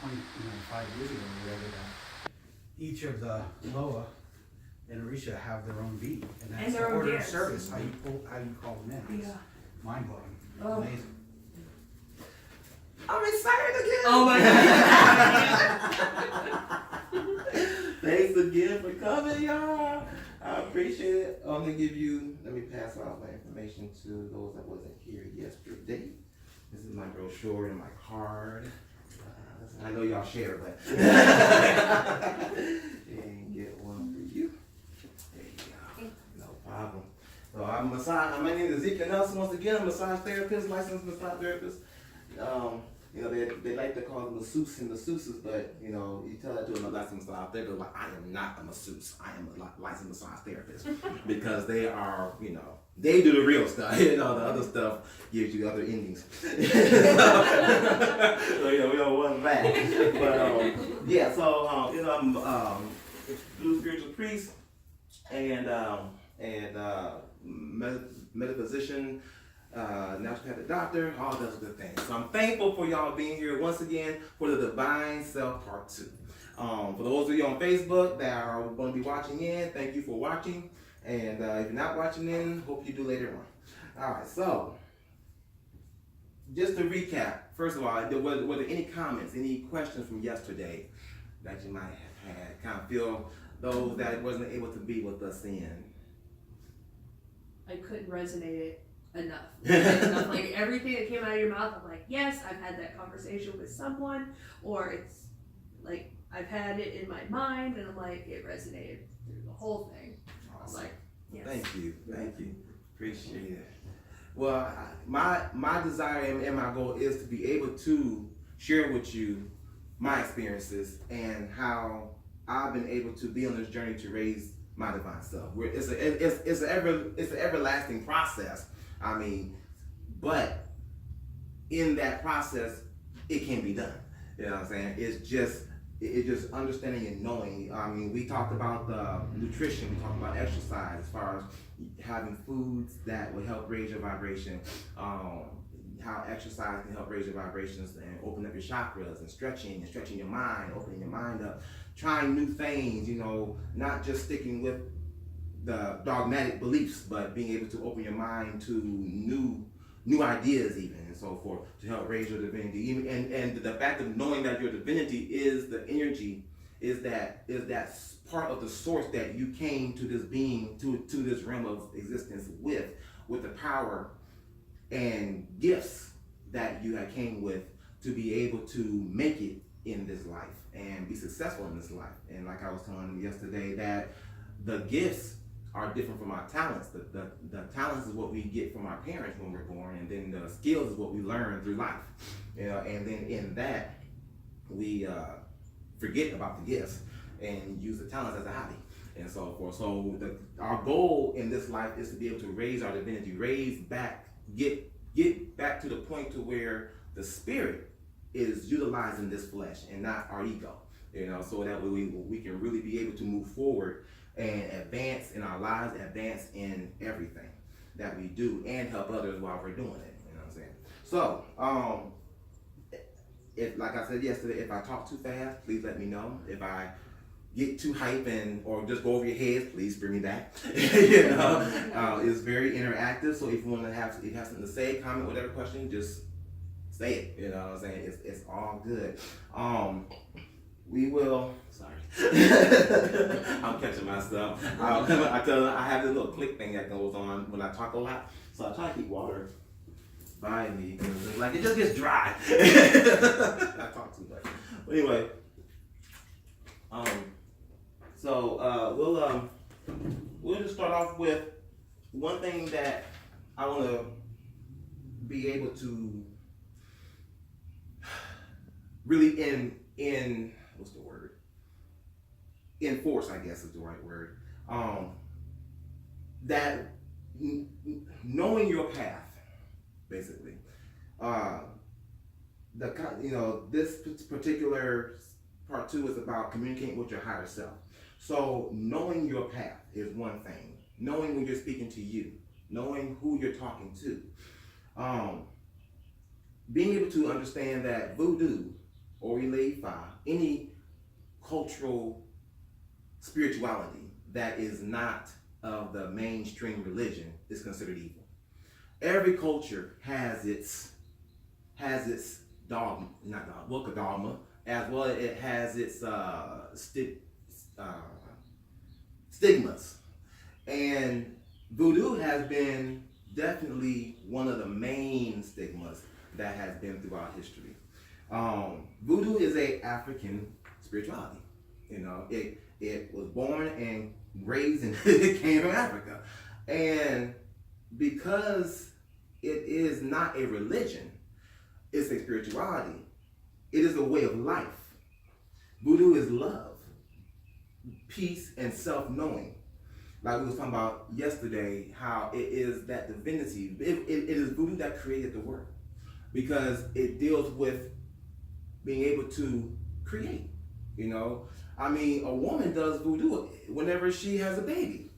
5 years ago or whatever, that each of the Loa and Orisha have their own beat, and that's And the their own order of dance. service. How you call them in? It's Yeah. mind blowing. Oh. Amazing. I'm excited again. Oh my God. Thanks again for coming, y'all. I appreciate it. I'm gonna let me pass out my information to those that wasn't here yesterday. This is my brochure and my card. I know y'all share, but and get one for you. There you go. No problem. So my name is Ezekiel Nelson. Once again, I'm a massage therapist, licensed massage therapist. They like to call them masseuses and masseuses, but you tell that to a licensed massage therapist, like, I am not a masseuse. I am a licensed massage therapist because they are, they do the real stuff. The other stuff gives you other endings. So we don't want that. But yeah, so I'm blue spiritual priest and metaphysician. Naturopathic doctor, all those good things. So I'm thankful for y'all being here once again for the Divine Self Part 2. For those of you on Facebook that are going to be watching in, thank you for watching. And if you're not watching in, hope you do later on. All right, so just to recap, first of all, were there any comments, any questions from yesterday that you might have had? Kind of feel those that wasn't able to be with us in. I couldn't resonate it enough. Like everything that came out of your mouth, I'm like, yes, I've had that conversation with someone, or it's like I've had it in my mind, and I'm like, it resonated through the whole thing. Awesome. Like, yes. Thank you, appreciate it. Well, my desire and my goal is to be able to share with you my experiences and how I've been able to be on this journey to raise my divine self. It's an everlasting process. I mean, but in that process, it can be done. You know what I'm saying? It's just understanding and knowing. I mean, we talked about nutrition, we talked about exercise, as far as having foods that will help raise your vibration, how exercise can help raise your vibrations and open up your chakras, and stretching your mind, opening your mind up, trying new things, not just sticking with the dogmatic beliefs, but being able to open your mind to new ideas even, and so forth, to help raise your divinity. And the fact of knowing that your divinity is the energy, is that part of the source that you came to this being, to this realm of existence with the power and gifts that you had came with to be able to make it in this life and be successful in this life. And like I was telling them yesterday, that the gifts are different from our talents. The talents is what we get from our parents when we're born, and then the skills is what we learn through life. And then in that, we forget about the gifts and use the talents as a hobby and so forth. So our goal in this life is to be able to raise our divinity, get back to the point to where the spirit is utilizing this flesh and not our ego. So that we can really be able to move forward and advance in our lives, advance in everything that we do, and help others while we're doing it. You know what I'm saying? So, if, like I said yesterday, if I talk too fast, please let me know. If I get too hype or just go over your heads, please bring me back. It's very interactive. So if you want to have something to say, comment, whatever question, just say it. You know what I'm saying? It's all good. We will. Sorry, I'm catching myself. I have this little click thing that goes on when I talk a lot, so I try to keep water by me because like it just gets dry. I talk too much. But anyway, we'll just start off with one thing that I want to be able to really what's the word? Enforce, I guess is the right word. That knowing your path, basically. This particular part 2 is about communicating with your higher self. So knowing your path is one thing. Knowing when you're speaking to you, knowing who you're talking to. Being able to understand that voodoo or any cultural spirituality that is not of the mainstream religion is considered evil. Every culture has its dogma, not dogma, book of dogma, as well as it has its stigmas. And voodoo has been definitely one of the main stigmas that has been throughout history. Voodoo is a African spirituality. You know, it was born and raised and it came from Africa. And because it is not a religion, it's a spirituality. It is a way of life. Voodoo is love, peace, and self-knowing. Like we was talking about yesterday, how it is that divinity. It is voodoo that created the world, because it deals with being able to create. You know, I mean, a woman does voodoo whenever she has a baby.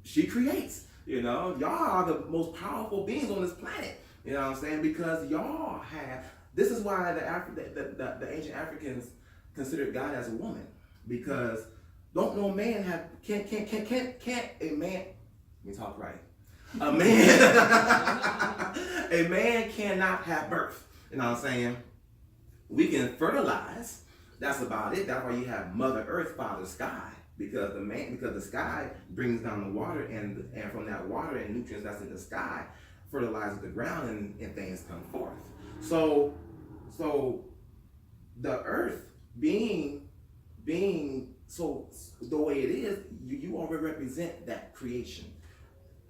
She creates. You know, y'all are the most powerful beings on this planet. You know what I'm saying? Because y'all have. This is why the ancient Africans considered God as a woman, because don't no man have can't a man. Let me talk right. A man cannot have birth. You know what I'm saying? We can fertilize. That's about it. That's why you have Mother Earth, Father Sky, because the sky brings down the water, and from that water and nutrients that's in the sky fertilizes the ground, and things come forth. So the earth being so the way it is, you already represent that creation,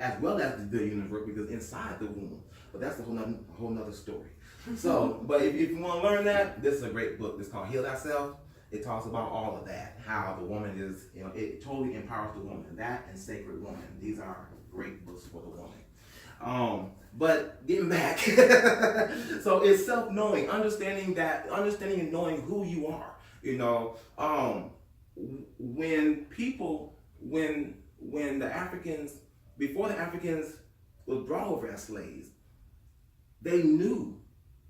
as well as the universe, because inside the womb. But that's a whole nother story. So, but if you want to learn that, this is a great book. It's called Heal Thyself. It talks about all of that, how the woman is, you know, it totally empowers the woman. That and Sacred Woman. These are great books for the woman. But getting back, so it's self-knowing, understanding and knowing who you are. You know, when the Africans, before the Africans was brought over as slaves, they knew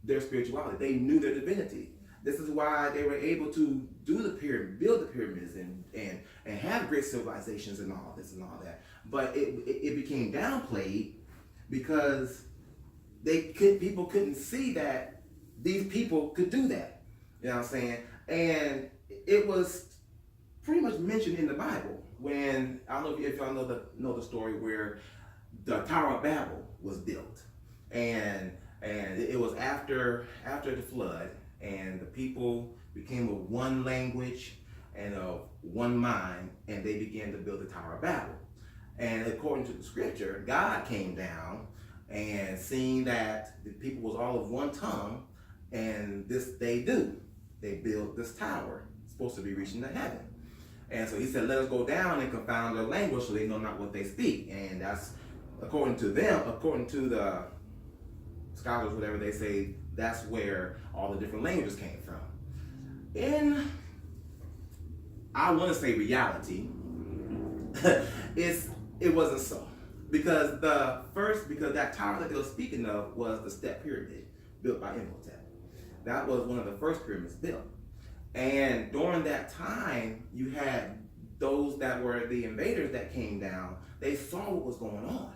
their spirituality. They knew their divinity. This is why they were able to build the pyramids and have great civilizations and all this and all that. But it became downplayed because people couldn't see that these people could do that. You know what I'm saying? And it was pretty much mentioned in the Bible when, I don't know if y'all know the story where the Tower of Babel was built, and it was after the flood, and the people became of one language and of one mind, and they began to build the Tower of Babel. And according to the scripture, God came down and seeing that the people was all of one tongue, and they built this tower, supposed to be reaching to heaven. And so he said, let us go down and confound their language so they know not what they speak. And that's, according to the scholars, whatever they say, that's where all the different languages came from. In, I want to say reality, it wasn't so. Because that tower that they were speaking of was the Step Pyramid built by Imhotep. That was one of the first pyramids built. And during that time, you had those that were the invaders that came down. They saw what was going on.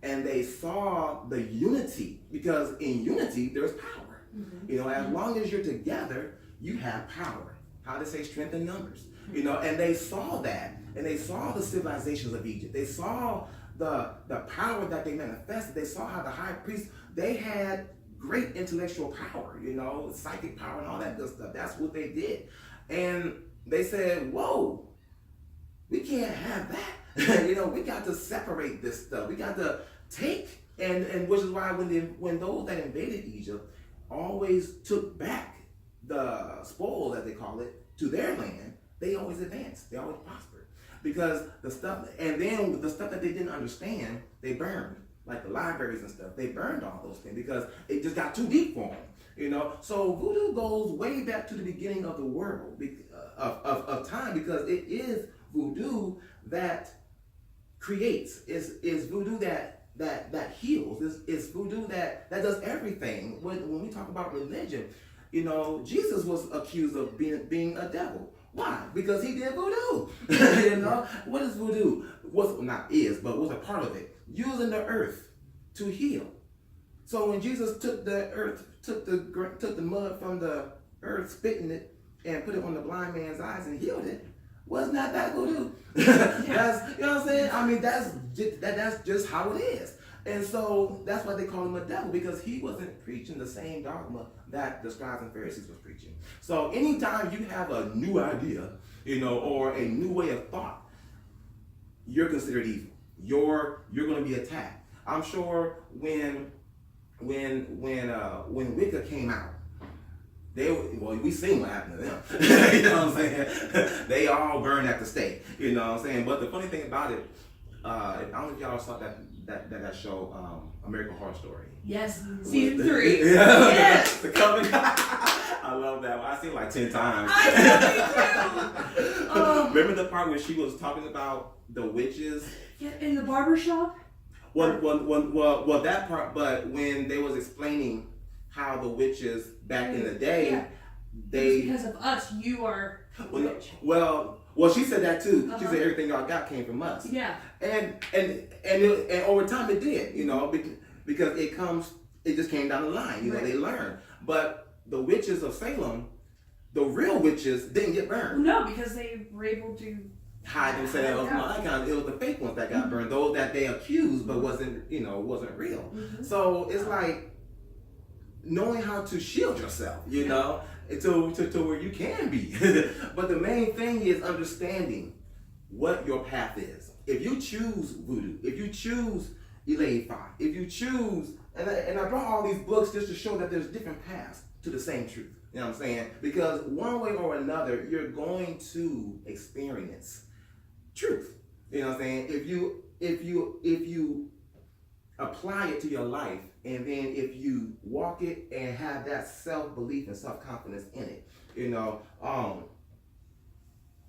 And they saw the unity, because in unity, there's power. Mm-hmm. You know, as long as you're together, you have power. How to say strength in numbers. You know, and they saw that. And they saw the civilizations of Egypt. They saw the power that they manifested. They saw how the high priest, they had great intellectual power, you know, psychic power and all that good stuff. That's what they did. And they said, whoa, we can't have that. You know, we got to separate this stuff. We got to take, and which is why when those that invaded Egypt always took back the spoils, as they call it, to their land, they always advanced. They always prospered. Because the stuff, and then the stuff that they didn't understand, they burned. Like the libraries and stuff, they burned all those things because it just got too deep for them, you know. So voodoo goes way back to the beginning of the world, of time, because it is voodoo that creates. It's voodoo that heals. It's voodoo that does everything. When we talk about religion, You know, Jesus was accused of being a devil. Why? Because he did voodoo. You know, what is voodoo? What's a part of it? Using the earth to heal. So when Jesus took the mud from the earth, spitting it, and put it on the blind man's eyes and healed it, was not that voodoo? That's, you know what I'm saying? I mean, that's just how it is. And so that's why they call him a devil, because he wasn't preaching the same dogma that the scribes and Pharisees was preaching. So anytime you have a new idea, you know, or a new way of thought, you're considered evil. You're going to be attacked. I'm sure when Wicca came out, we seen what happened to them. You know what I'm saying? They all burned at the stake. You know what I'm saying? But the funny thing about it, I don't know if y'all saw that show, American Horror Story. Yes, season 3. Yeah. Yes. The Coven. I love that one. I seen it like 10 times. I know, me too. Remember the part where she was talking about the witches? Yeah, in the barbershop? Well, that part, but when they was explaining how the witches back in the day, they... Because of us, you are rich. Well, she said that too. She said everything y'all got came from us. Yeah. And over time it did, you know, because it just came down the line, you know, they learned. But the witches of Salem, the real witches, didn't get burned. No, because they were able to hide themselves. It was the fake ones that got burned, those that they accused but wasn't real. Mm-hmm. So it's like knowing how to shield yourself, you know, to where you can be. But the main thing is understanding what your path is. If you choose voodoo, if you choose Ileifa, if you choose, and I brought all these books just to show that there's different paths to the same truth. You know what I'm saying? Because one way or another, you're going to experience truth. You know what I'm saying? If you apply it to your life, and then if you walk it and have that self-belief and self-confidence in it, you know,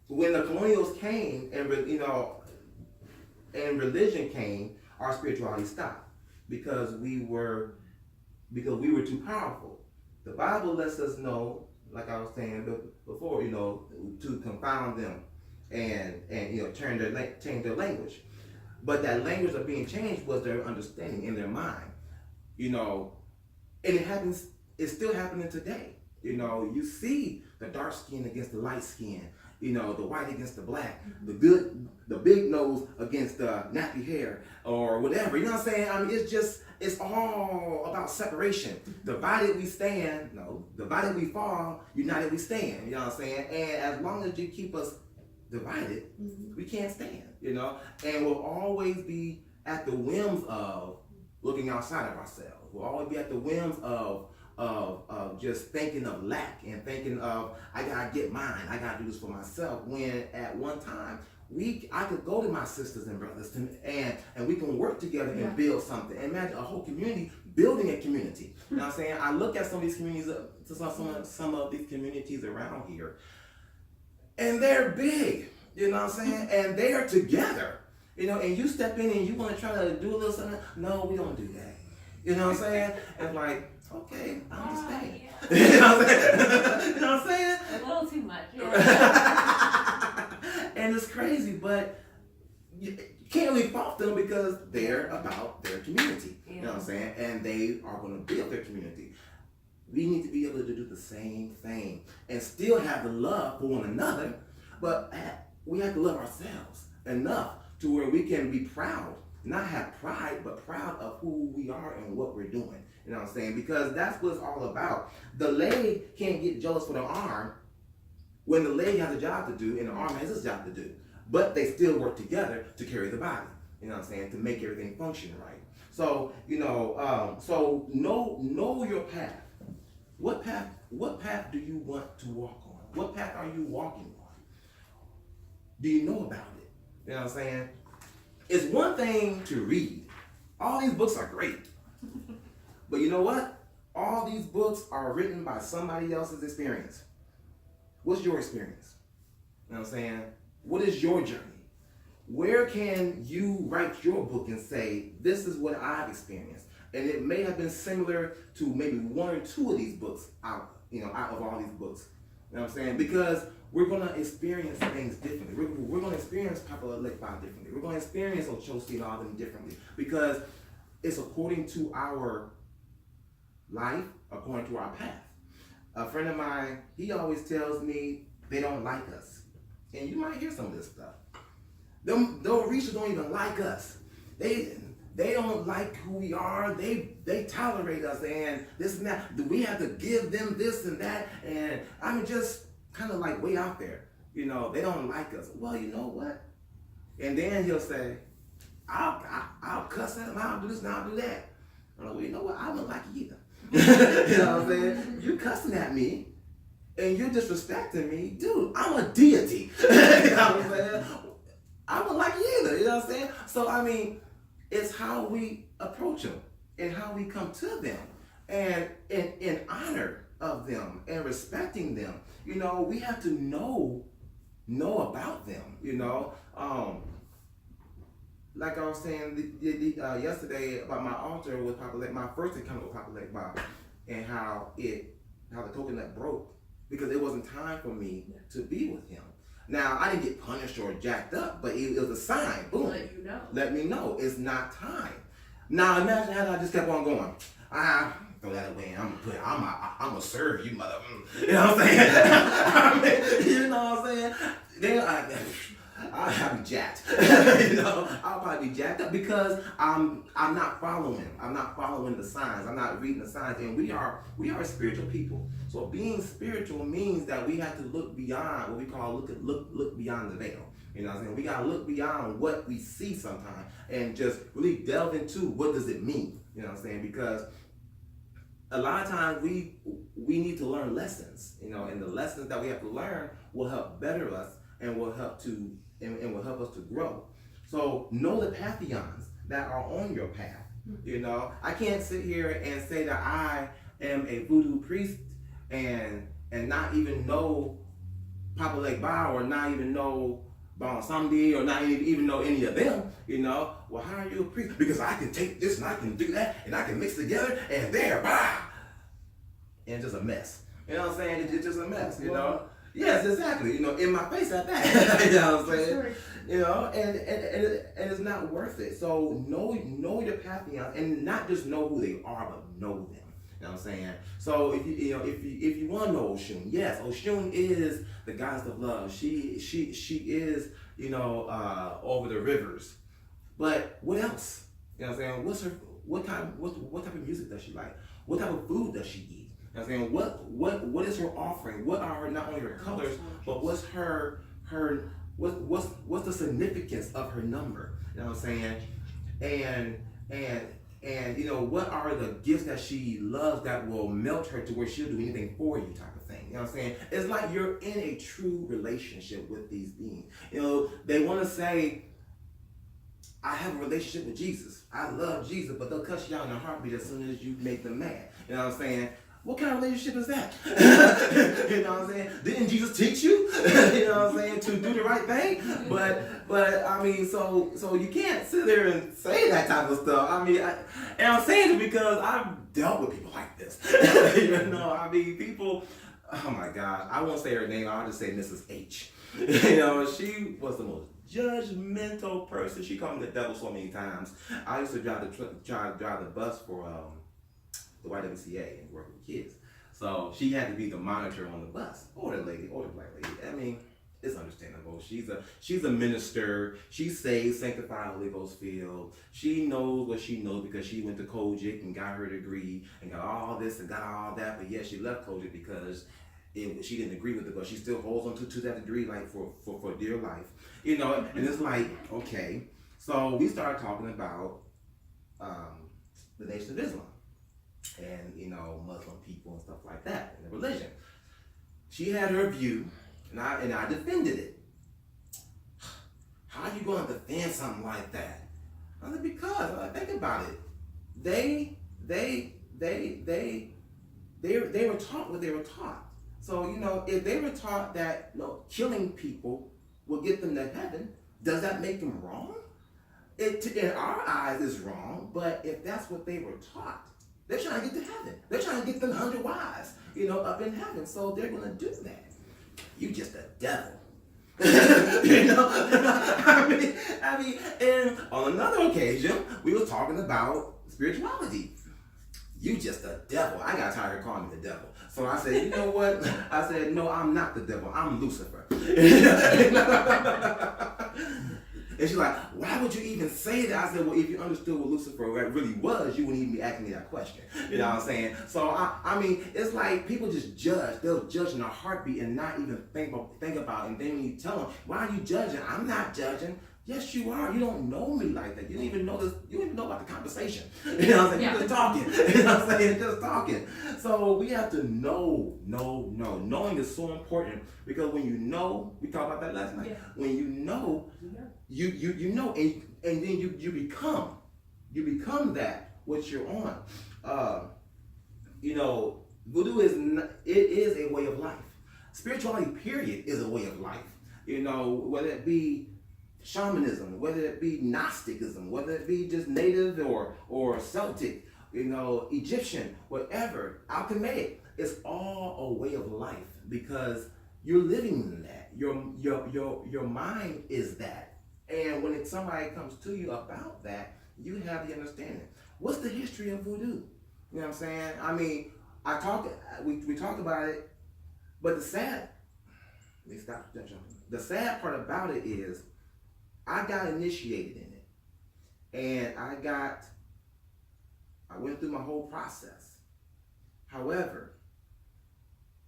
when the colonials came and religion came, our spirituality stopped because we were too powerful. The Bible lets us know, like I was saying before, you know, to confound them and you know, change their language. But that language of being changed was their understanding in their mind, you know, and it's still happening today. You know, you see the dark skin against the light skin, you know, the white against the black, the big nose against the nappy hair or whatever. You know what I'm saying? I mean, it's all about separation. Divided we stand, divided we fall, united we stand. You know what I'm saying? And as long as you keep us divided, we can't stand, you know, and we'll always be at the whims of looking outside of ourselves. We'll always be at the whims of just thinking of lack and thinking of, I gotta get mine, I gotta do this for myself, when at one time I could go to my sisters and brothers and we can work together and build something. Imagine a whole community building a community. You know what I'm saying? I look at some of these communities, some of these communities around here, and they're big, you know what I'm saying? And they are together, you know, and you step in and you want to try to do a little something. No, we don't do that. You know what I'm saying? And like, okay, I understand. Yeah. You know what I'm saying? You know what I'm saying? A little too much. Yeah. And it's crazy, but you can't really fault them because they're about their community. You know what I'm saying? And they are going to build their community. We need to be able to do the same thing and still have the love for one another, but we have to love ourselves enough to where we can be proud, not have pride, but proud of who we are and what we're doing. You know what I'm saying? Because that's what it's all about. The leg can't get jealous for the arm when the leg has a job to do and the arm has its job to do, but they still work together to carry the body. You know what I'm saying? To make everything function right. So, you know, so know your path. What path do you want to walk on? What path are you walking on? Do you know about it? You know what I'm saying? It's one thing to read. All these books are great. But you know what? All these books are written by somebody else's experience. What's your experience? You know what I'm saying? What is your journey? Where can you write your book and say, this is what I've experienced? And it may have been similar to maybe one or two of these books out out of all these books. You know what I'm saying? Because we're gonna experience things differently. We're gonna experience Papa Lekba differently. We're gonna experience Ochosi and all them differently because it's according to our life, according to our path. A friend of mine, he always tells me they don't like us, and you might hear some of this stuff. The Orisha don't even like us. They don't like who we are. They tolerate us and this and that. We have to give them this and that. And I mean, just kind of like way out there. They don't like us. Well, you know what? And then he'll say, I'll cuss at him. I'll do this and I'll do that. I'm like, well, you know what? I don't like you either. You know what I'm saying? You cussing at me and you're disrespecting me. Dude, I'm a deity. You know what I'm saying? I don't like you either. You know what I'm saying? So, I mean, it's how we approach them and how we come to them and in honor of them and respecting them. We have to know about them, like I was saying yesterday about my altar with Papa Lake, my first encounter with Papa Lake Bob, and how the coconut broke because it wasn't time for me to be with him. Now, I didn't get punished or jacked up, but it was a sign. Boom. Let you know. Let me know. It's not time. Now, imagine how I just kept on going. Throw that away. I'm going to serve you, mother. You know what I'm saying? You know what I'm saying? Then I'll be jacked. I'll probably be jacked up because I'm not following. I'm not following the signs. I'm not reading the signs. And we are spiritual people. So being spiritual means that we have to look beyond what we call look beyond the veil. You know what I'm saying? We gotta look beyond what we see sometimes and just really delve into what does it mean. You know what I'm saying? Because a lot of times we need to learn lessons. And the lessons that we have to learn will help better us and will help us to grow. So know the pantheons that are on your path. I can't sit here and say that I am a voodoo priest and not even know Papa Lake Ba or not even know Bon Samdi or not even know any of them. Well, how are you a priest? Because I can take this and I can do that and I can mix together and there, bah! And it's just a mess. You know what I'm saying? It's just a mess, Yes, exactly. In my face at that. You know what I'm saying? And it's not worth it. So know your pantheon and not just know who they are, but know them. You know what I'm saying? So if you want to know Oshun, yes, Oshun is the goddess of love. She is over the rivers. But what else? You know what I'm saying? What type of music does she like? What type of food does she eat? You know what I'm saying? What is her offering? What are not only her colors, but what's what's the significance of her number? You know what I'm saying? And what are the gifts that she loves that will melt her to where she'll do anything for you type of thing. You know what I'm saying? It's like you're in a true relationship with these beings. They want to say, I have a relationship with Jesus. I love Jesus, but they'll cuss you out in a heartbeat as soon as you make them mad. You know what I'm saying? What kind of relationship is that? You know what I'm saying? Didn't Jesus teach you? You know what I'm saying? To do the right thing? But I mean, so you can't sit there and say that type of stuff. I mean, and I'm saying it because I've dealt with people like this. I mean, people, oh my God, I won't say her name, I'll just say Mrs. H. She was the most judgmental person. She called me the devil so many times. I used to drive the bus for the YWCA and work with kids. So she had to be the monitor on the bus, or the black lady. I mean, it's understandable. She's a minister. She saved, sanctified, Holy Ghost filled. She knows what she knows because she went to Kojic and got her degree and got all this and got all that. But yet she left Kojic because she didn't agree with it, but she still holds on to that degree like for dear life. And it's like, okay. So we started talking about the Nation of Islam. And Muslim people and stuff like that in the religion. She had her view, and I defended it. How are you going to defend something like that? I said, because think about it. They were taught what they were taught. So if they were taught that killing people will get them to heaven, does that make them wrong? It in our eyes is wrong, but if that's what they were taught, They're trying to get to heaven. They're trying to get the 100 wives, up in heaven. So they're gonna do that. You just a devil. I mean, and on another occasion, we were talking about spirituality. You just a devil. I got tired of calling me the devil. So I said, you know what? I said, no, I'm not the devil. I'm Lucifer. And she's like, why would you even say that? I said, well, if you understood what Lucifer really was, you wouldn't even be asking me that question. You know what I'm saying? So, I mean, it's like people just judge. They'll judge in a heartbeat and not even think about it. And then when you tell them, why are you judging? I'm not judging. Yes, you are. You don't know me like that. You don't even know this. You don't even know about the conversation. You know what I'm saying? You're just talking. You know what I'm saying? Just talking. So we have to know. Knowing is so important because when you know, we talked about that last night. Yeah. When you know, you know, and then you become that what you're on. Voodoo is a way of life. Spirituality, period, is a way of life. Whether it be shamanism, whether it be Gnosticism, whether it be just native or Celtic, Egyptian, whatever, alchemic, it's all a way of life because you're living in that. Your mind is that. And when somebody comes to you about that, you have the understanding. What's the history of voodoo? You know what I'm saying? I mean, we talk about it, but the sad part about it is I got initiated in it, and I went through my whole process. However,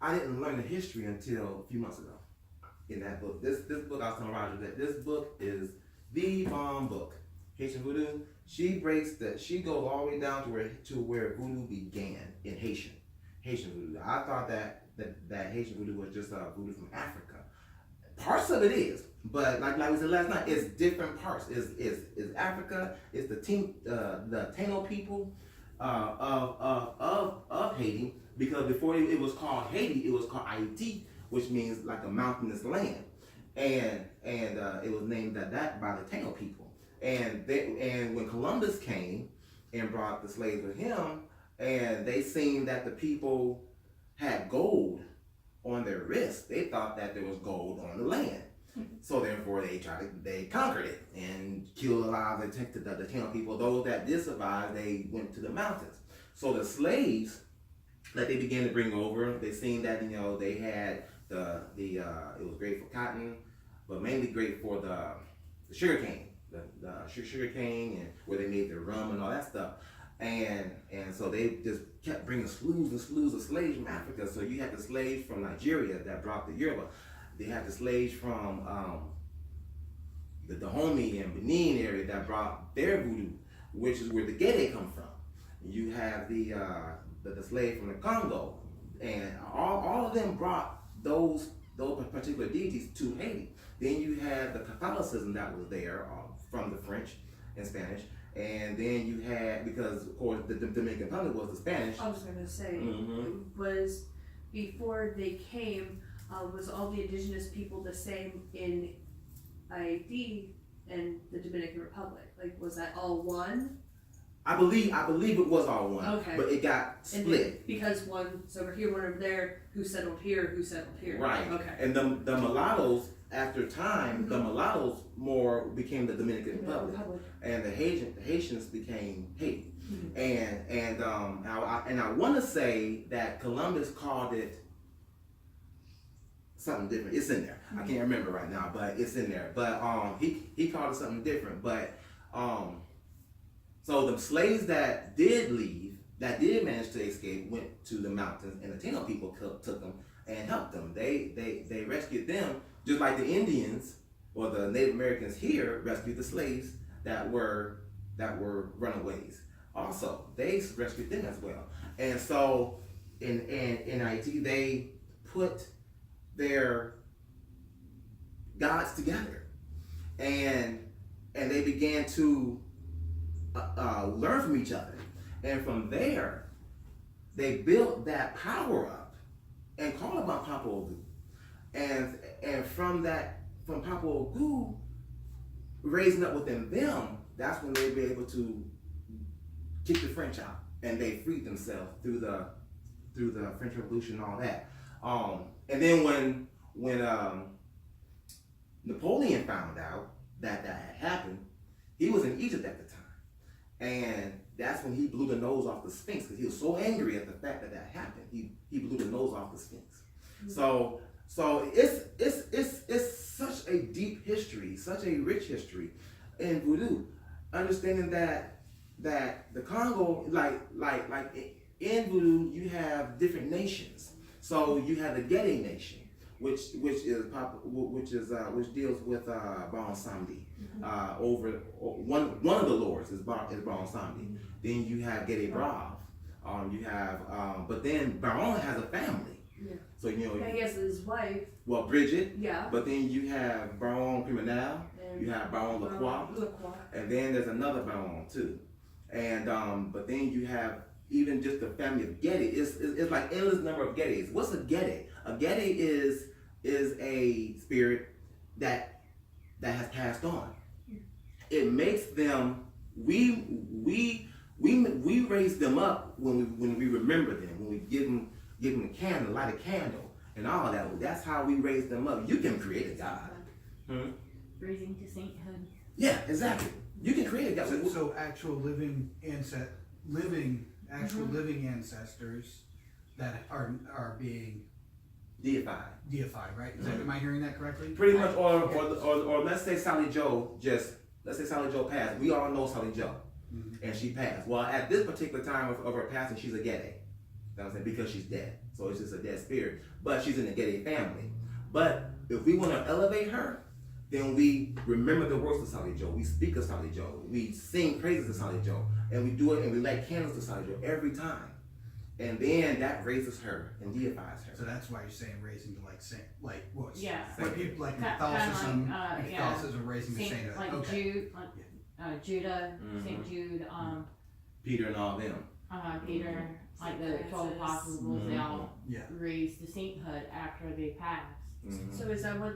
I didn't learn the history until a few months ago in that book. This book, I was telling Roger that this book is the bomb book, Haitian Voodoo. She goes all the way down to where voodoo began in Haitian Voodoo. I thought that Haitian Voodoo was just voodoo from Africa. Parts of it is, but like we said last night, it's different parts. It's Africa. It's the Taino people of Haiti, because before it was called Haiti, it was called Haiti, which means like a mountainous land, and it was named that by the Taino people. And when Columbus came and brought the slaves with him, and they seen that the people had gold on their wrists, they thought that there was gold on the land. So therefore they conquered it and killed a lot of the Taino people. Those that did survive, they went to the mountains. So the slaves that they began to bring over, they seen that they had it was great for cotton, but mainly great for the sugar cane, the sugar cane, and where they made their rum and all that stuff. And so they just kept bringing slews and slews of slaves from Africa. So you had the slaves from Nigeria that brought the Yoruba. They had the slaves from the Dahomey and Benin area that brought their voodoo, which is where the Gede come from. You have the slave from the Congo, and all of them brought those particular deities to Haiti. Then you had the Catholicism that was there from the French and Spanish. And then you had, because of course the Dominican Republic was the Spanish. I was going to say, it was before they came, was all the indigenous people the same in Haiti and the Dominican Republic? Like, was that all one? I believe it was all one. Okay. But it got split. Because one's over here, one over there, who settled here. Right. Okay. And the mulattoes, after time, the mulattoes more became the Dominican Republic. And the Haitians became Haiti. And I want to say that Columbus called it something different. It's in there. I can't remember right now, but it's in there. But he called it something different. But so the slaves that did leave, that did manage to escape, went to the mountains, and the Taino people took them and helped them. They rescued them, just like the Indians or the Native Americans here rescued the slaves that were runaways. Also, they rescued them as well. And so in Haiti, they put their gods together, and they began to learn from each other. And from there, they built that power up and called upon Papa Ogu. And from Papa Ogu raising up within them, that's when they'd be able to kick the French out and they freed themselves through the French Revolution and all that. And then when Napoleon found out that had happened, he was in Egypt at the time, and that's when he blew the nose off the Sphinx because he was so angry at the fact that happened. He blew the nose off the Sphinx. So it's such a deep history, such a rich history in voodoo. Understanding that the Congo, like in voodoo, you have different nations. So you have the Gede nation, which deals with Bon Samedi. Over one of the lords is Bon Samedi. Then you have Gede Brav. You have but then Baron has a family. Yeah. So you know. And he has his wife. Well, Bridget. Yeah. But then you have Baron Criminal. You have Baron Lacroix. And then there's another Baron too. And but then you have even just the family of Gede. It's like endless number of Gedes. What's a Gede? A Gede is a spirit that has passed on. It makes them we raise them up when we remember them, when we give them a candle, light a candle, and all that. That's how we raise them up. You can create a God. Raising to sainthood. Yeah, exactly. You can create a God. So actual living ancestors that are being deified, right? Am I hearing that correctly? Pretty much, or let's say Sally Joe passed. We all know Sally Joe, and she passed. Well, at this particular time of her passing, she's a Gede. You know what I'm saying? Because she's dead, so it's just a dead spirit. But she's in the Gede family. But if we want to elevate her, then we remember the works of Sally Joe. We speak of Sally Joe. We sing praises to Sally Joe, and we do it, and we light candles to Sally Joe every time. And then that raises her and deifies her. So that's why you're saying raising to like saint, like what? Yeah. Like people like Catholicism, Catholicism raising to sainthood. Like Okay. Jude, Judah, Saint Jude, Peter and all them. Peter, like the 12 apostles, they all Yeah. raised to sainthood after they passed. So is that what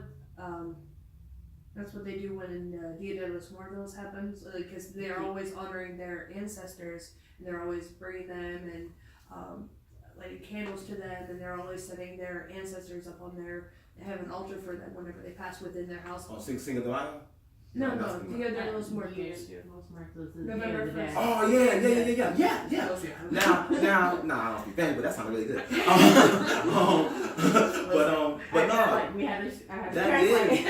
that's what they do when Dia de los Muertos happens? Because they're always honoring their ancestors, and they're always bringing them and lighting candles to them, and they're always setting their ancestors up on their. They have an altar for them whenever they pass within their household. Oh, Cinco de Mayo? No, Dia de los Muertos. Los Muertos is November the day of the 1st. dead. Oh yeah. Now, I don't speak Spanish, but that sounded really good. But no, Like we had to, I had to that translate.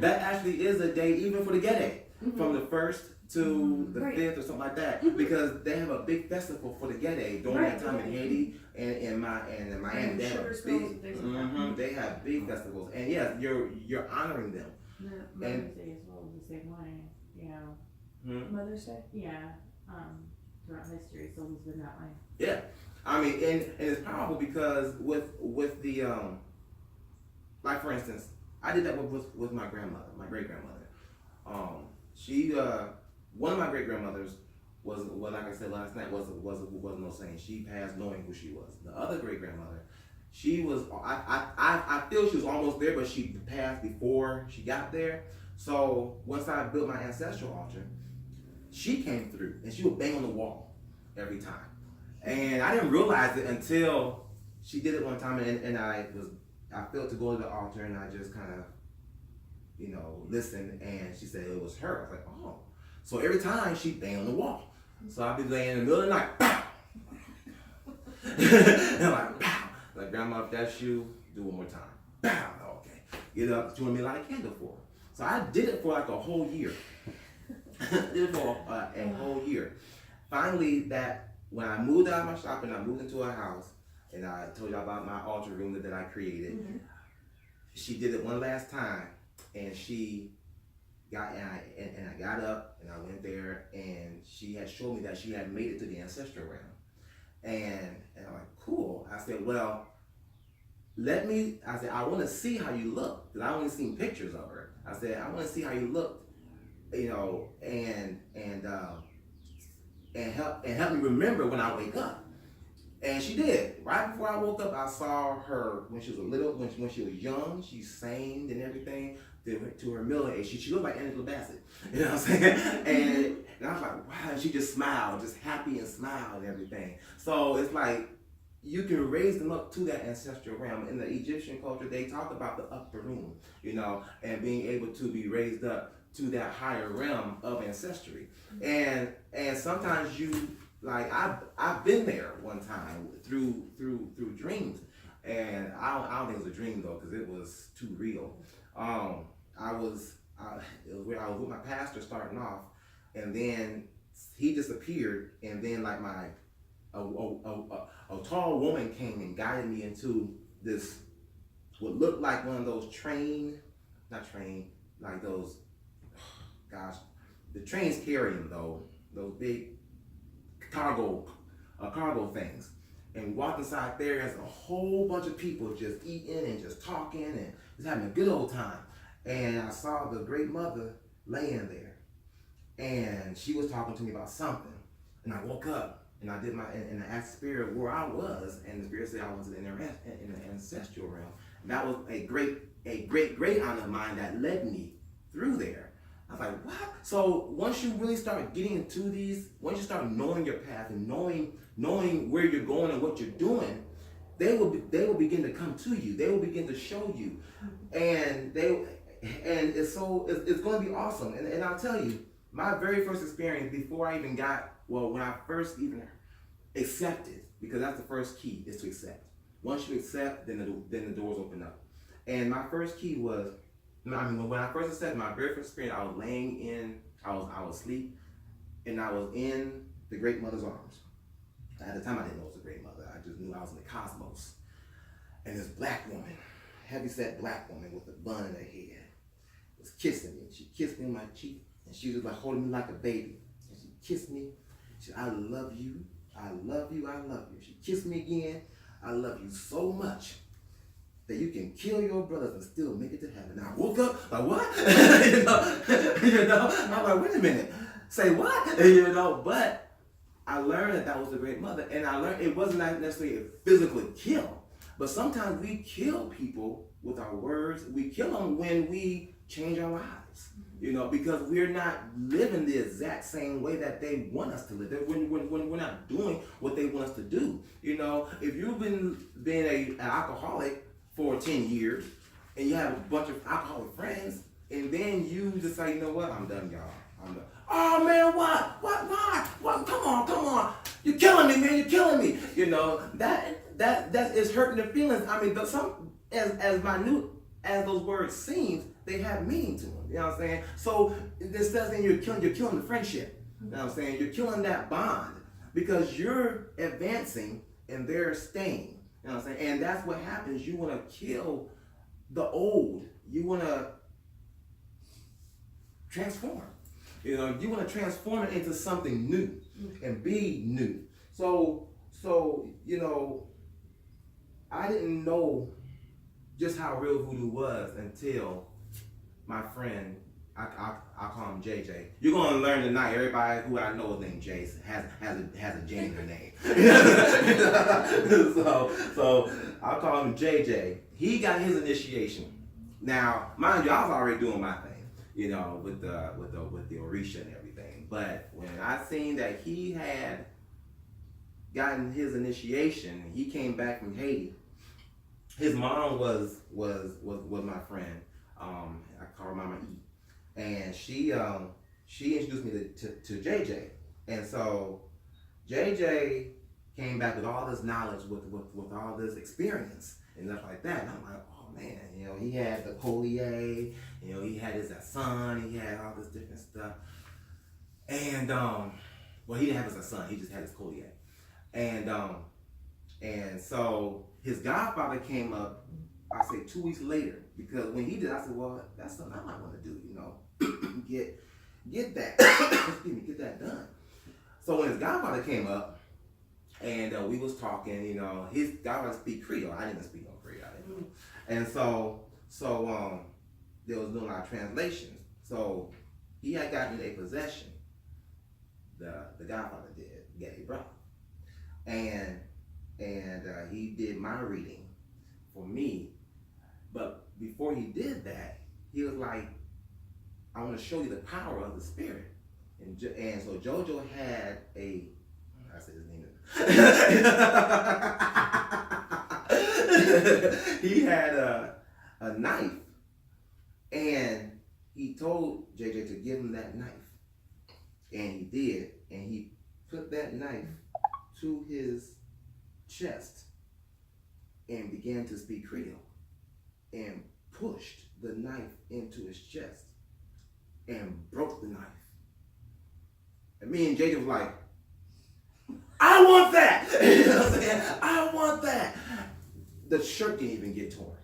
that actually is a day even for the Gede, from the 1st to the Right. 5th or something like that, because they have a big festival for the Gede during that time in Haiti and in Miami. They have sugar a spills big, and things like that. they have big festivals, and yes, you're honoring them. Mother's Day as well is the same way. You know, Mother's Day. yeah. Throughout history, it's always been that way. Yeah, I mean, and it's powerful because with the like for instance, I did that with my grandmother, my great grandmother. She one of my great grandmothers was, well, like I said last night, was no saint. She passed knowing who she was. The other great grandmother, she was I feel she was almost there, but she passed before she got there. So once I built my ancestral altar, she came through and she would bang on the wall every time. And I didn't realize it until she did it one time, and I failed to go to the altar, and I just kind of, listened, and she said it was her. I was like, oh. So every time she banged on the wall. So I'd be laying in the middle of the night, pow! And I'm like, pow! Like, grandma, if that's you, do it one more time. Pow! Okay. Get up, she wanted me to light a candle for her. So I did it for like a whole year. Did it for a whole year. Finally, when I moved out of my shop and I moved into a house, and I told you about my altar room that I created, she did it one last time, and she got, and I got up and I went there, and she had showed me that she had made it to the ancestral realm. And I'm like, cool. I said, well, I want to see how you look, because I only seen pictures of her. I said, I want to see how you look, and help me remember when I wake up. And she did. Right before I woke up, I saw her when she was when she was young. She sang and everything to her middle age. She looked like Angela Bassett. You know what I'm saying? And I was like, wow, and she just smiled, just happy and smiled and everything. So it's like, you can raise them up to that ancestral realm. In the Egyptian culture, they talk about the upper room, you know, and being able to be raised up to that higher realm of ancestry. And sometimes you, like, I've been there one time through dreams. And I don't think it was a dream though, because it was too real. I was with my pastor starting off, and then he disappeared, and then like a tall woman came and guided me into this, what looked like one of those like those, gosh, the trains carry them though, those big cargo things. And we walked inside there, there's a whole bunch of people just eating and just talking and just having a good old time. And I saw the Great Mother laying there, and she was talking to me about something. And I woke up and I did and I asked the spirit where I was, and the spirit said I was in the ancestral realm. And that was a great aunt of mine that led me through there. I was like, what? So once you really start getting into these, once you start knowing your path and knowing where you're going and what you're doing, they will begin to come to you. They will begin to show you, and it's going to be awesome. And I'll tell you, my very first experience before I even when I first even accepted, because that's the first key, is to accept. Once you accept, then the doors open up. And my first key was, when I first accepted, my very first experience, I was asleep, and I was in the Great Mother's arms. At the time, I didn't know it was the Great Mother. I just knew I was in the cosmos. And this black woman, heavy-set black woman with a bun in her head, was kissing me. She kissed me on my cheek, and she was like holding me like a baby. And she kissed me. She said, I love you, I love you, I love you. She kissed me again. I love you so much that you can kill your brothers and still make it to heaven. And I woke up like, what? you know, I'm like, wait a minute, say what? But I learned that was the Great Mother, and I learned it wasn't necessarily a physical kill, but sometimes we kill people with our words. We kill them when we change our lives, because we're not living the exact same way that they want us to live. When we're not doing what they want us to do. If you've been an alcoholic for 10 years and you have a bunch of alcoholic friends, and then you just say, you know what, I'm done, y'all. I'm done. Oh man, what? What? Come on. You're killing me, man. You're killing me. That is hurting their feelings. I mean, as minute as those words seem, they have meaning to them. You know what I'm saying? So this doesn't mean you're killing the friendship. You know what I'm saying? You're killing that bond because you're advancing and they're staying. You know what I'm saying? And that's what happens. You want to kill the old. You want to transform. You want to transform it into something new and be new. So I didn't know just how real voodoo was until my friend, I call him JJ. You're gonna learn tonight. Everybody who I know is named Jace has a J in their name. so I'll call him JJ. He got his initiation. Now, mind you, I was already doing my thing, with the Orisha and everything. But when I seen that he had gotten his initiation, he came back from Haiti. His mom was my friend. I call her Mama E, and she introduced me to JJ, and so JJ came back with all this knowledge, with all this experience and stuff like that. And I'm like, oh man, he had the collier, he had his son, he had all this different stuff, and well, he didn't have his son, he just had his collier, and so his godfather came up, I say 2 weeks later, because when he did, I said, well, that's something I might want to do, get that, excuse me, get that done. So when his godfather came up, and we was talking, his godfather speak Creole. I didn't speak no Creole. And so they was doing our translations. So he had gotten a possession. The godfather did, Gay brother, and he did my reading for me. But before he did that, he was like, I want to show you the power of the spirit. And so JoJo had I said his name. He had a knife, and he told JJ to give him that knife, and he did, and he put that knife to his chest and began to speak Creole and pushed the knife into his chest and broke the knife. And me and JJ was like, I want that! You know what I'm saying? I want that! The shirt didn't even get torn.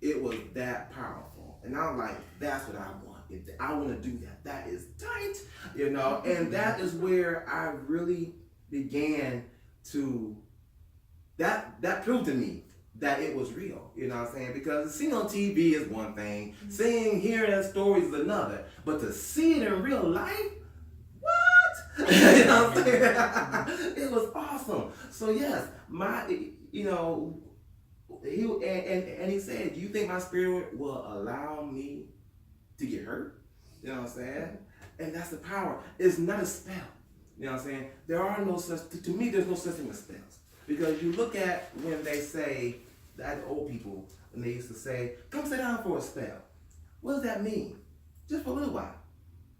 It was that powerful. And I was like, that's what I want. I want to do that. That is tight, you know? And that is where I really began to, that proved to me that it was real, you know what I'm saying? Because seeing on TV is one thing, hearing that story is another, but to see it in real life, what? You know what I'm saying? It was awesome. So yes, he said, do you think my spirit will allow me to get hurt? You know what I'm saying? And that's the power. It's not a spell. You know what I'm saying? There are no such, to me, there's no such thing as spells. Because you look at when they say, that old people, when they used to say, come sit down for a spell. What does that mean? Just for a little while.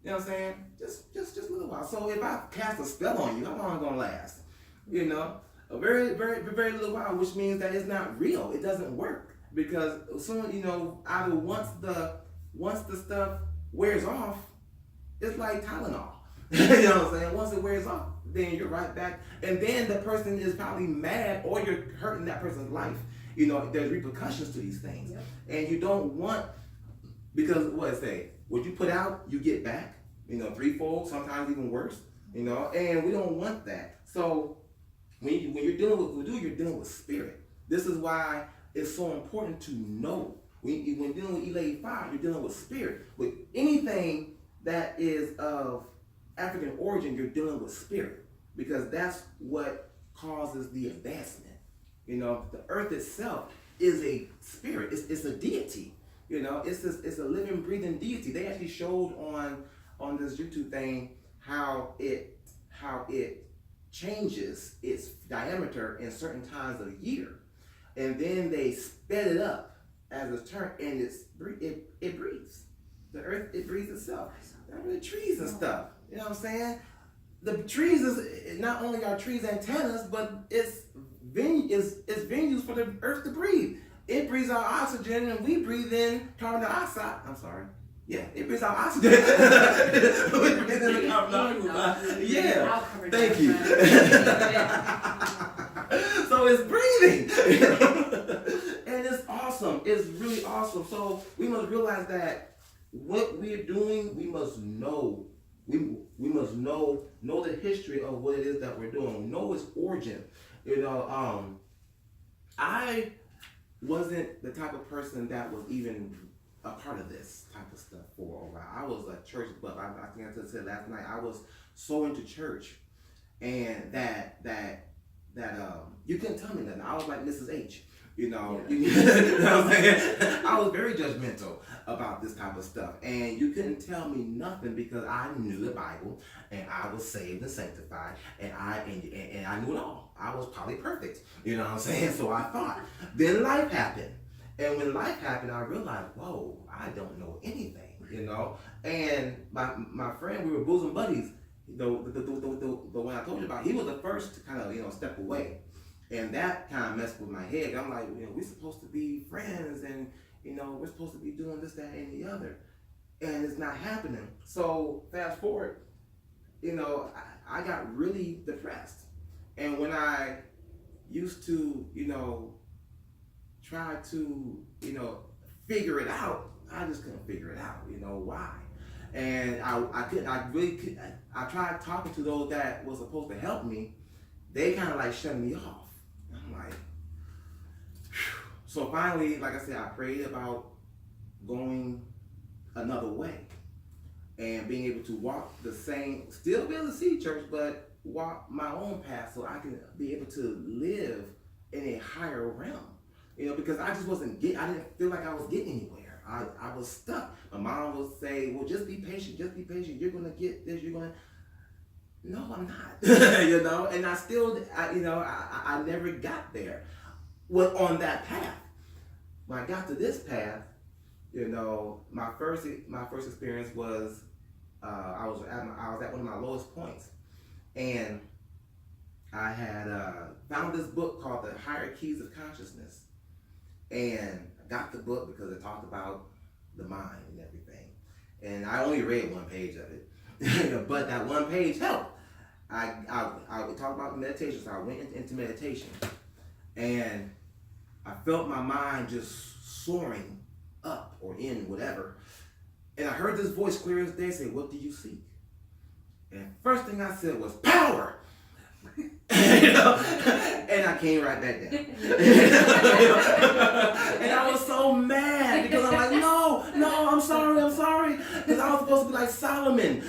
You know what I'm saying? Just a little while. So if I cast a spell on you, how long is it gonna last? You know? A very, very, very little while, which means that it's not real. It doesn't work. Because soon, you know, either once the stuff wears off, it's like Tylenol. You know what I'm saying? Once it wears off, then you're right back. And then the person is probably mad, or you're hurting that person's life. You know, there's repercussions to these things. Yep. And you don't want, because what I say, what you put out, you get back. You know, threefold, sometimes even worse. You know, and we don't want that. So when you're dealing with voodoo, you're dealing with spirit. This is why it's so important to know. When dealing with Elay 5, you're dealing with spirit. With anything that is of African origin, you're dealing with spirit. Because that's what causes the advancement. You know, the earth itself is a spirit. It's a deity. You know, it's a living, breathing deity. They actually showed on this YouTube thing how it changes its diameter in certain times of the year, and then they sped it up as a turn, and it breathes. The earth, it breathes itself. The trees and stuff. You know what I'm saying? The trees is not only are trees antennas, but it's venues for the earth to breathe. It breathes out oxygen, and we breathe in carbon dioxide. I'm sorry. Yeah, it breathes out oxygen. We breathe in the carbon dioxide. Yeah, thank you. So it's breathing. And it's awesome. It's really awesome. So we must realize that what we're doing, we must know. We must know the history of what it is that we're doing. Know its origin. You know, I wasn't the type of person that was even a part of this type of stuff for a while. I was a church buff. I think I said last night, I was so into church, and that you couldn't tell me nothing. I was like Mrs. H. You know, yeah. You know what I'm saying? I was very judgmental about this type of stuff, and you couldn't tell me nothing because I knew the Bible, and I was saved and sanctified, and I knew it all. I was probably perfect. You know what I'm saying? So I thought. Then life happened, and when life happened, I realized, whoa, I don't know anything. You know, and my friend, we were bosom buddies. The one I told you about, he was the first to kind of step away. And that kind of messed with my head. I'm like, we're supposed to be friends, and we're supposed to be doing this, that, and the other, and it's not happening. So fast forward, I got really depressed, and when I used to, try to, figure it out, I just couldn't figure it out. Why? And I tried talking to those that were supposed to help me. They kind of like shut me off. I'm like, whew. So finally, like I said, I prayed about going another way and being able to walk the same, still be able to see church, but walk my own path so I can be able to live in a higher realm. Because I just I didn't feel like I was getting anywhere. I was stuck. My mom would say, well, just be patient, you're gonna get this, no, I'm not. You know, and I still, I never got there. Well, on that path. When I got to this path, my first experience was I was at one of my lowest points, and I had found this book called The Hierarchies of Consciousness, and I got the book because it talked about the mind and everything, and I only read one page of it, but that one page helped. I would talk about meditation, so I went into meditation, and I felt my mind just soaring up or in, whatever. And I heard this voice clear as day say, what do you seek? And first thing I said was, power! And I came right back down. And I was so mad because I'm like, no, I'm sorry. Because I was supposed to be like Solomon,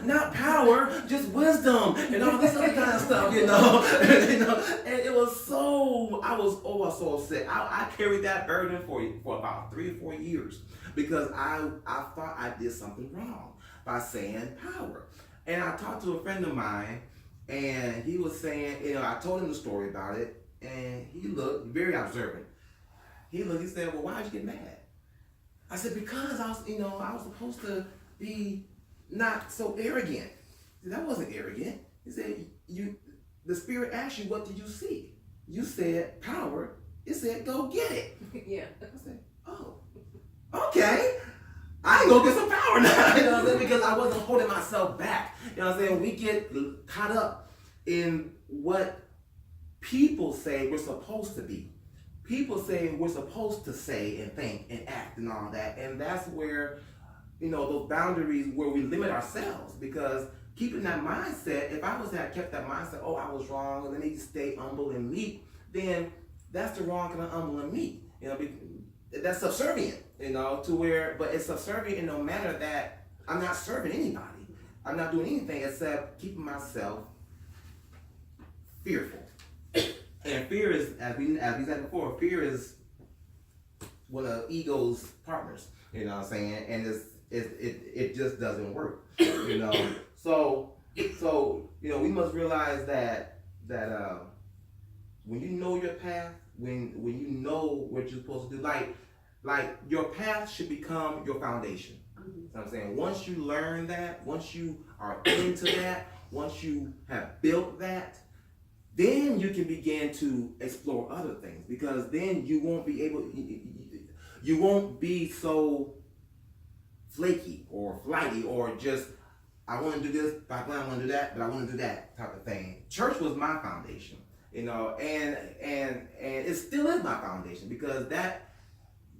not power, just wisdom and all this other kind of stuff, And it was I was so upset. I carried that burden for about 3 or 4 years because I thought I did something wrong by saying power. And I talked to a friend of mine, and he was saying, I told him the story about it, and he looked very observant. He said, well, why'd you get mad? I said, because I was supposed to be not so arrogant. He said, that wasn't arrogant. He said, the Spirit asked you, what do you seek? You said power. It said, go get it. Yeah. I said, oh, okay. I ain't gonna get some power now, you know what I'm saying? Because I wasn't holding myself back. You know what I'm saying? We get caught up in what people say we're supposed to be. People say we're supposed to say and think and act and all that. And that's where, those boundaries where we limit ourselves. Because keeping that mindset, if I was to have kept that mindset, oh, I was wrong, and let me stay humble and meek, then that's the wrong kind of humble and meek. That's subservient, but it's subservient in no manner that I'm not serving anybody. I'm not doing anything except keeping myself fearful. And fear is, as we said before, fear is one of ego's partners, you know what I'm saying? And it just doesn't work, So, we must realize that when you know your path, when you know what you're supposed to do, like your path should become your foundation. You know what I'm saying? Once you learn that, once you are into that, once you have built that, then you can begin to explore other things, because then you won't be so flaky or flighty or just, I want to do this, but I want to do that, but I want to do that type of thing. Church was my foundation, and it still is my foundation, because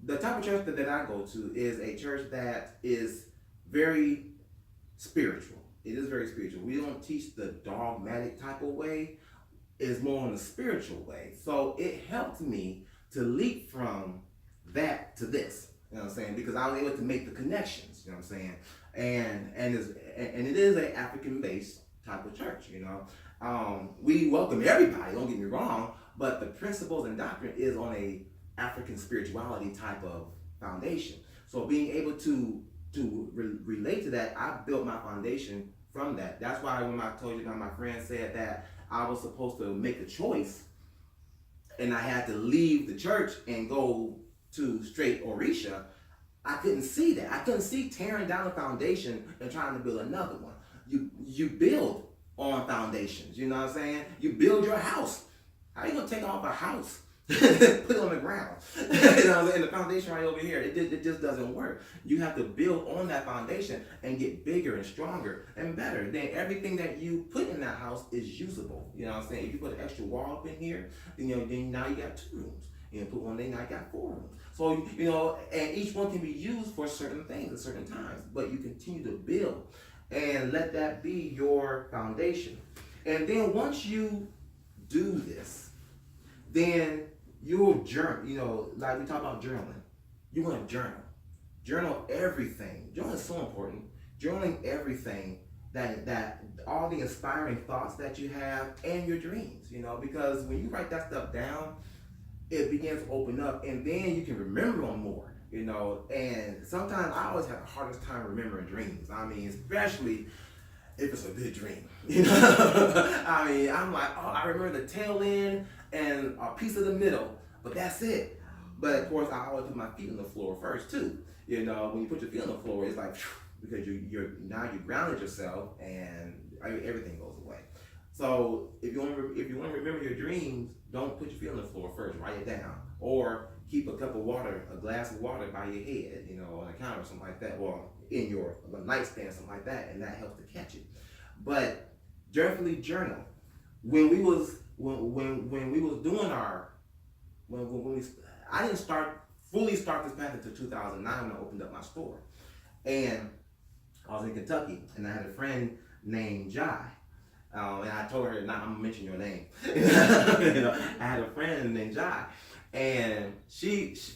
the type of church that I go to is a church that is very spiritual. It is very spiritual. We don't teach the dogmatic type of way. It's more in a spiritual way. So it helped me to leap from that to this. You know what I'm saying? Because I was able to make the connections. You know what I'm saying? And it is an African-based type of church. We welcome everybody. Don't get me wrong, but the principles and doctrine is on a African spirituality type of foundation. So being able to relate to that, I built my foundation from that. That's why when I told you that my friend said that I was supposed to make a choice and I had to leave the church and go to straight Orisha, I couldn't see that. I couldn't see tearing down a foundation and trying to build another one. You build on foundations, you know what I'm saying? You build your house. How are you gonna take off a house? Put it on the ground. And the foundation right over here, it just doesn't work. You have to build on that foundation and get bigger and stronger and better. Then everything that you put in that house is usable. You know what I'm saying? If you put an extra wall up in here, then now you got 2 rooms. Put one in, now you got 4 rooms. So, and each one can be used for certain things at certain times, but you continue to build and let that be your foundation. And then once you do this, then you'll journal, like we talk about journaling. You want to journal. Journal everything. Journaling is so important. Journaling everything that all the inspiring thoughts that you have and your dreams, because when you write that stuff down, it begins to open up, and then you can remember them more. you know, and sometimes I always have the hardest time remembering dreams. I mean, especially if it's a good dream, you know. I mean, I'm like, oh, I remember the tail end and a piece of the middle, but that's it. But of course, I always put my feet on the floor first too. You know, when you put your feet on the floor, it's like, because you're now you grounded yourself and everything goes away. So if you want to remember your dreams, don't put your feet on the floor first. Write it down, or keep a cup of water, a glass of water by your head, you know, on a counter or something like that, or in your nightstand, something like that, and that helps to catch it. But definitely journal. When we was doing our I didn't fully start this path until 2009 when I opened up my store, and I was in Kentucky, and I had a friend named Jai. And I told her, "Nah, I'm gonna mention your name." You know, I had a friend named Jai, and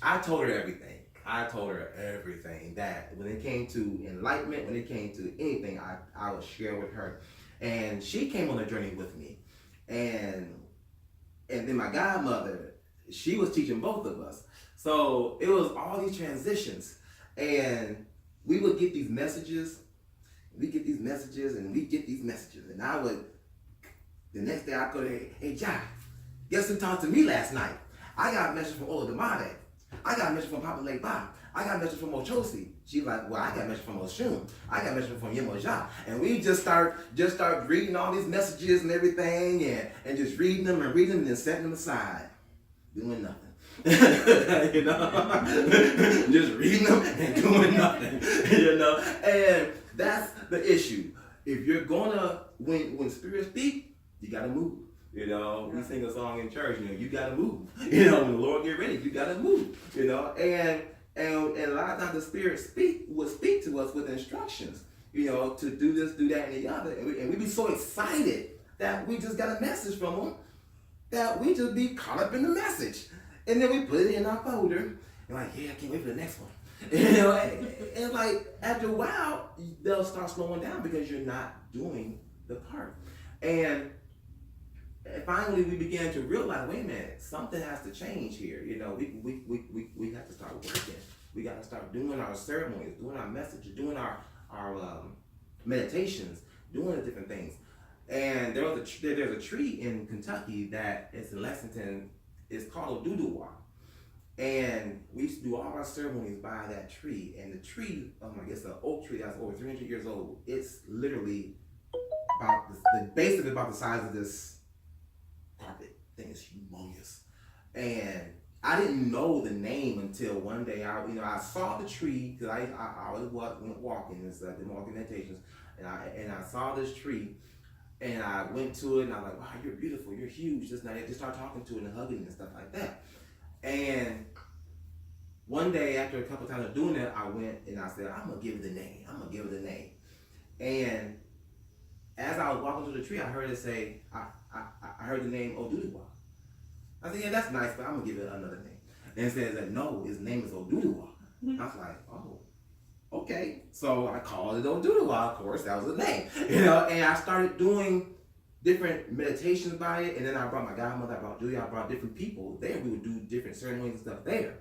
I told her everything. I told her everything that when it came to enlightenment, when it came to anything, I would share with her. And she came on a journey with me. And then my godmother, she was teaching both of us. So it was all these transitions. And we would get these messages. We get these messages and we get these messages. And I would, the next day I'd go, hey, Jai, guess who talked to me last night? I got a message from Ola Damade. I got a message from Papa Lake Ba. I got a message from Ochosi. She's like, well, I got a message from Oshun. I got a message from Yemoja. And we just start reading all these messages and everything and just reading them and then setting them aside. Doing nothing. You know? Just reading them and doing nothing. You know? And that's the issue. If you're gonna, when spirits speak, you gotta move. You know, we sing a song in church, you know, you gotta move. You know, when the Lord get ready, you gotta move. You know, and a lot of times the Spirit will speak to us with instructions, you know, to do this, do that, and the other. And we be so excited that we just got a message from Him that we just be caught up in the message. And then we put it in our folder and like, yeah, I can't wait for the next one. You know, and like after a while, they'll start slowing down because you're not doing the part. And finally, we began to realize, wait a minute, something has to change here. You know, we have to start working. We got to start doing our ceremonies, doing our messages, doing our meditations, doing the different things. And there's a tree in Kentucky that is in Lexington. It's called Oduduwa. And we used to do all our ceremonies by that tree. And the tree, it's an oak tree that's over 300 years old. It's literally about the base of it about the size of this carpet. Thing is humongous. And I didn't know the name until one day I saw the tree because I always went walking and stuff, did walking meditations, and I saw this tree. And I went to it and I was like, wow, you're beautiful, you're huge. Just start talking to it and hugging it and stuff like that. And one day after a couple times of doing that, I went and I said, I'm gonna give it the name. And as I was walking to the tree, I heard it say, I heard the name Oduduwa. I said, yeah, that's nice, but I'm gonna give it another name. And it says that no, his name is Oduduwa. I was like, oh. Okay, so I called it Oduduwa, of course, that was the name, you know, and I started doing different meditations by it, and then I brought my godmother, I brought Julia, I brought different people there. We would do different ceremonies and stuff there.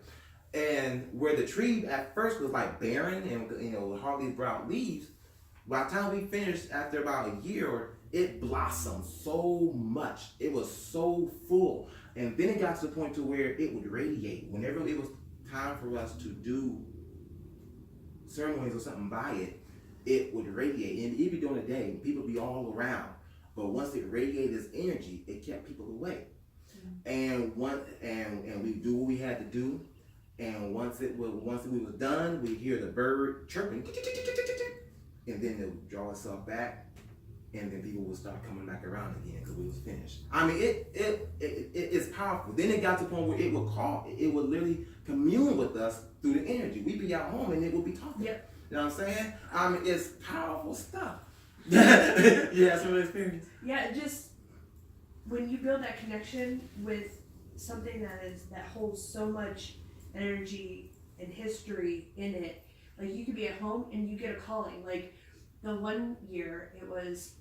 And where the tree at first was like barren and, you know, hardly brought out leaves, by the time we finished, after about a year, it blossomed so much. It was so full. And then it got to the point to where it would radiate. Whenever it was time for us to do ceremonies or something by it, it would radiate. And even during the day, people would be all around. But once it radiated its energy, it kept people away. And we do what we had to do. And once it was done, we'd hear the bird chirping, and then it would draw itself back, and then people would start coming back around again because we was finished. I mean, it's powerful. Then it got to the point where it would literally commune with us through the energy. We'd be at home and it would be talking. Yep. You know what I'm saying? I mean, it's powerful stuff. Yeah, some experience. Yeah, just when you build that connection with something that holds so much energy and history in it, like you could be at home and you get a calling. Like the one year it was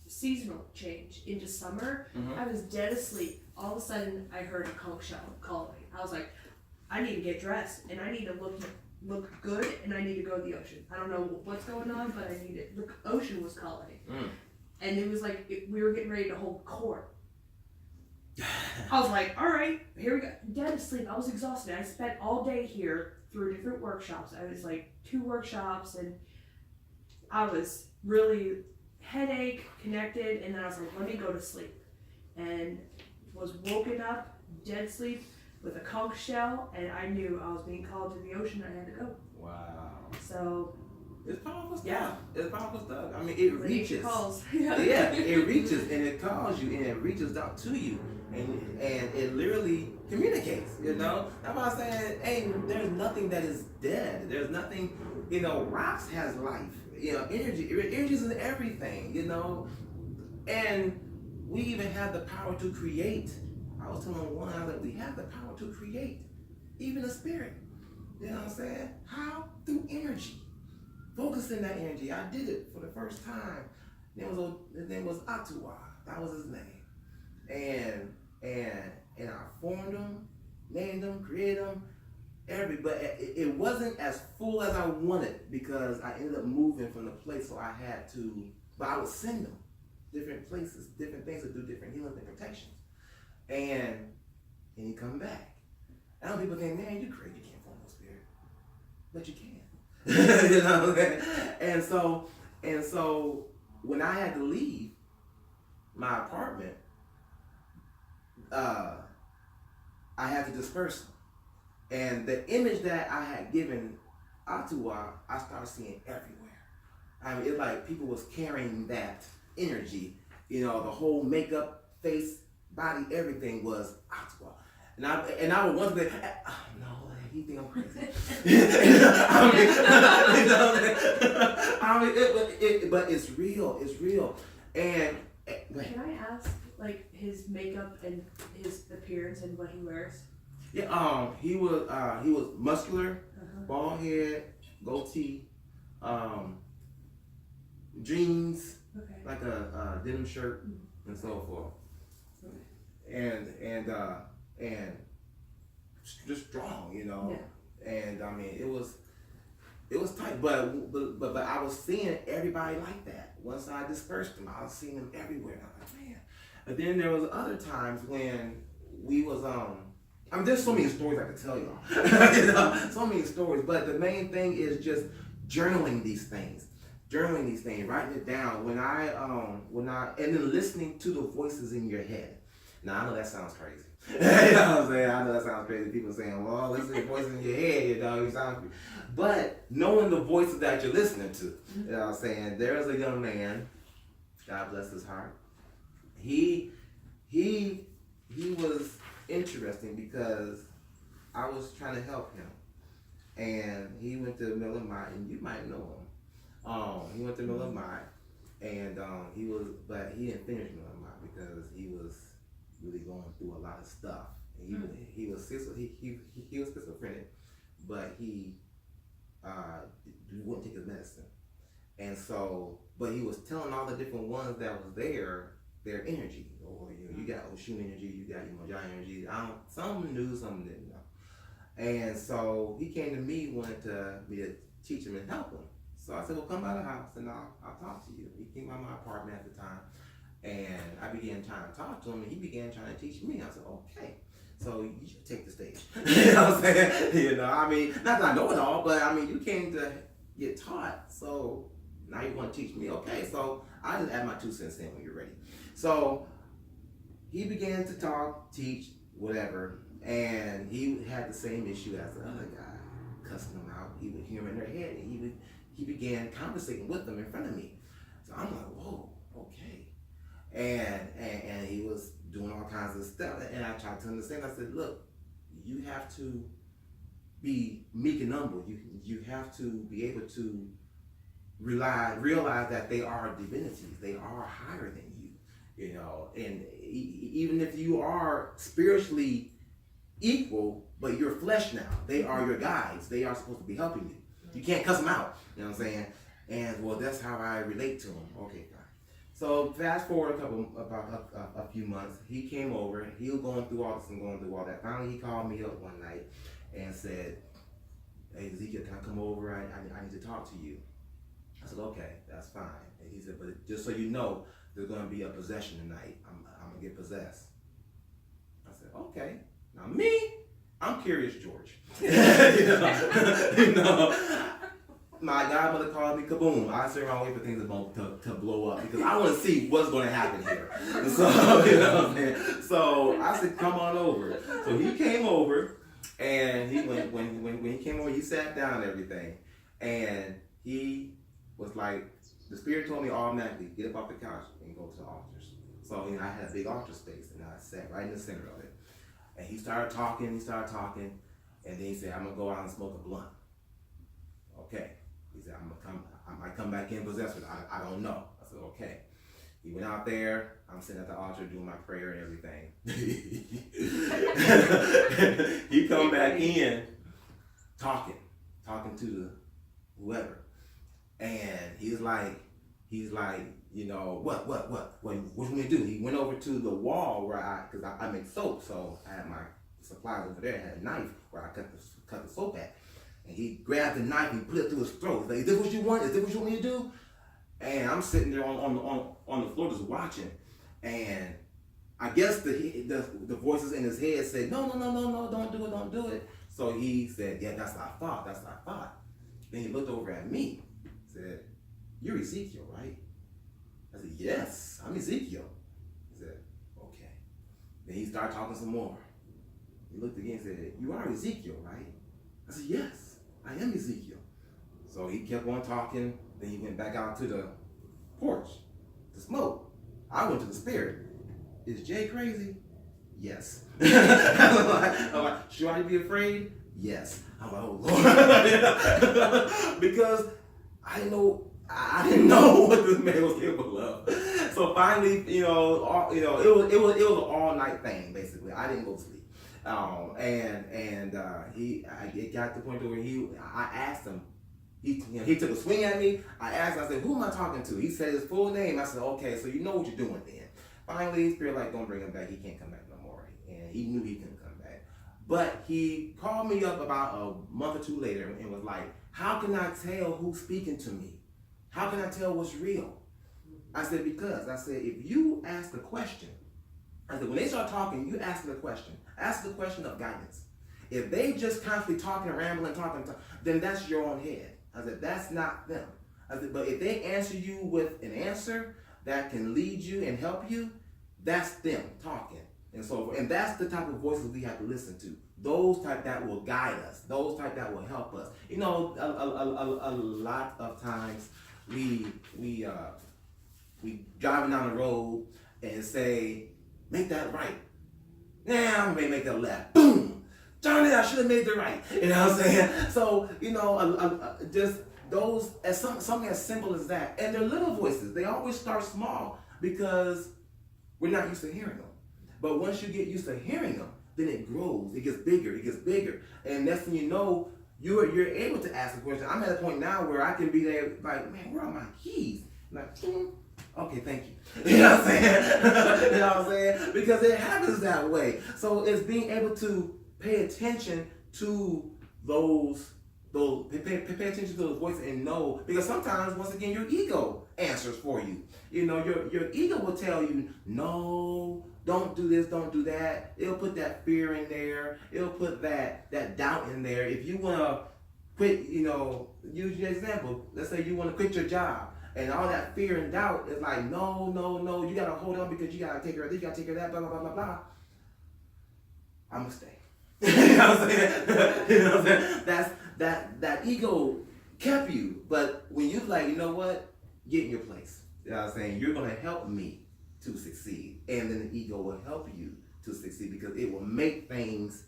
seasonal change into summer. I was dead asleep. All of a sudden I heard a conch shell calling. I was like, I need to get dressed and I need to look good and I need to go to the ocean. I don't know what's going on, but I need it. The ocean was calling. And it was like we were getting ready to hold court. I was like, all right, here we go. Dead asleep. I was exhausted. I spent all day here through different workshops. I was like 2 workshops and I was really headache connected. And then I was like, let me go to sleep. And was woken up, dead sleep with a conch shell. And I knew I was being called to the ocean. I had to go. Wow. So it's powerful stuff. Yeah. It's powerful stuff. I mean, it reaches. Calls. Yeah, it reaches and it calls you and it reaches out to you. And it literally communicates, you know? That's why I'm saying, hey, there's nothing that is dead. There's nothing, you know, rocks has life. You know, energy is in everything, you know? And we even have the power to create. I was telling one that we have the power to create, even the spirit. You know what I'm saying? How? Through energy. Focusing that energy. I did it for the first time. His name was Atua. That was his name. And I formed them, named them, created them, but it wasn't as full as I wanted because I ended up moving from the place, so I had to, but I would send them different places, different things to do different healings and protections. And you come back. And people think, man, you crazy, you can't form no spirit. But you can. You know what I'm saying? And so when I had to leave my apartment, I had to disperse them. And the image that I had given Atua, I started seeing everywhere. I mean, it's like people was carrying that energy. You know, the whole makeup, face, body, everything was Atua. And I would once be, oh, no, he think I'm crazy. But it's real. It's real. And can I ask, like, his makeup and his appearance and what he wears? Yeah, he was muscular, bald head, goatee, jeans, like a denim shirt, and so forth, and just strong, you know. Yeah. And I mean, it was tight, but I was seeing everybody like that. Once I dispersed them, I was seeing them everywhere. And I was like, man. But then there was other times when we was I mean, there's so many stories I could tell y'all. You know, so many stories. But the main thing is just journaling these things, writing it down. When I and then listening to the voices in your head. Now I know that sounds crazy. You know what I'm saying? I know that sounds crazy. People saying, "Well, listen to the voices in your head." You know, you sound. But knowing the voices that you're listening to, you know what I'm saying? There's a young man. God bless his heart. He was interesting because I was trying to help him, and he went to Miller Mott, and you might know him. He went to Miller Mott, and but he didn't finish Miller Mott because he was really going through a lot of stuff. And he was schizophrenic, but he wouldn't take his medicine, and so but he was telling all the different ones that was there. Their energy, or you got Oshun energy, you got Imoja energy. Some knew, some didn't know. And so he came to me, wanted me to teach him and help him. So I said, well, come by the house and I'll talk to you. He came by my apartment at the time, and I began trying to talk to him, and he began trying to teach me. I said, okay, so you should take the stage. You know what I'm saying? You know, I mean, not that I know it all, but I mean, you came to get taught, so now you want to teach me. Okay, so I just add my 2 cents in when you're ready. So he began to talk, teach, whatever, and he had the same issue as the other guy, cussing them out. He would hear them in their head, and he began conversating with them in front of me. So I'm like, whoa, okay. And he was doing all kinds of stuff, and I tried to understand. I said, look, you have to be meek and humble. You have to be able to realize that they are divinities. They are higher than you. You know, and even if you are spiritually equal, but you're flesh now, they are your guides. They are supposed to be helping you. You can't cuss them out. You know what I'm saying? And well, that's how I relate to them. Okay, fine. So fast forward a few months, he came over. He was going through all this and going through all that. Finally, he called me up one night, and said, "Hey, Ezekiel, can I come over? I need to talk to you." I said, "Okay, that's fine." And he said, "But just so you know, there's going to be a possession tonight. I'm going to get possessed." I said, "Okay." Now me, I'm Curious George. you know, my godmother called me kaboom. I sit around waiting for things to blow up because I want to see what's going to happen here. So, you know what I'm saying? So I said, "Come on over." So he came over, and he when he came over, he sat down and everything, and he was like, the Spirit told me automatically, get up off the couch and go to the altars. So I had a big altar space, and I sat right in the center of it. And he started talking, and then he said, "I'm gonna go out and smoke a blunt." Okay. He said, I might come back in possessed with it. I don't know. I said, okay. He went out there. I'm sitting at the altar doing my prayer and everything. He come back in talking to the whoever. And he's like, you know, what you want me to do? He went over to the wall where because I make soap, so I had my supplies over there. I had a knife where I cut the soap at. And he grabbed the knife and put it through his throat. He's like, "Is this what you want? Is this what you want me to do?" And I'm sitting there on the floor just watching. And I guess the voices in his head said, no, don't do it. So he said, "Yeah, that's what I thought. Then he looked over at me, said, "You're Ezekiel, right?" I said, "Yes, I'm Ezekiel." He said, "Okay." Then he started talking some more. He looked again and said, "You are Ezekiel, right?" I said, "Yes, I am Ezekiel." So he kept on talking. Then he went back out to the porch to smoke. I went to the Spirit. "Is Jay crazy?" "Yes." I'm like, "Should I be afraid?" "Yes." I'm like, "Oh Lord," because I didn't know what this man was capable of. So finally, it was an all night thing basically. I didn't go to sleep. It got to the point where I asked him, he took a swing at me. I said, "Who am I talking to?" He said his full name. I said, "Okay, so you know what you're doing then." Finally, Spirit like, "Don't bring him back. He can't come back no more." And he knew he couldn't come back. But he called me up about a month or two later and was like, "How can I tell who's speaking to me? How can I tell what's real?" I said, "Because," I said, "if you ask a question," I said, "when they start talking, you ask the question. Ask the question of guidance. If they just constantly talking, rambling, talking, then that's your own head." I said, "That's not them." I said, "But if they answer you with an answer that can lead you and help you, that's them talking." And so forth. And that's the type of voices we have to listen to. Those type that will guide us. Those type that will help us. A lot of times we driving down the road and say, "Make that right." "Nah, I'm gonna make that left." Boom! "Johnny, I should have made the right." You know what I'm saying? So, just those, something as simple as that. And they're little voices. They always start small because we're not used to hearing them. But once you get used to hearing them, then it grows. It gets bigger. And next thing you know, you're able to ask a question. I'm at a point now where I can be there like, "Man, where are my keys?" Like, "Okay, thank you." You know what I'm saying? You know what I'm saying? Because it happens that way. So it's being able to pay attention to pay attention to those voices and know, because sometimes, once again, your ego answers for you. Your ego will tell you, "No, don't do this, don't do that." It'll put that fear in there. It'll put that doubt in there. If you want to quit, use your example. Let's say you want to quit your job. And all that fear and doubt is like, no, you gotta hold on because you gotta take care of this, you gotta take care of that, blah, blah, blah, blah, blah. I'm gonna stay. You know what I'm saying? You know what I'm saying? That ego kept you, but when you like, you know what? Get in your place. You know what I'm saying? You're gonna help me to succeed. And then the ego will help you to succeed because it will make things,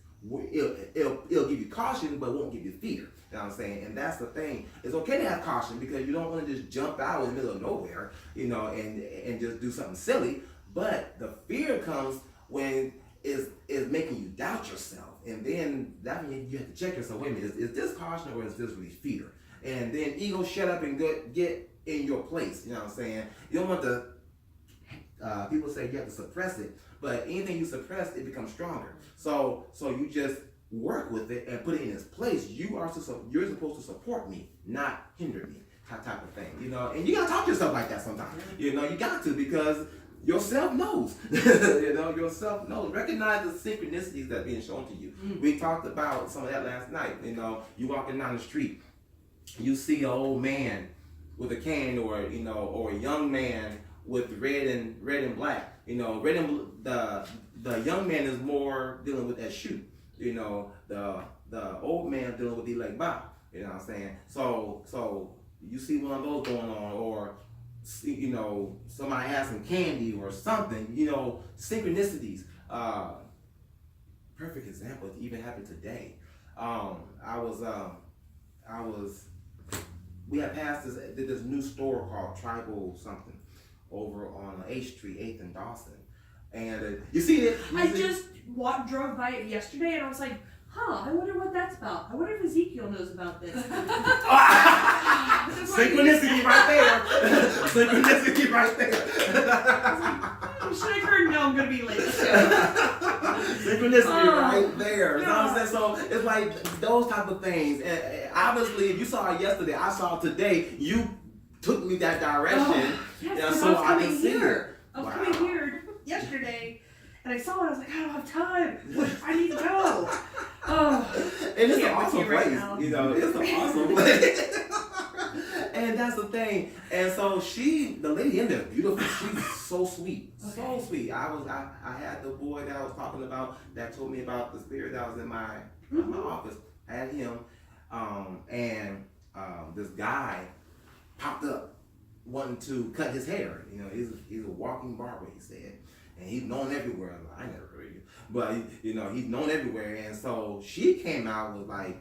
it'll give you caution, but won't give you fear. You know what I'm saying? And that's the thing. It's okay to have caution because you don't want to just jump out in the middle of nowhere, and just do something silly. But the fear comes when it's making you doubt yourself. And then that means you have to check yourself. Wait a minute, is this caution or is this really fear? And then ego, shut up and get in your place. You know what I'm saying? You don't want to, people say you have to suppress it, but anything you suppress, it becomes stronger. So you just work with it and put it in its place. You're supposed to support me, not hinder me, type of thing, you know. And you gotta talk to yourself like that sometimes, you know. You got to, because yourself knows, you know. Yourself knows. Recognize the synchronicities that are being shown to you. We talked about some of that last night. You know, you walking down the street, you see an old man with a cane, or you know, or a young man with red and black. You know, the young man is more dealing with that shoe. You know, the old man dealing with the leg bow. You know what I'm saying? So you see one of those going on, or you know, somebody has some candy or something. You know, synchronicities. Perfect example. It even happened today. We had passed this new store called Tribal something over on 8th Street, 8th and Dawson. And you see it? Just drove by it yesterday, and I was like, I wonder what that's about. I wonder if Ezekiel knows about this. Synchronicity right there. Synchronicity right there. Should I turn? No, I'm going to be late. Synchronicity right there. You know what I'm saying? So it's like those type of things. And obviously, if you saw it yesterday, I saw it today, you took me that direction. Yes, so I was can see it. I was coming here yesterday, and I saw it. I was like, I don't have time. I need to go. And it's an awesome place. You know, it's an awesome place. And that's the thing. And so the lady in there, beautiful. She's so sweet, so sweet. I had the boy that I was talking about that told me about the spirit that was in my office. I had him, and this guy popped up wanting to cut his hair. You know, he's a walking barber, he said, and he's known everywhere. I never heard of you, but you know, he's known everywhere. And so she came out with like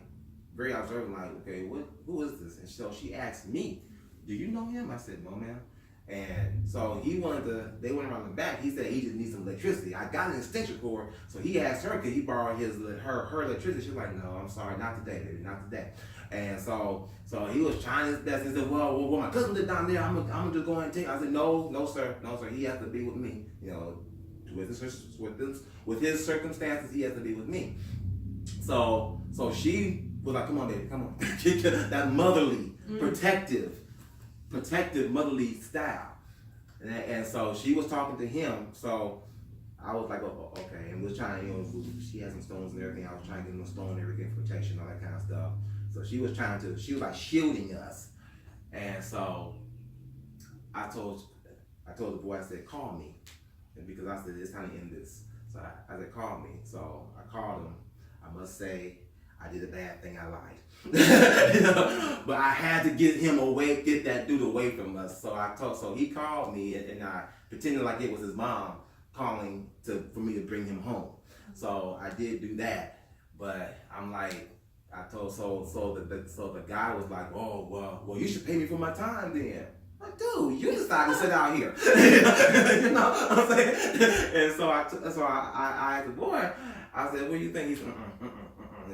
very observant, like, okay, who is this? And so she asked me, do you know him? I said, no, ma'am. And so they went around the back. He said he just needs some electricity. I got an extension cord, so he asked her, could he borrow her electricity? She was like, no, I'm sorry, not today, baby, not today. And so he was trying his best. He said, well, my cousin lives down there. I'm gonna just go ahead and take. I said, no, sir. He has to be with me. You know, with his circumstances, he has to be with me. So she was like, come on, baby, come on. That motherly, protective motherly style. And so she was talking to him. So I was like, oh, okay. And we was trying, you know, she had some stones and everything. I was trying to give them a stone and everything for protection, all that kind of stuff. So she was like shielding us. And so I told the boy, I said, call me. And because I said, it's time to end this. So I said, call me. So I called him. I must say, I did a bad thing, I lied. You know? But I had to get him away, get that dude away from us. So he called me, and I pretended like it was his mom calling for me to bring him home. So I did do that. But I'm like, so the guy was like, oh, well, you should pay me for my time then. Like, dude, you decided to sit out here. You know what I'm saying? And so I asked the boy, I said, what do you think? He said,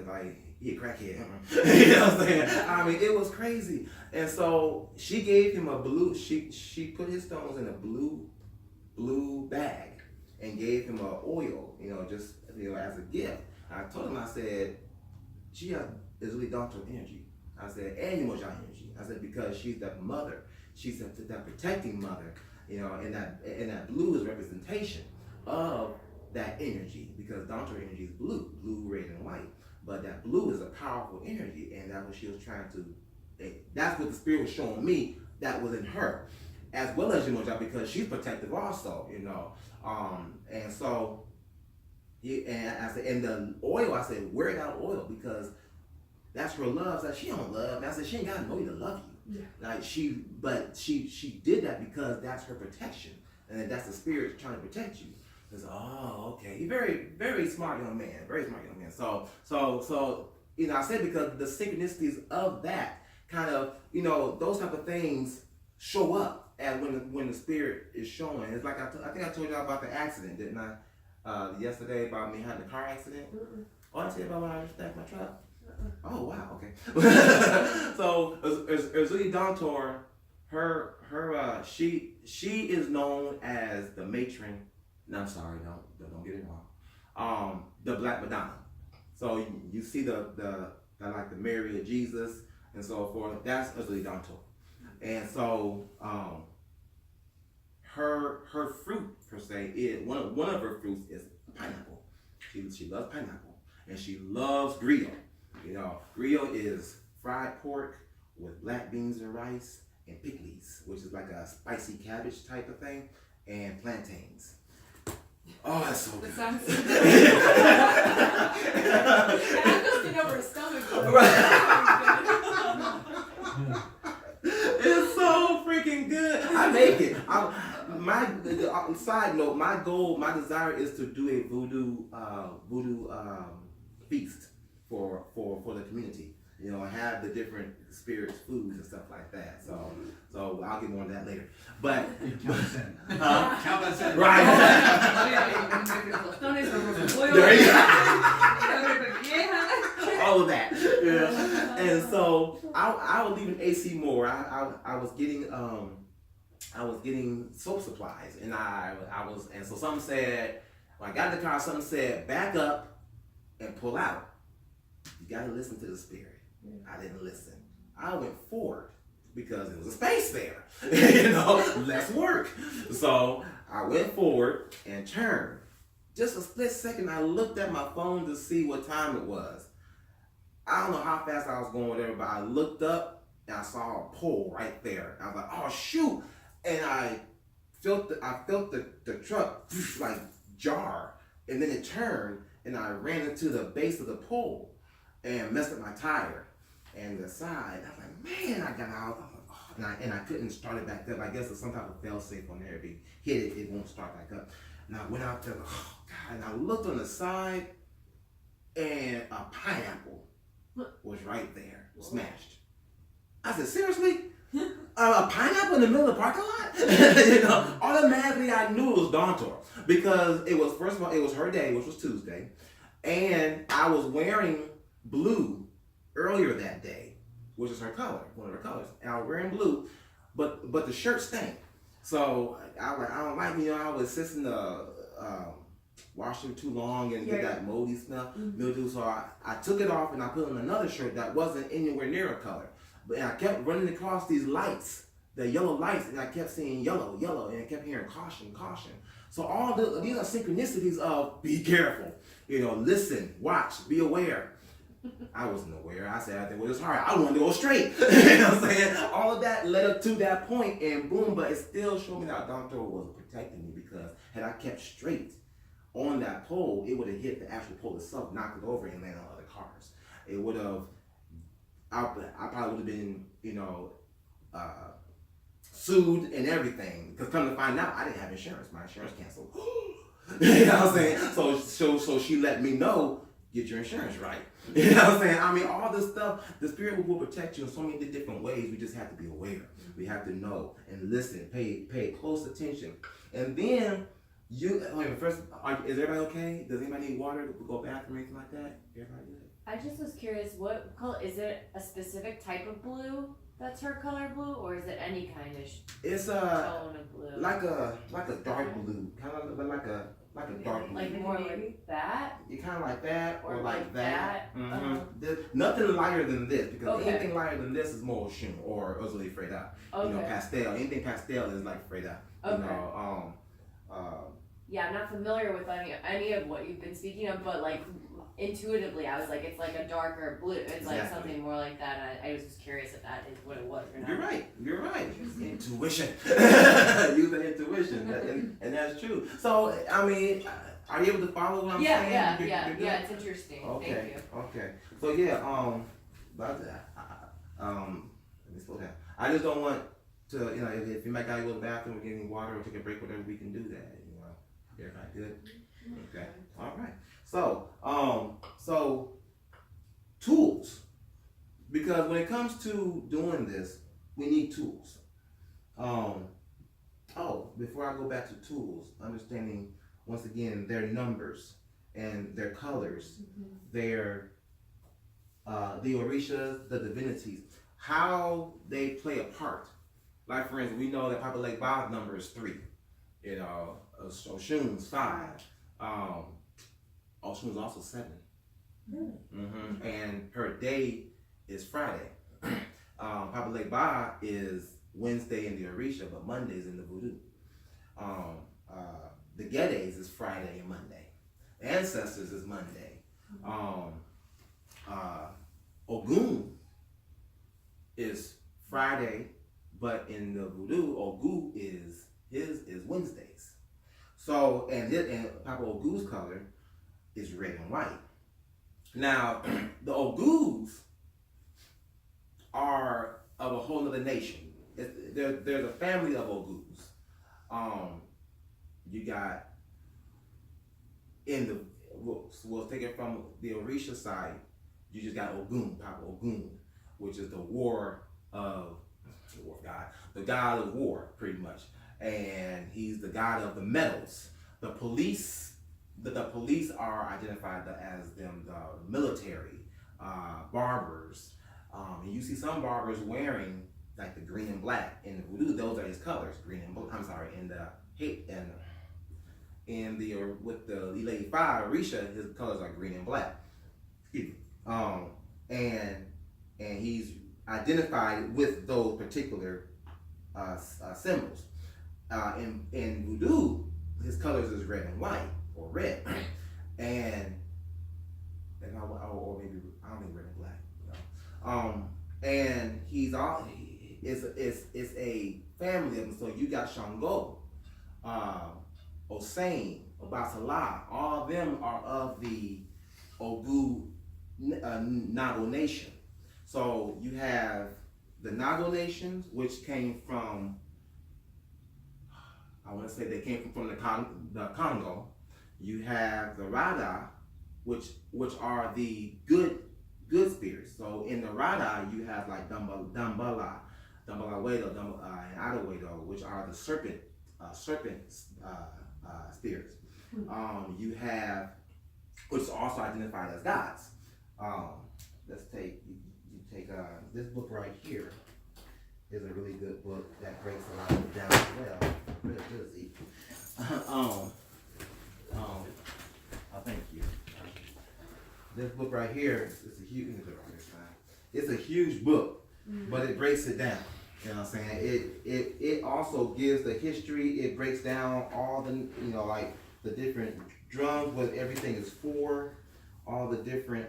like, he a crackhead. You know what I'm saying? I mean, it was crazy. And so she gave him a blue, she put his stones in a blue bag and gave him an oil, you know, just, you know, as a gift. I told him, I said, she has Israeli doctor energy. I said, and Yemojai energy. I said, because she's that mother. She's that protecting mother, you know, and that blue is representation of that energy, because doctor energy is blue, red, and white. But that blue is a powerful energy, and that's what she was trying to, that's what the spirit was showing me that was in her, as well as Yemojai, because she's protective also, you know. And so, and I said, and the oil, I said, wear that oil, because that's her love. So she don't love. And I said, she ain't got to know you to love you. Yeah. Like she did that because that's her protection, and that's the spirit trying to protect you. It's okay. He's very, very smart young man. Very smart young man. So you know, I said because the synchronicities of that kind of, you know, those type of things show up as when the spirit is showing. It's like I think I told y'all about the accident, didn't I? Yesterday about me having a car accident. Mm-mm. Oh, I tell you about when I stacked my truck. Oh wow, okay. So Azuli Dontor, she is known as the matron. No, I'm sorry, don't get it wrong. The Black Madonna. So you see the like the Mary of Jesus and so forth. That's Ugly Danto. And so her fruit per se is one of her fruits is pineapple. She loves pineapple and she loves griot. You know, griot is fried pork with black beans and rice and pickles, which is like a spicy cabbage type of thing, and plantains. Oh, that's so good. It sounds so good. I'm just getting over his stomach. It's so freaking good. I make it. Side note, my goal, my desire is to do a voodoo feast for the community. You know, have the different spirits, foods, and stuff like that. So I'll get more on that later. But Count us in. Right. There you go. All of that. Yeah. And so I was leaving AC Moore. I was getting soap supplies, and and so something said, when I got in the car, something said back up and pull out. You got to listen to the spirit. I didn't listen. I went forward because it was a space there. You know, less work. So I went forward and turned. Just a split second, I looked at my phone to see what time it was. I don't know how fast I was going, whatever, but I looked up and I saw a pole right there. I was like, oh shoot! And I felt the truck like jar, and then it turned, and I ran into the base of the pole and messed up my tire and the side. I was like, man, I got out. And I couldn't start it back up. I guess it's some type of fail safe on there. If you hit it, it won't start back up. And I went out there, oh God, and I looked on the side, and a pineapple was right there, smashed. I said, seriously? A pineapple in the middle of the parking lot? You know, automatically I knew it was Dawntor, because it was, first of all, it was her day, which was Tuesday, and I was wearing blue earlier that day, which is her color, one of her colors, and I was wearing blue, but the shirt stank. So I was like, I don't like, you know, I was assisting the wash it too long and get that moldy smell, mildew. So I took it off and I put on another shirt that wasn't anywhere near a color. But I kept running across these lights, the yellow lights, and I kept seeing yellow, and I kept hearing caution, caution. So these are synchronicities of be careful, you know, listen, watch, be aware. I wasn't aware. I said, I think, well, it's hard. I wanted to go straight. You know what I'm saying? All of that led up to that point, and boom, but it still showed me that Doctor was protecting me, because had I kept straight on that pole, it would have hit the actual pole itself, knocked it over, and landed on other cars. It would have, I probably would have been, you know, sued and everything. Because come to find out, I didn't have insurance. My insurance canceled. You know what I'm saying? So she let me know, get your insurance right. You know what I'm saying? I mean, all this stuff, the spirit will protect you in so many different ways. We just have to be aware. We have to know and listen, pay close attention. And then first, is everybody okay? Does anybody need water to go bathroom or anything like that? Everybody good? I just was curious, what color, is it a specific type of blue that's her color blue, or is it any kind of It's tone of blue? like a dark blue, kind of like a dark blue. Like more like that? You kind of like that, or like that. that? There's nothing lighter than this, because Okay. anything lighter than this is more Oshun or Ozuli Freda. You know, Okay. pastel. Anything pastel is like Freda. You Okay. know, Yeah, I'm not familiar with any of what you've been speaking of, but like intuitively, I was like, it's like a darker blue. It's like Exactly. something more like that. I was just curious if that is what it was or not. You're right. Intuition. Use the intuition, and that's true. So, I mean, are you able to follow what I'm saying? Yeah, it's interesting. Okay. Thank you. Okay. So yeah, about that. Let me slow down. I just don't want to, you know, if you might gotta go to the bathroom or get any water or take a break, whatever, we can do that. You know, everybody good? Okay. All right. So tools, because when it comes to doing this, we need tools. Before I go back to tools, understanding once again their numbers and their colors, their the Orishas, the divinities, how they play a part. Like for instance, we know that Papa Lake Bob's number is 3. You know, Oshun's 5. Oshun's also 7. Really? And her day is Friday. Papa Lake Ba is Wednesday in the Orisha, but Monday's in the Voodoo. The Gedes is Friday and Monday. Ancestors is Monday. Ogun is Friday, but in the Voodoo, Ogu is Wednesdays. So and Papa Ogu's color is red and white. Now the Ogus are of a whole other nation. There's a family of Ogus. You got we'll take it from the Orisha side. You just got Ogun, Papa Ogun, which is the war god, the god of war, pretty much, and he's the god of the metals. The police are identified as the military, barbers, and you see some barbers wearing like the green and black in the Voodoo. Those are his colors, green and black. I'm sorry, with the Lile Fi Orisha, his colors are green and black. And he's identified with those particular symbols. In Voodoo, his colors is red and white, or red, or maybe I don't think red and black. And he's all it's a family of them. So you got Shango, Osain, Obatala, all of them are of the Ogu Nago Nation. So you have the Nago nations, which came from, I want to say they came from the Congo. You have the Rada, which are the good spirits. So in the Rada, you have like Dambala Wedo, and Adawedo, which are the serpent spirits. You have, which is also identified as gods. Let's take this book right here is a really good book that breaks a lot of it down as well. Real busy. Thank you. This book right here is a huge. It's a huge book, but it breaks it down. You know what I'm saying? It also gives the history. It breaks down all the like the different drums, what everything is for, all the different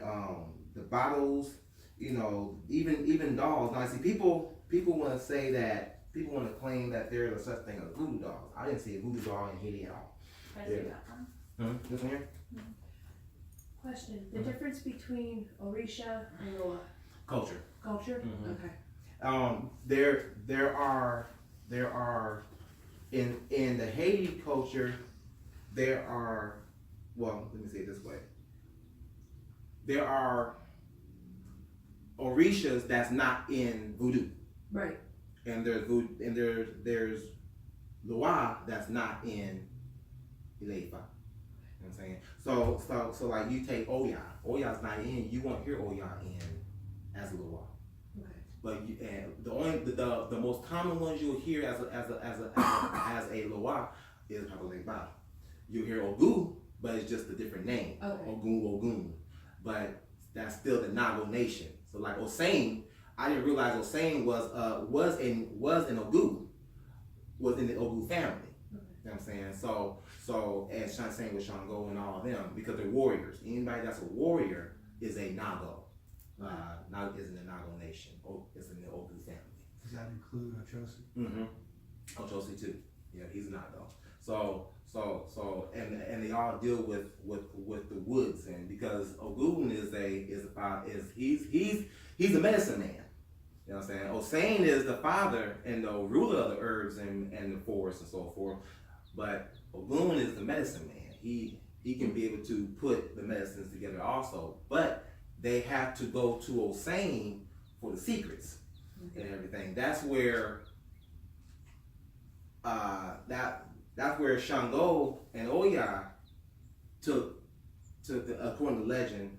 the bottles. Even dolls. Now, I see people want to say that people want to claim that there's a such thing as voodoo dolls. I didn't see a voodoo doll in Haiti at all. I see that one. This one here? Question: the difference between Orisha and Loa? Culture. Culture. Mhm. Okay. There are in the Haiti culture, there are, well, let me say it this way. There are Orishas that's not in Voodoo. Right. And there's Loa that's not in Ileifa. You know what I'm saying? So like you take Oya. Oya's not in, you won't hear Oya in as Loa. Okay. But the most common ones you'll hear as a Loa is Papa Lake Ba. You'll hear Ogu, but it's just a different name. Okay. Ogun. But that's still the Nago Nation. So like Osain, I didn't realize Osain was in Ogu, was in the Ogu family. Okay. You know what I'm saying? So as Sean saying with Shango and all of them, because they're warriors. Anybody that's a warrior is a Nago. Now is in the Nago Nation. It's in the Ogu family. Does that include Ochosi? Mm-hmm. Ochosi too. Yeah, he's a Nago. So and they all deal with the woods, and because Ogun he's a medicine man. You know what I'm saying? Osain is the father and the ruler of the herbs and the forest and so forth. But Ogun is the medicine man. He can be able to put the medicines together also. But they have to go to Osain for the secrets and everything. That's where that's where Shango and Oya according to legend,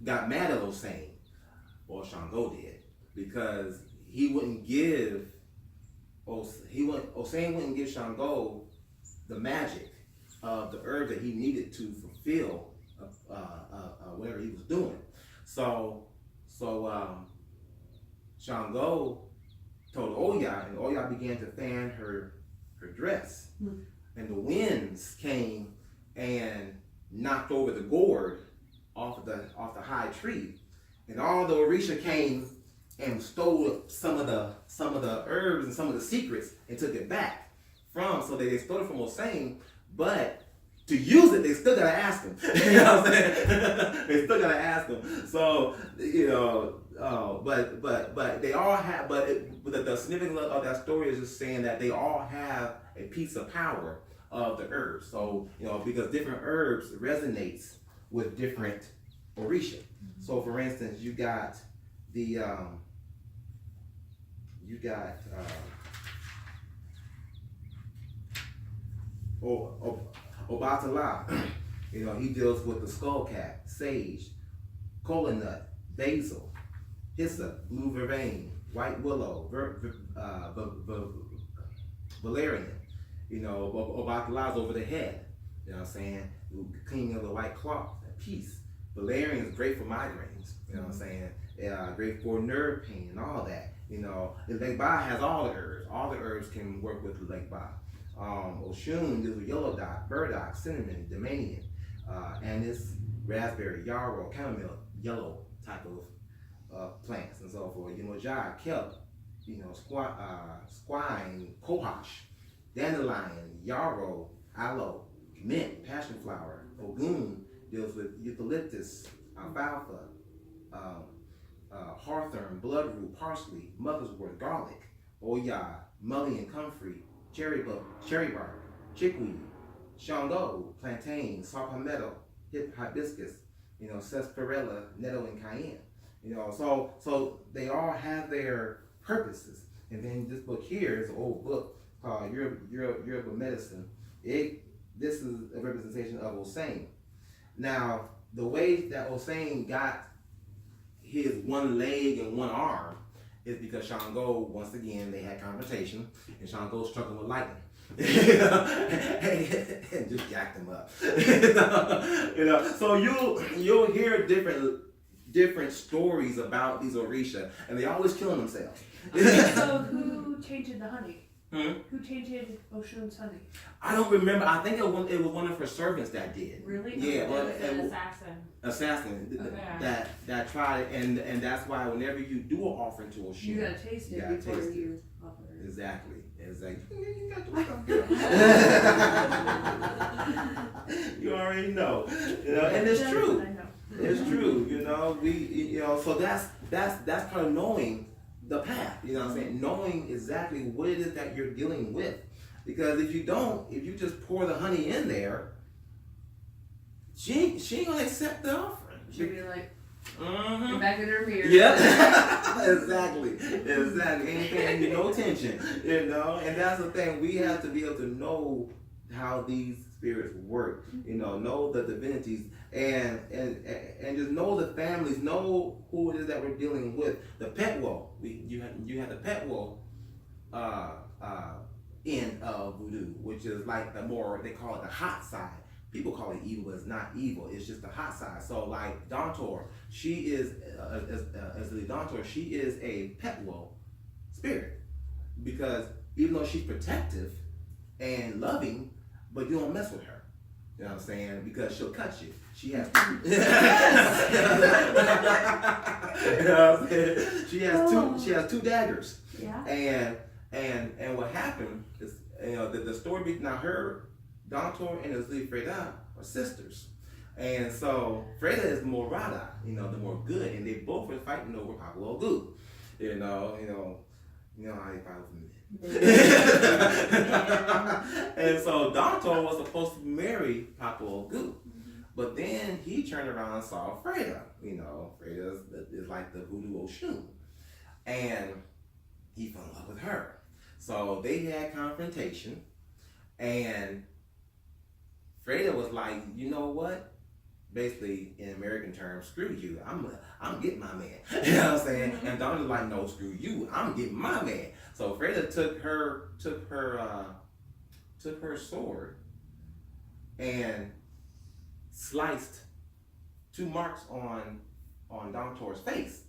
got mad at Osain, or Shango did, because Osain wouldn't give Shango the magic of the herb that he needed to fulfill whatever he was doing. So Shango told Oya, and Oya began to fan her dress, and the winds came and knocked over the gourd off the high tree, and all the Orisha came and stole some of the herbs and some of the secrets and took it back so they stole it from Hossein, but to use it, they still gotta ask him. You know what I'm saying? They still gotta ask him. So, but they all have. But the significance of that story is just saying that they all have a piece of power of the herbs. So, because different herbs resonates with different Orisha. So, for instance, you got the Obatala, he deals with the skullcap, sage, kola nut, basil, hyssop, blue vervain, white willow, valerian. Obatala's over the head. You know what I'm saying? Cleaning of the white cloth, peace. Valerian is great for migraines. You know what I'm saying? Great for nerve pain and all that. The Legba has all the herbs. All the herbs can work with the Legba. Oshun deals with yellow dot, burdock, cinnamon, domanian, anise, raspberry, yarrow, chamomile, yellow type of plants and so forth. Jai, kelp, squine, cohosh, dandelion, yarrow, aloe, mint, passion flower. Ogun deals with eucalyptus, alfalfa, hawthorn, bloodroot, parsley, mother's wort, garlic. Oya, mullein, comfrey, cherry bark, chickweed, shango, plantain, saw palmetto, hibiscus, sarsaparilla, nettle, and cayenne. So they all have their purposes. And then this book here is an old book called Yoruba Medicine. This is a representation of Hossein. Now, the way that Hossein got his one leg and one arm is because Shango, once again, they had confrontation, and Shango struck him with lightning. And just jacked him up. So you'll hear different stories about these Orisha, and they always killing themselves. So who tainted the honey? Who tainted Oshun's honey? I don't remember. I think it was one of her servants that did. Really? Yeah. Well, It was an assassin. Okay. that tried, and that's why whenever you do an offering to Oshun, You gotta taste it before you offer it. Exactly. You gotta do something. You already know. And it's true. I know. It's true. So that's part of knowing the path. You know what I'm saying? Knowing exactly what it is that you're dealing with. Because if you just pour the honey in there, she ain't gonna accept the offering. She'll be like, get back in her mirror. Yeah. Exactly. Ain't paying you no attention. And that's the thing. We have to be able to know how these spirits work. Know the divinities and just know the families, know who it is that we're dealing with. The petwo. You have the petwo end of voodoo, which is like they call it the hot side. People call it evil, but it's not evil. It's just the hot side. So like Dantor, she is as the Dantor, she is a petwo spirit, because even though she's protective and loving, but you don't mess with her. You know what I'm saying? Because she'll cut you. She has she has two daggers. Yeah. And what happened is the story now her Dantor and Azli Freda are sisters. And so Freda is more Rada, the more good, and they both were fighting over Pablo Ogu. You know how they fight with men. And so Dantor was supposed to marry Pablo Ogu. But then he turned around and saw Freda. Freda is like the voodoo Oshun. And he fell in love with her. So they had confrontation, and Freda was like, you know what? Basically, in American terms, screw you. I'm getting my man. You know what I'm saying? And Don was like, no, screw you. I'm getting my man. So Freda took her sword and sliced 2 marks on on Dontor's face,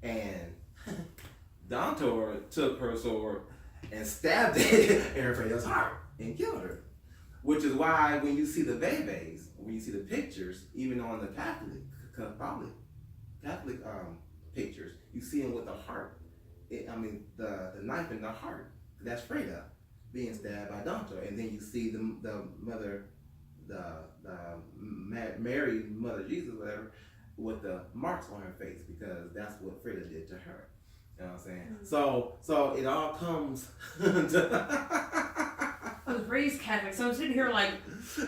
and Dontor took her sword and stabbed it in her Freda's heart and killed her. Which is why when you see the Bebes, when you see the pictures, even on the Catholic pictures, you see them with the heart. The knife in the heart. That's Freda being stabbed by Dontor, and then you see the mother, Mary, Mother Jesus, whatever, with the marks on her face, because that's what Freda did to her. You know what I'm saying? Mm-hmm. So it all comes. I was raised Catholic, so I'm sitting here like. The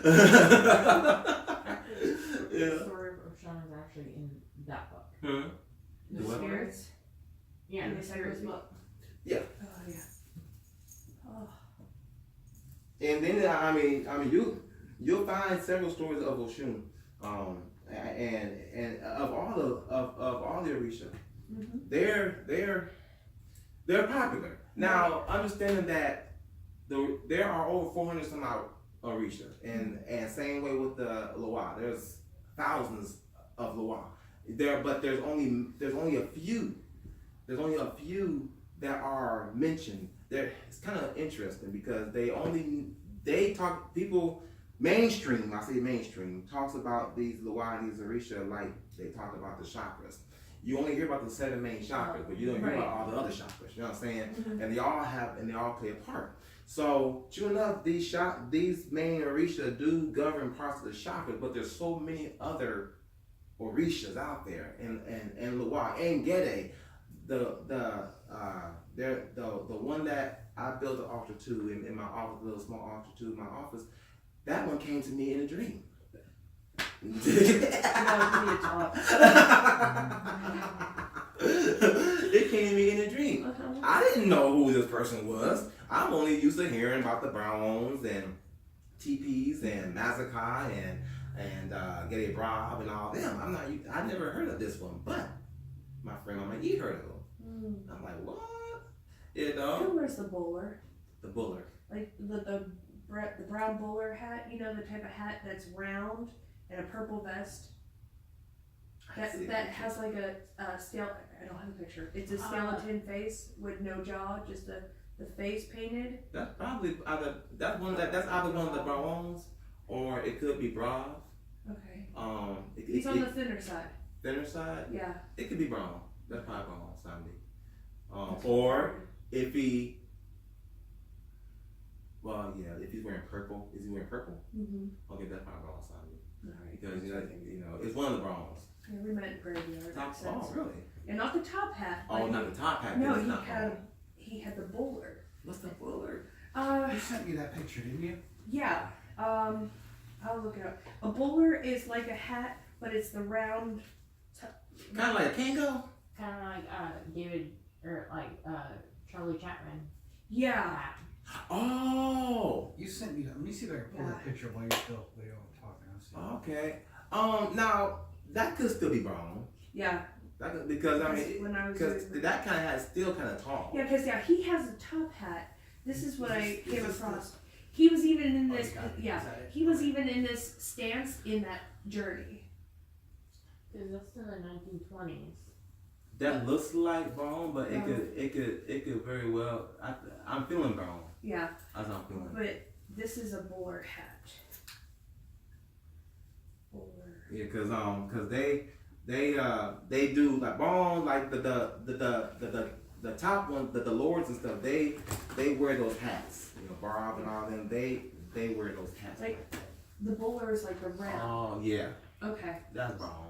story of Orisha is actually in that book. Hmm? The what? spirits. Yeah, the spirits book. Yeah. Oh yeah. Oh. And then you'll find several stories of Oshun, and of all the Orisha, Mm-hmm. they're popular. Now, understanding that there are over 400 some odd Orisha, and same way with the Loa. There's thousands of Loa. But there's only a few. There's only a few that are mentioned. It's kind of interesting because people mainstream. I say mainstream talks about these Loa and these Orisha like they talk about the chakras. You only hear about the 7 main chakras, but you don't hear about all the other chakras. You know what I'm saying? Mm-hmm. And they all play a part. So, true enough, these main Orisha do govern parts of the chakras, but there's so many other Orishas out there, and Loa and Gede, the one that I built an altar to in my office, a little small altar to in my office. That one came to me in a dream. It came to me in a dream. I didn't know who this person was. I'm only used to hearing about the Browns and TPs and Mazakai and Gede Brab and all them. I never heard of this one, but my friend Mama E heard of him. I'm like, what? You know? Who wears the bowler? The bowler. Like the brown bowler hat, you know, the type of hat that's round and a purple vest. That has like a I don't have a picture. It's a skeleton face with no jaw, just the face painted. That's probably that's either one of the Browns or it could be Brav. Okay. He's on the thinner side. Thinner side? Yeah. It could be Brown. That's probably Brown Sandy. Or if he, if he's wearing purple, is he wearing purple? Mm-hmm. Okay, that's probably Brown Sandy. All right. Because it's one of the Browns. Yeah, we meant graveyard. Oh, really? And not the top hat. Oh, not the top hat. No, he had the bowler. What's the bowler? You sent me that picture, didn't you? Yeah. I'll look it up. A bowler is like a hat, but it's the round. Kind of like a Kango? Kind of like David, or like Charlie Chapman. Yeah. Hat. Oh! You sent me that. Let me see if I can pull that picture while you're still talking. I'll see. Okay. Now, that could still be Brown. Yeah. Because that kind of hat is still kind of tall. Yeah, because he has a top hat. This is what I came across. He was even in this. He was even in this stance in that journey. Because that's in the 1920s. That looks like Brown, but it could very well. I'm feeling Brown. Yeah. That's how I'm feeling. But this is a bowler hat. Bowler. Yeah, cause they do like Brown, like the top one, the lords and stuff. They wear those hats. You know, Barb and all them. They wear those hats. Like the bowler is like the round. Oh yeah. Okay. That's Brown.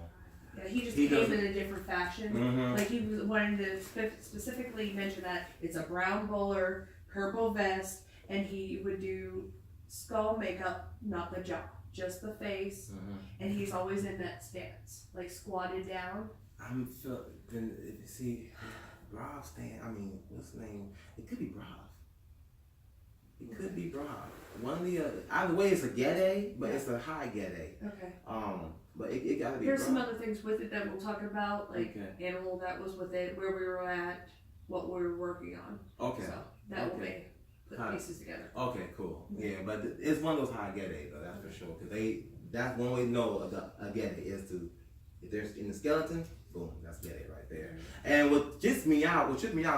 Yeah, he came in a different fashion. Mm-hmm. Like he was wanting to specifically mention that it's a brown bowler, purple vest, and he would do skull makeup, not the jaw, just the face, and he's always in that stance, like squatted down. I'm feeling. See, Brav stand. What's the name? It could be Brav. It could be Brav. One of the other. Either way, it's a Gede, but it's a high Gede. Okay. But it gotta be. There's Brav. some other things with it that we'll talk about, like animal that was with it, where we were at, what we were working on. Okay. So that will be put pieces together. Okay, cool. Yeah, but it's one of those high Gede though. That's for sure. Because that's one way to know a Gede is to if there's in the skeleton, Boom, that's Gede right there. And what tripped me out,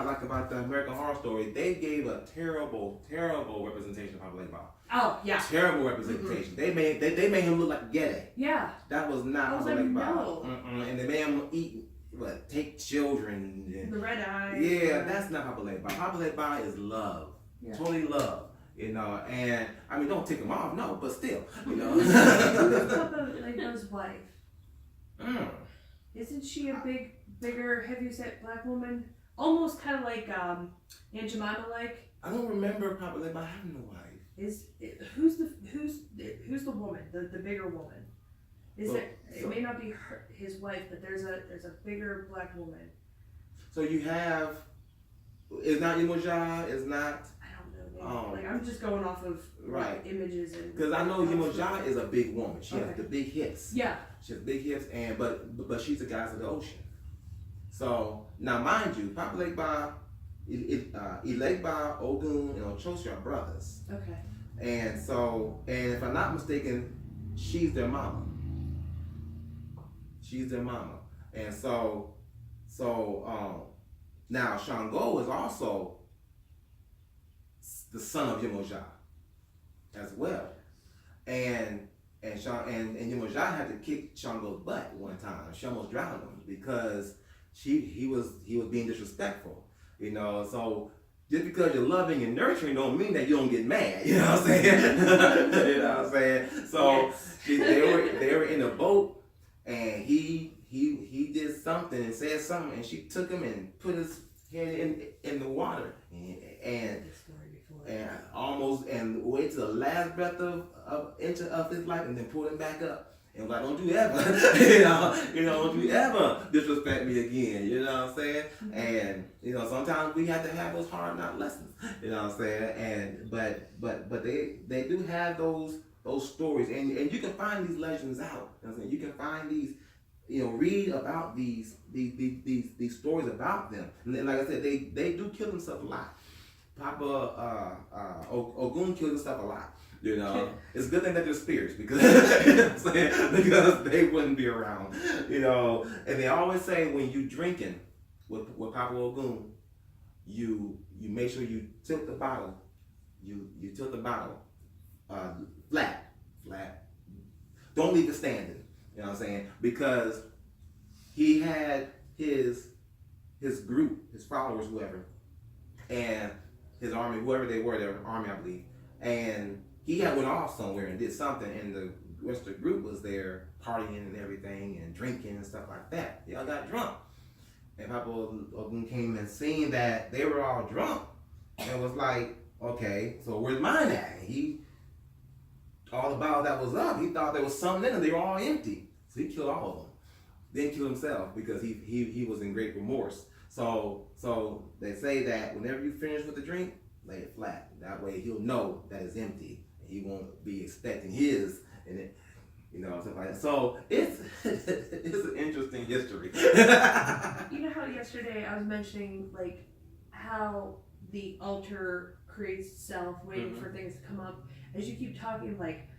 like about the American Horror Story, they gave a terrible, terrible representation of Papa Legba. Oh yeah. Terrible representation. They made him look like a Gede. Yeah. That was not I was Papa like, Legba. no. And they made him eat, take children. And, The red eyes. yeah, that's not Papa Legba. Papa Legba is love. Yeah. Totally love. You know, and I mean, don't take him off, no, but still, you know. Who's Papa Legba's wife? Isn't she a bigger, heavyset black woman? Almost kind of like Aunt Jemima like. I don't remember Papa Legba having a wife. Who's the woman? The bigger woman. It may not be his wife, but there's a bigger black woman. So you have, it's not Yemoja, it's not. I don't know. Like I'm just going off of right images and. Because I know Yemoja is a big woman. She has the big hips. Yeah. She has big hips, and but she's the goddess of the ocean. So now, mind you, Papa Legba, Ilegba, Ogun, and Ochosi are brothers. Okay. And so, and if I'm not mistaken, she's their mama. She's their mama. And so now Shango is also the son of Yemoja as well. And Yemoja had to kick Shango's butt one time. She almost drowned him because he was being disrespectful. You know, so just because you're loving and nurturing don't mean that you don't get mad. You know what I'm saying? You know what I'm saying? So yes. they were in a boat, and he did something and said something, and she took him and put his head in the water and almost and wait to the last breath of inch of his life, and then pull him back up. And like, don't you ever, don't you ever disrespect me again, you know what I'm saying? And, sometimes we have to have those hard knock lessons, you know what I'm saying? And, but they do have those stories, and you can find these legends out, you know what I'm saying? You can find these, read about these stories about them. And like I said, they do kill themselves a lot. Papa Ogun killed himself a lot. It's a good thing that they're spirits because because they wouldn't be around. And they always say when you drinking with Papa Ogun, you make sure you tilt the bottle. You tilt the bottle flat. Don't leave it standing. You know what I'm saying? Because he had his group, his followers, whoever, and his army, whoever they were, their army, I believe, and he had went off somewhere and did something, and the rest of the group was there partying and everything and drinking and stuff like that. They all got drunk. And Papa Ogun came and seen that they were all drunk and was like, okay, so where's mine at? All the bottles that was up, he thought there was something in them. They were all empty. So he killed all of them. Then killed himself because he was in great remorse. So they say that whenever you finish with the drink, lay it flat. That way he'll know that it's empty. He won't be expecting his, and it, stuff like that. So it's an interesting history. You know how yesterday I was mentioning like how the altar creates itself, waiting for things to come up. As you keep talking, like,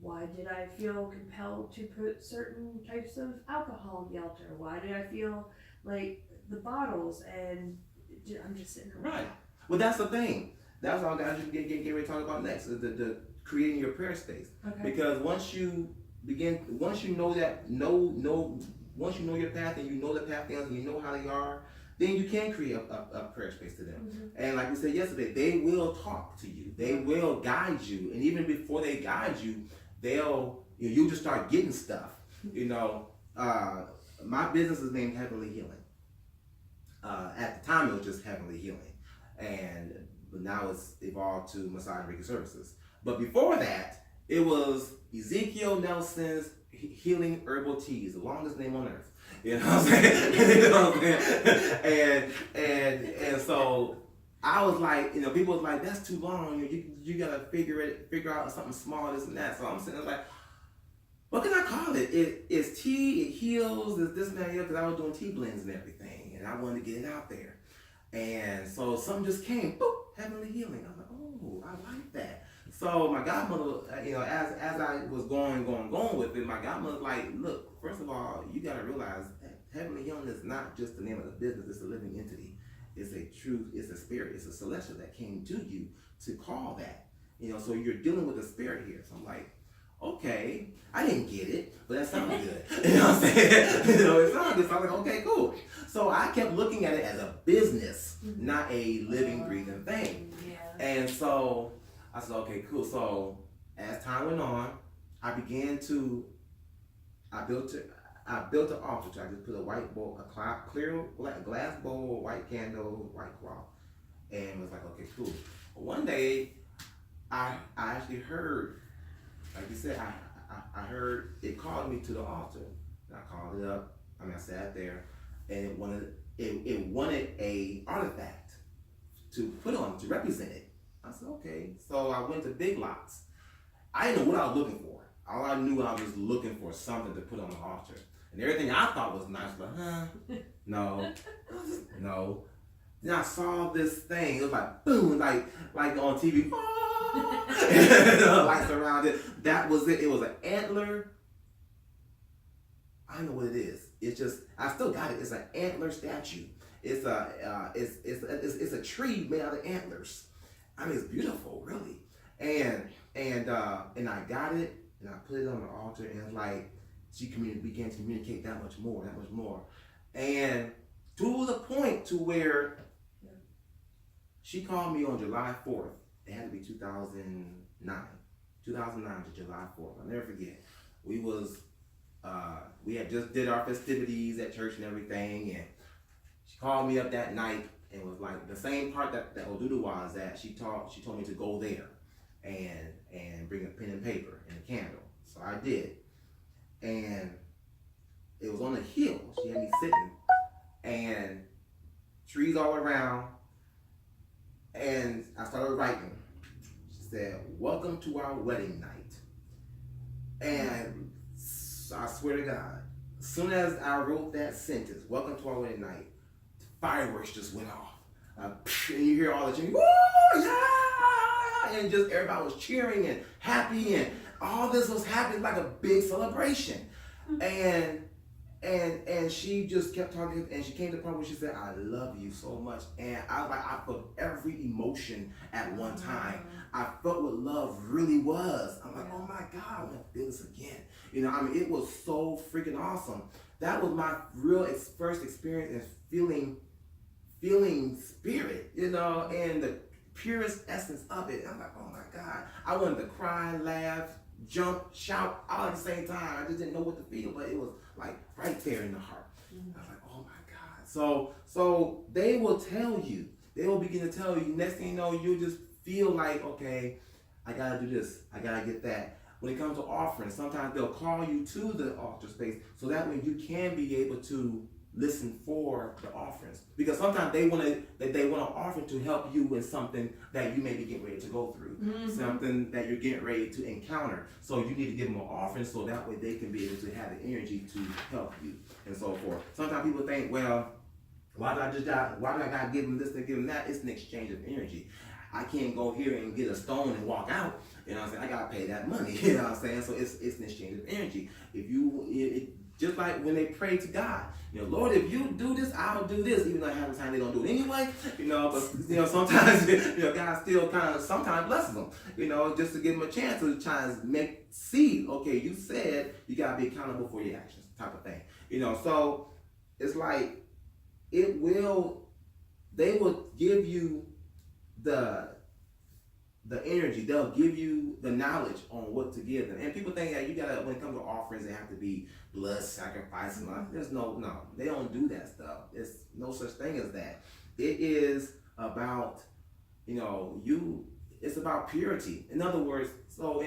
why did I feel compelled to put certain types of alcohol on the altar? Why did I feel like the bottles? And I'm just sitting there. Right. Well, that's the thing. That's all guys you get ready to talk about next, is the creating your prayer space. Okay. Because once you know your path, and you know the path and you know how they are, then you can create a prayer space to them. Mm-hmm. And like we said yesterday, they will talk to you. They will guide you. And even before they guide you, you'll just start getting stuff. My business is named Heavenly Healing. At the time, it was just Heavenly Healing. But now it's evolved to Massage Reiki Services. But before that, it was Ezekiel Nelson's Healing Herbal Teas, the longest name on earth. You know what I'm saying? And so I was like, people was like, that's too long. You gotta figure out something small, this and that. So I'm sitting there like, what can I call it? It's tea, it heals, it's this and that, because I was doing tea blends and everything, and I wanted to get it out there. And so something just came, boop, Heavenly Healing. I'm like, oh, I like that. So my godmother, as I was going with it, my godmother was like, look, first of all, you gotta realize that Heavenly Young is not just the name of the business, it's a living entity. It's a truth, it's a spirit, it's a celestial that came to you to call that. So you're dealing with a spirit here. So I'm like, okay, I didn't get it, but that sounded good. You know what I'm saying? It sounded good. So I was like, okay, cool. So I kept looking at it as a business, not a living, breathing thing. Yeah. And so I said, okay, cool. So as time went on, I built an altar. So I just put a white bowl, a clear glass bowl, white candle, white cloth, and was like, okay, cool. But one day, I actually heard, like you said, I heard it called me to the altar. And I called it up. I sat there, and it wanted a artifact to put on to represent it. I said, okay. So I went to Big Lots. I didn't know what I was looking for. All I knew, I was looking for something to put on the altar. And everything I thought was nice, but no. Then I saw this thing. It was like boom, like on TV. Lights around it. That was it. It was an antler. I don't know what it is. It's just, I still got it. It's an antler statue. It's a tree made out of antlers. It's beautiful, really. And I got it, and I put it on the altar, and it's like she began to communicate that much more, and to the point to where she called me on July 4th. It had to be 2009 to July 4th. I'll never forget. We had just did our festivities at church and everything, and she called me up that night and was like, the same part that Odudu was at, she told me to go there and bring a pen and paper and a candle. So I did. And it was on a hill. She had me sitting, and trees all around, and I started writing. She said, "Welcome to our wedding night." And I swear to God, as soon as I wrote that sentence, "Welcome to our wedding night," fireworks just went off. And you hear all the cheering, "Woo, yeah!" And just everybody was cheering and happy, and all this was happening like a big celebration. And she just kept talking, and she came to the point where she said, "I love you so much." And I was like, I felt every emotion at one time. I felt what love really was. I'm like, oh my God, I want to feel this again. It was so freaking awesome. That was my real first experience in feeling spirit, and the purest essence of it. I'm like, oh my God. I wanted to cry, laugh, jump, shout all at the same time. I just didn't know what to feel, but it was like right there in the heart. I was like, oh my God. So they will tell you, they will begin to tell you, next thing you know, you'll just feel like, okay, I gotta do this, I gotta get that. When it comes to offerings, sometimes they'll call you to the altar space so that way you can be able to listen for the offerings, because sometimes they want an offering to help you with something that you may be getting ready to go through, something that you're getting ready to encounter. So you need to give them an offering so that way they can be able to have the energy to help you and so forth. Sometimes people think, well, why do I gotta give them this and give them that? It's an exchange of energy. I can't go here and get a stone and walk out. You know what I'm saying? I gotta pay that money. You know what I'm saying? So it's an exchange of energy. Just like when they pray to God, Lord, if you do this, I'll do this, even though half the time they don't do it anyway, but sometimes, God still kind of sometimes blesses them, just to give them a chance to try and see, okay, you said you gotta be accountable for your actions, type of thing, so it's like, they will give you the energy, they'll give you the knowledge on what to give them. And people think that you gotta, when it comes to offerings, they have to be blood sacrifice and all. There's no, they don't do that stuff. There's no such thing as that. It is about, it's about purity. In other words, so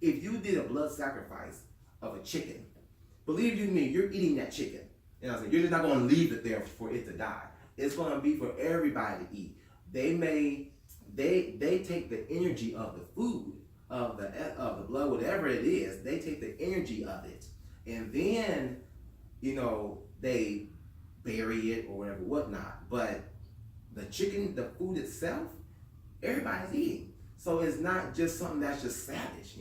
if you did a blood sacrifice of a chicken, believe you me, you're eating that chicken. You're just not gonna leave it there for it to die. It's gonna be for everybody to eat. They take the energy of the food, of the blood, whatever it is, they take the energy of it, and then, they bury it or whatever, whatnot. But the chicken, the food itself, everybody's eating. So it's not just something that's just savage,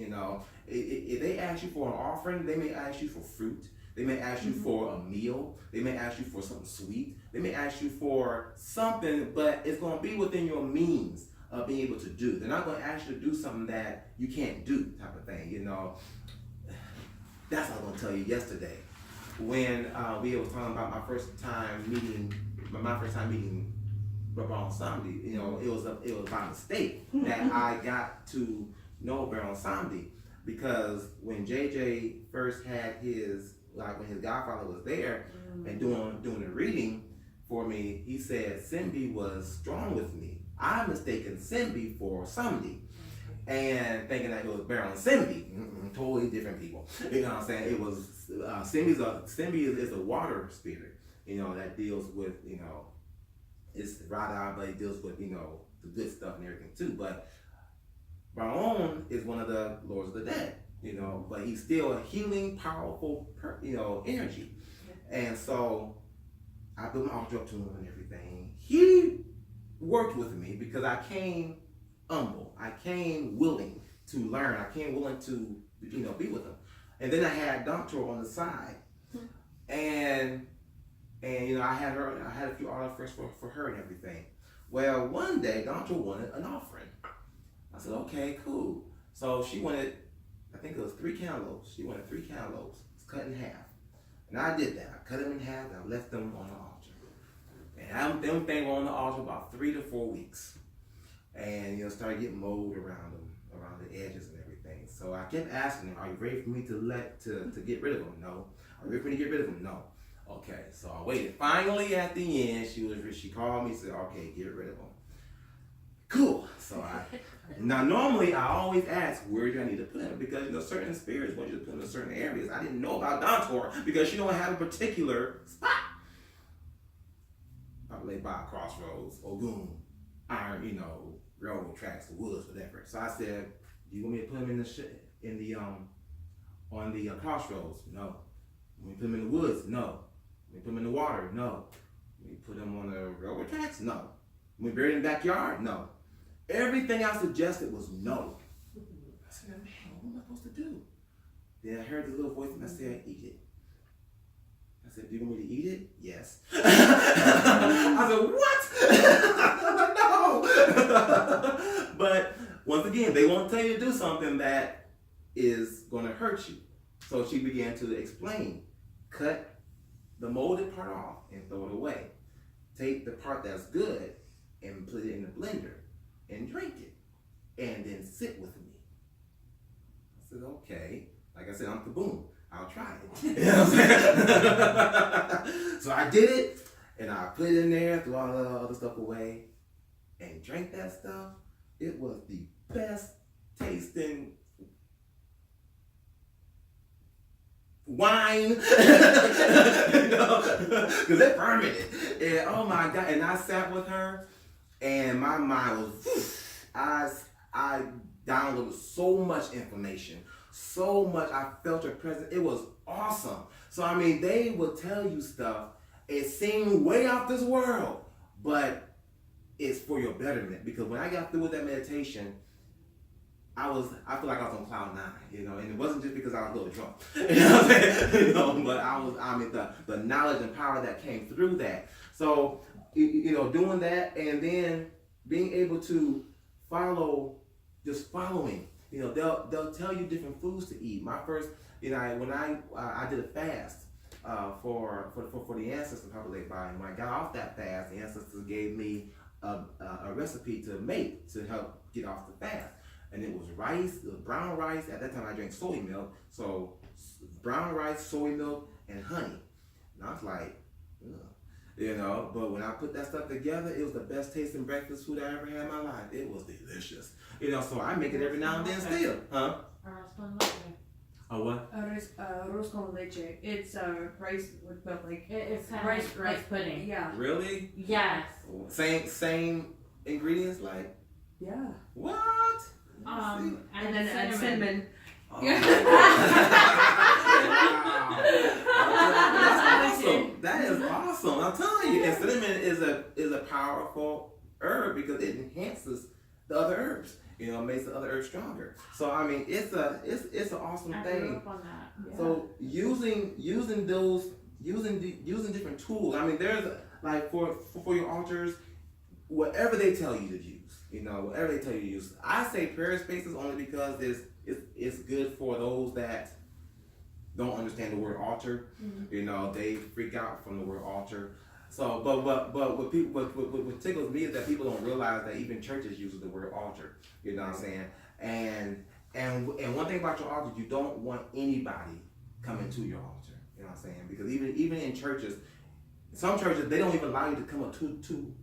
If they ask you for an offering, they may ask you for fruit. They may ask you for a meal. They may ask you for something sweet. They may ask you for something, but it's going to be within your means of being able to do. They're not going to ask you to do something that you can't do, type of thing, you know. That's what I was going to tell you yesterday when we were talking about my first time meeting Baron Samedi. You know, it was by mistake that I got to know Baron Samedi, because when JJ first had his, like when his godfather was there and doing the reading for me, he said Simbi was strong with me. I mistaken Simbi for Samedi, and thinking that it was Baron Simbi. Totally different people. You know what I'm saying? It was Simbi is a water spirit. You know, that deals with, you know, it's Radha, but it deals with, you know, the good stuff and everything too. But Baron is one of the lords of the dead. You know, but he's still a healing, powerful, energy. And so I built my altar up to him and everything. He worked with me because I came humble. I came willing to learn. I came willing to, you know, be with him. And then I had Doctor on the side, and you know, I had a few offers for her and everything. Well, one day Doctor wanted an offering. I said, okay, cool. So she wanted, I think it was 3 cantaloupes. She wanted 3 cantaloupes. It's cut in half. And I did that. I cut them in half and I left them on the altar. And them things were on the altar about 3 to 4 weeks. And, you know, started getting mold around them, around the edges and everything. So I kept asking her, are you ready for me to get rid of them? No. Are you ready for me to get rid of them? No. Okay, so I waited. Finally, at the end, she called me and said, okay, get rid of them. Cool. So now normally I always ask, where do I need to put him? Because, you know, certain spirits want you to put him in certain areas. I didn't know about Dantor because she don't have a particular spot. Probably by a crossroads, Ogun, iron, you know, railroad tracks, the woods, whatever. So I said, do you want me to put him on the crossroads? No. Want me to put him in the woods? No. Want me to put him in the water? No. Want me to put him on the railroad tracks? No. Want me to bury him in the backyard? No. Everything I suggested was no. I said, man, what am I supposed to do? Then I heard the little voice and I said, eat it. I said, do you want me to eat it? Yes. I said, what? No. But once again, they won't tell you to do something that is going to hurt you. So she began to explain, cut the molded part off and throw it away. Take the part that's good and put it in the blender and drink it, and then sit with me. I said, okay. Like I said, I'm kaboom. I'll try it. You know what I'm saying? So I did it, and I put it in there, threw all the other stuff away, and drank that stuff. It was the best tasting wine, because it fermented. And oh my God, and I sat with her, and my mind was, I downloaded so much information, so much. I felt her presence. It was awesome. So I mean, they will tell you stuff. It seemed way off this world, but it's for your betterment. Because when I got through with that meditation, I feel like I was on cloud 9, you know, and it wasn't just because I was a little drunk, you know what I'm saying? You know, but the knowledge and power that came through that. So, you know, doing that and then being able to just following, you know, they'll tell you different foods to eat. My first, you know, when I did a fast for the ancestors, probably by, and when I got off that fast, the ancestors gave me a recipe to make to help get off the fast. And it was rice, it was brown rice. At that time I drank soy milk. So brown rice, soy milk, and honey. And I was like, ugh. You know, but when I put that stuff together, it was the best tasting breakfast food I ever had in my life. It was delicious. You know, so I make it every now and then still. Huh? Oh, what? Arroz con leche. It's rice with milk, like It's kind rice, of like pudding. Yeah. Really? Yes. Same ingredients, like? Yeah. What? And then cinnamon. Oh. Yeah. That's awesome. That is awesome. I'm telling you, and cinnamon is a powerful herb because it enhances the other herbs. You know, makes the other herbs stronger. So I mean, it's an awesome I thing. grew up on that. So using different tools. I mean, there's like for your altars, whatever they tell you to use. You know, whatever they tell you to use. I say prayer spaces only because it's good for those that don't understand the word altar. Mm-hmm. You know, they freak out from the word altar. So, but what tickles me is that people don't realize that even churches use the word altar. You know what I'm saying? And one thing about your altar, you don't want anybody coming to your altar. You know what I'm saying? Because even in churches, some churches they don't even allow you to come up to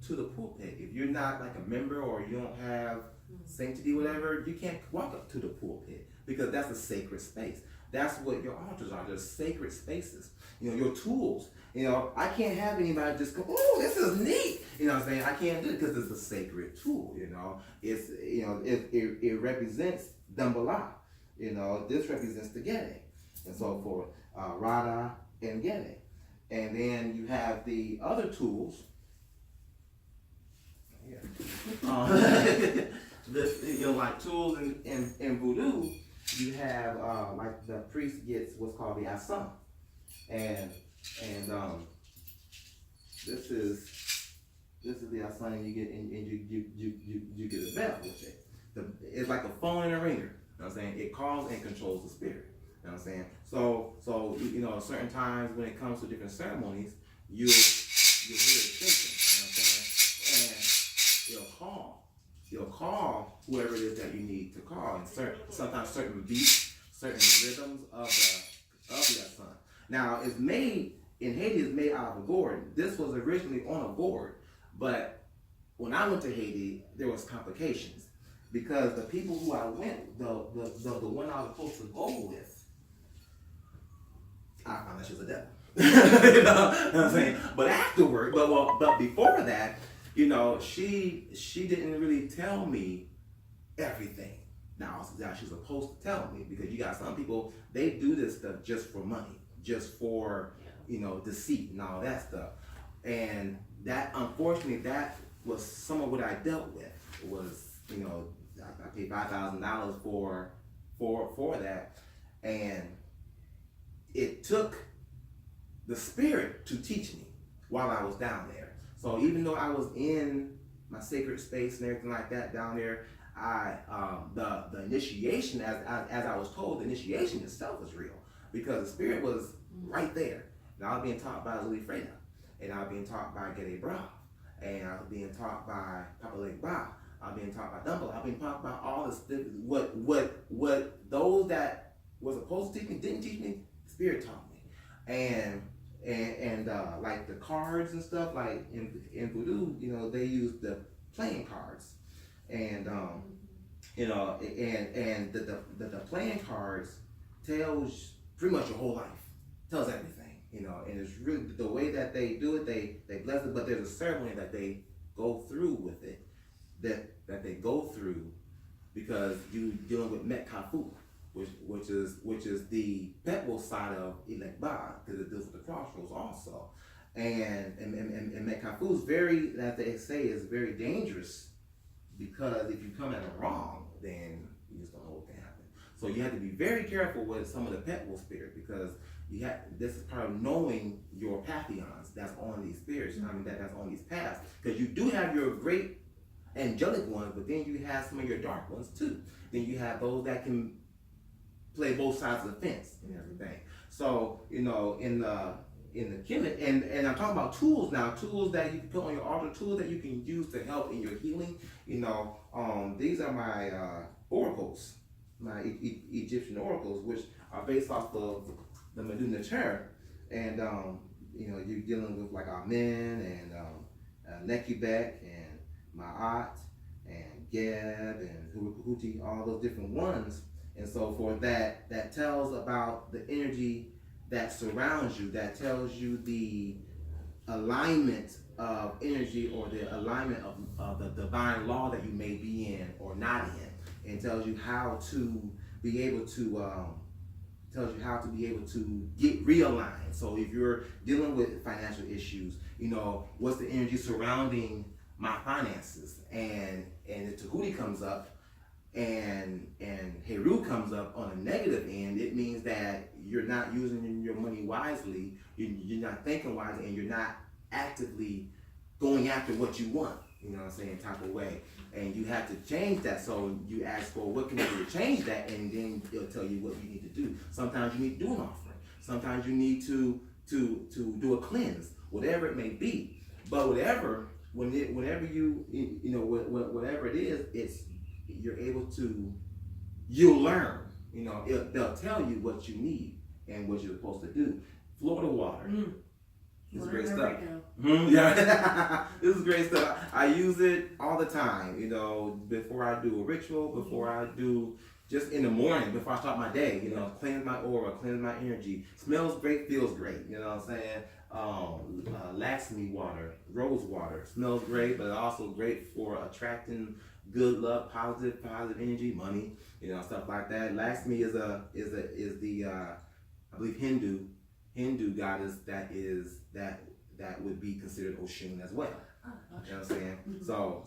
the pulpit. If you're not like a member or you don't have sanctity, whatever, you can't walk up to the pulpit because that's a sacred space. That's what your altars are. They're sacred spaces. You know, your tools. You know, I can't have anybody just go, oh, this is neat. You know what I'm saying? I can't do it because it's a sacred tool. You know, it's, you know, it represents Dambala. You know, this represents the Gede. And so forth. Rada and Gede. And then you have the other tools. You know, like tools in voodoo, you have like the priest gets what's called the asan, and this is the asan, and you get you get a bell with it. It's like a phone and a ringer. You know what I'm saying? It calls and controls the spirit. You know what I'm saying? So you know, certain times when it comes to different ceremonies, you'll hear it thinking. You know what I'm saying? And you'll call whoever it is that you need to call, and sometimes certain beats, certain rhythms of the asan. Now it's made in Haiti. It's made out of a gourd. This was originally on a gourd, but when I went to Haiti, there was complications because the people who I went, the one I was supposed to go with, I found that she was a devil. You know what I'm saying? But afterward, but before that, you know, she didn't really tell me everything. Now she's supposed to tell me because you got some people, they do this stuff just for money, just for, you know, deceit and all that stuff. And that, unfortunately, that was some of what I dealt with. Was, you know, I paid $5,000 for that, and it took the spirit to teach me while I was down there. So even though I was in my sacred space and everything like that down there, the initiation, as I was told, the initiation itself was real because the spirit was right there. And I was being taught by Zuli Freda, and I was being taught by Gede Bra, and I was being taught by Papa Lake Ba, I was being taught by Dumbo, I was being taught by all this, what those that were supposed to teach me didn't teach me, the spirit taught me. And like the cards and stuff, like in voodoo, you know, they use the playing cards, and you know, and the playing cards tells pretty much your whole life, tells everything, you know, and it's really the way that they do it, they bless it, but there's a ceremony that they go through with it, that they go through because you dealing with Metkafu. Which is the Petwo side of Ilekba, because it deals with the crossroads also, and Metkafu is very, as they say, is very dangerous because if you come at it wrong, then you just don't know what can happen. So you have to be very careful with some of the Petwo spirit because this is part of knowing your pantheons that's on these spirits. I mean that's on these paths, because you do have your great angelic ones, but then you have some of your dark ones too. Then you have those that can play both sides of the fence and everything. So, you know, in the Kemet, and I'm talking about tools now, tools that you can put on your altar, tools that you can use to help in your healing. You know, these are my oracles, my Egyptian oracles, which are based off of the Meduna Ter. And you know, you're dealing with like Amen and Nekubek and Ma'at and Geb and Hurukuhuti, all those different ones. And so forth, that tells about the energy that surrounds you, that tells you the alignment of energy or the alignment of the divine law that you may be in or not in, and tells you how to be able to get realigned. So if you're dealing with financial issues, you know, what's the energy surrounding my finances. And if Tahuti comes up and Heru comes up on a negative end, it means that you're not using your money wisely, you're not thinking wisely, and you're not actively going after what you want, you know what I'm saying, type of way. And you have to change that. So you ask for what can you do to change that, and then it'll tell you what you need to do. Sometimes you need to do an offering. Sometimes you need to do a cleanse, whatever it may be. But whatever you know, whatever it is, it's you're able to, you'll learn. You know, they'll tell you what you need and what you're supposed to do. Florida water. This is great stuff. Yeah, this is great stuff. I use it all the time. You know, before I do a ritual, before I do, just in the morning, before I start my day. You know, cleanse my aura, cleanse my energy. Smells great, feels great. You know what I'm saying? Laxmi water, rose water, smells great, but also great for attracting good luck, positive energy, money. You know, stuff like that. Laxmi is the I believe Hindu goddess that would be considered Oshun as well. Oh, you know what I'm saying? So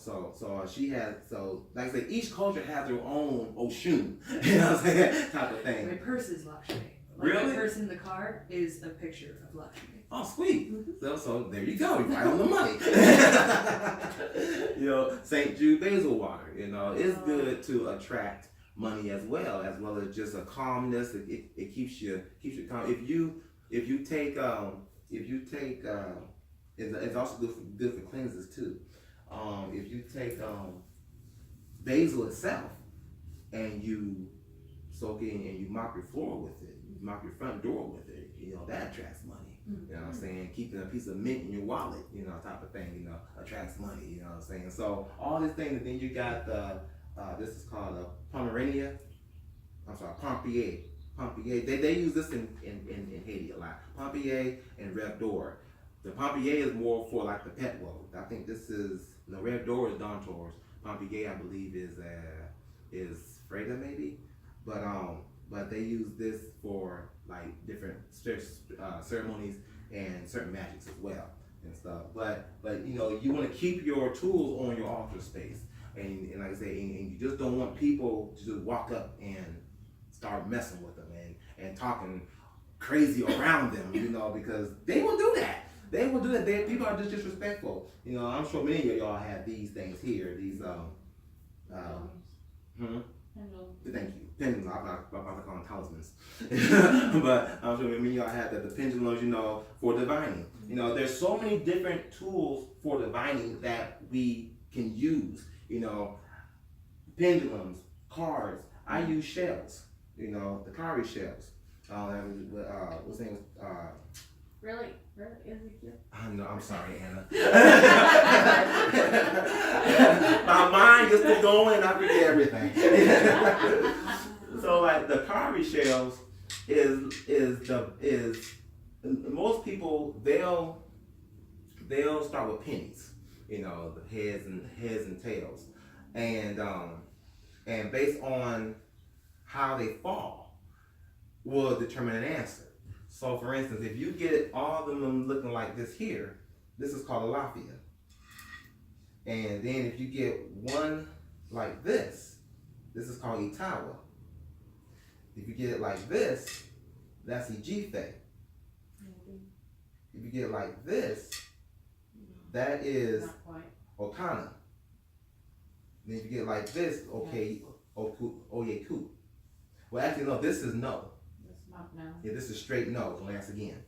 she has, so like I said, each culture has their own Oshun, you know what I'm saying, type of thing. My purse is Lakshmi. Really? The purse in the car is a picture of Lakshmi. Oh, sweet. So there you go. You're right on the money. You know, St. Jude basil water. You know, it's good to attract money as well as just a calmness. It keeps you calm. If you take it's also good for cleanses too. If you take basil itself and you soak it and you mop your floor with it, you mop your front door with it, you know, that attracts money. You know what I'm saying? Keeping a piece of mint in your wallet, you know, type of thing, you know, attracts money, you know what I'm saying? So all these things, and then you got this is called a Pomerania. I'm sorry, Pompier. They use this in Haiti a lot. Pompier and Red Door. The Pompier is more for like the pet world. I think this is Red Door is Don Tours. Pompier, I believe, is Freda maybe, but they use this for like different ceremonies and certain magics as well and stuff. But you know, you want to keep your tools on your altar space, and like I say, and you just don't want people to just walk up and start messing with them and talking crazy around them, you know, because they will do that. They will do that. People are just disrespectful. You know, I'm sure many of y'all have these things here. These Thank you. Pendulums. I'm about to call them talismans. But I'm sure many of y'all have that. The pendulums, you know, for divining. You know, there's so many different tools for divining that we can use. You know, pendulums, cards. I use shells. You know, the cowrie shells. What's the name? Really? Ezekiel? I'm sorry, Anna. My mind just keeps going and I forget everything. So like the cowrie shells is most people they'll start with pennies, you know, the heads and tails, and based on how they fall will determine an answer. So for instance, if you get all of them looking like this here, this is called a lafia. And then if you get one like this is called itawa. If you get it like this, that's ijife. If you get it like this, that is okana. Then if you get it like this, okay, oyeku. Well, actually, no, this is no. No. Yeah, this is straight no. Don't ask again.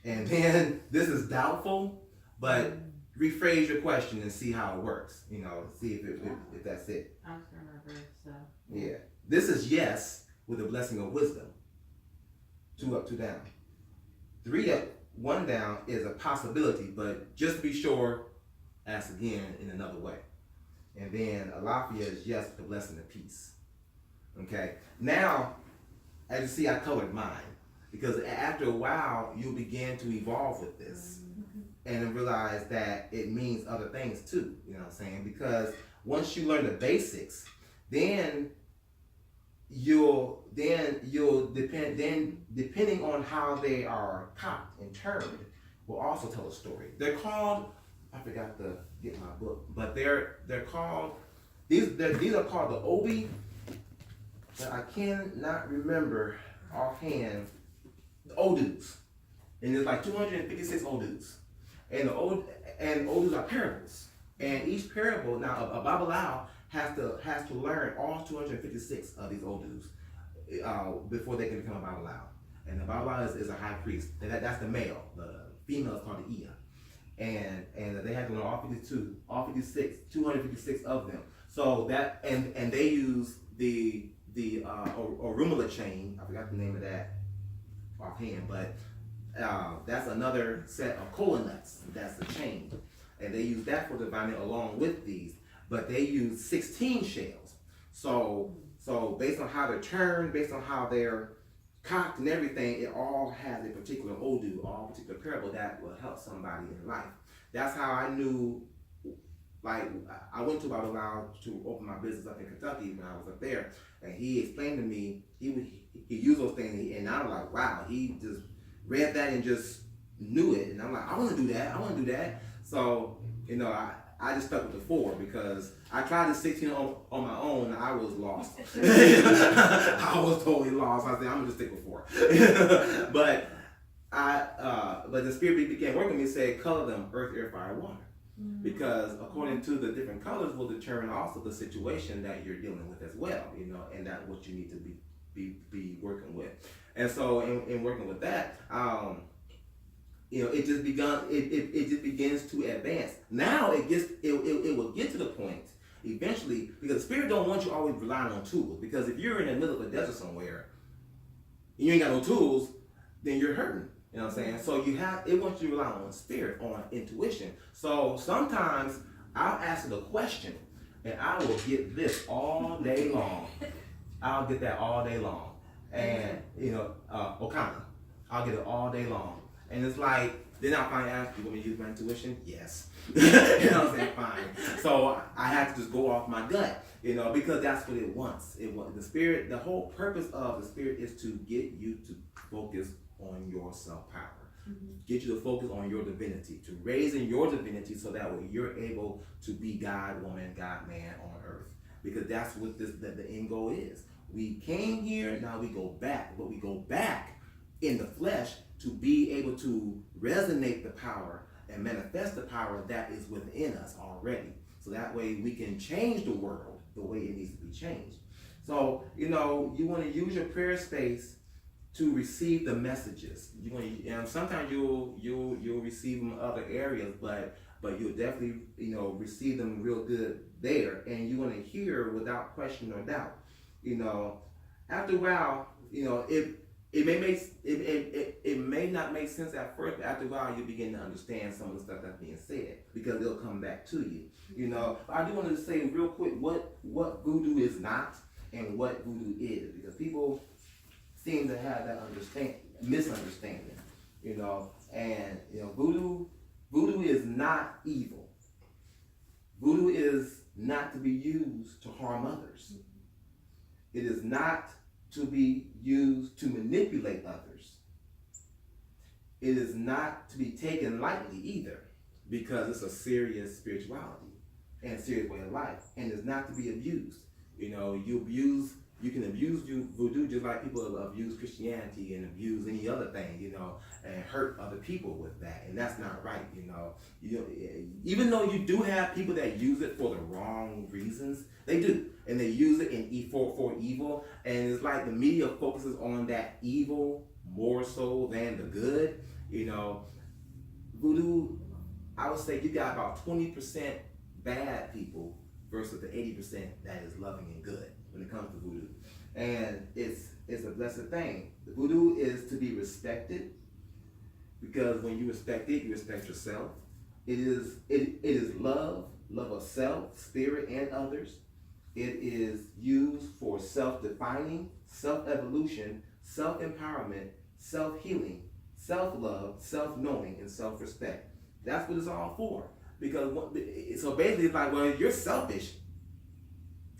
And then this is doubtful, but rephrase your question and see how it works. You know, see if that's it. I was gonna reverse, so. Yeah. This is yes with a blessing of wisdom. 2 up, 2 down. 3 up, 1 down is a possibility, but just to be sure, ask again in another way. And then alafia is yes with the blessing of peace. Okay. Now, as you see, I colored mine because after a while, you'll begin to evolve with this and realize that it means other things too. You know what I'm saying? Because once you learn the basics, then you'll depending on how they are cocked and turned, will also tell a story. They're called I forgot to get my book, but they're called these are called the Obi, but I cannot remember offhand the Odus, and there's like 256 Odus, and Odus are parables, and each parable now a Babylao has to learn all 256 of these Odus before they can become a Babylao, and the Babylao is a high priest, and that's the male. The female is called the Iya. And they have to learn all 256 of them. So that and they use the Orumala chain. I forgot the name of that offhand, but that's another set of koa nuts. That's the chain, and they use that for divining along with these. But they use 16 shells. So based on how they're turned, based on how they're cocked and everything, it all has a particular Odu, all particular parable that will help somebody in life. That's how I knew, like, I went to Babylon to open my business up in Kentucky when I was up there, and he explained to me, he used those things, and I was like, wow, he just read that and just knew it, and I'm like, I want to do that. So, you know, I just stuck with the 4 because I tried the 16 on my own. I was lost. I was totally lost. I said, I'm gonna just stick with 4. But the Spirit began working with me and said, color them earth, air, fire, water. Because according to the different colors will determine also the situation that you're dealing with as well, you know, and that's what you need to be working with. And so in working with that, you know, it just begins to advance. Now it will get to the point eventually, because the Spirit don't want you always relying on tools. Because if you're in the middle of a desert somewhere and you ain't got no tools, then you're hurting. You know what I'm saying? So it wants you to rely on Spirit, on intuition. So sometimes I'll ask it a question and I will get this all day long. I'll get that all day long. And, you know, Okana, I'll get it all day long. And it's like, then I'll finally ask, you want me to use my intuition? Yes. You know what I'm saying? Fine. So I have to just go off my gut, you know, because that's what it wants. The Spirit, the whole purpose of the Spirit is to get you to focus on your self-power. Get you to focus on your divinity, to raise in your divinity so that way you're able to be God, woman, God, man on earth. Because that's what the end goal is. We came here, now we go back, but we go back in the flesh to be able to resonate the power and manifest the power that is within us already. So that way we can change the world the way it needs to be changed. So, you know, you want to use your prayer space to receive the messages. You want to, and sometimes you'll receive them in other areas, but you'll definitely, you know, receive them real good there. And you want to hear without question or doubt. You know, after a while, you know, it may not make sense at first, but after a while you begin to understand some of the stuff that's being said because it'll come back to you. You know, I do want to say real quick what voodoo is not and what voodoo is, because people seem to have that misunderstanding. You know, and you know, voodoo is not evil. Voodoo is not to be used to harm others. It is not to be used to manipulate others. It is not to be taken lightly either, because it's a serious spirituality and a serious way of life, and it's not to be abused. You know, you can abuse voodoo just like people abuse Christianity and abuse any other thing, you know, and hurt other people with that, and that's not right. You know, even though you do have people that use it for the wrong reasons, they do, and they use it for evil, and it's like the media focuses on that evil more so than the good. You know, voodoo, I would say you got about 20% bad people versus the 80% that is loving and good when it comes to voodoo. And it's a blessed thing. The voodoo is to be respected, because when you respect it, you respect yourself. It is love of self, spirit, and others. It is used for self-defining, self-evolution, self-empowerment, self-healing, self-love, self-knowing, and self-respect. That's what it's all for. Because so basically it's like, well, you're selfish.